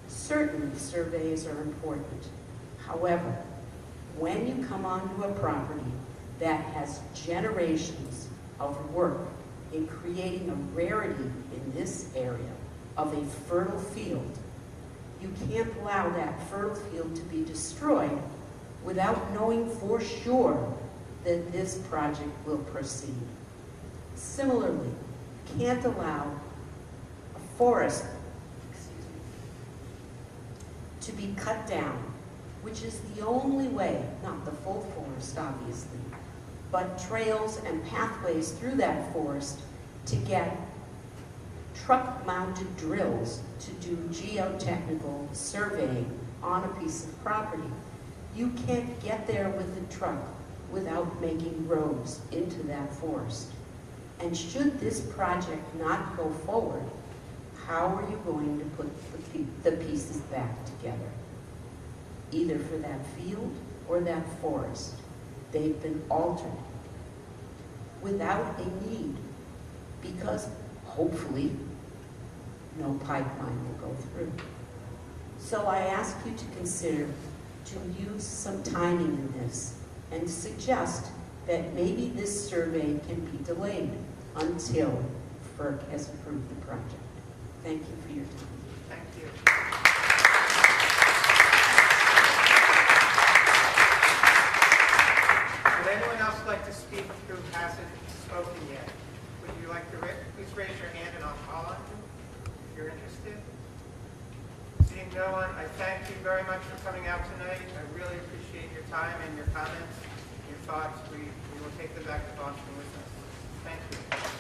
Certainly, surveys are important. However, when you come onto a property that has generations of work in creating a rarity in this area of a fertile field, you can't allow that fertile field to be destroyed without knowing for sure that this project will proceed. Similarly, you can't allow a forest to be cut down, which is the only way, not the full forest obviously, but trails and pathways through that forest to get truck-mounted drills to do geotechnical surveying on a piece of property. You can't get there with a truck without making roads into that forest. And should this project not go forward, how are you going to put the pieces back together? Either for that field or that forest. They've been altered without a need, because hopefully no pipeline will go through. So I ask you to consider to use some timing in this and suggest that maybe this survey can be delayed until FERC has approved the project. Thank you for your time. Thank you. Would anyone else like to speak who hasn't spoken yet? Would you like to please raise your hand and I'll call on you if you're interested? Seeing no one, I thank you very much for coming out tonight. I really appreciate your time and your comments, your thoughts. We will take them back to Boston with us. Thank you.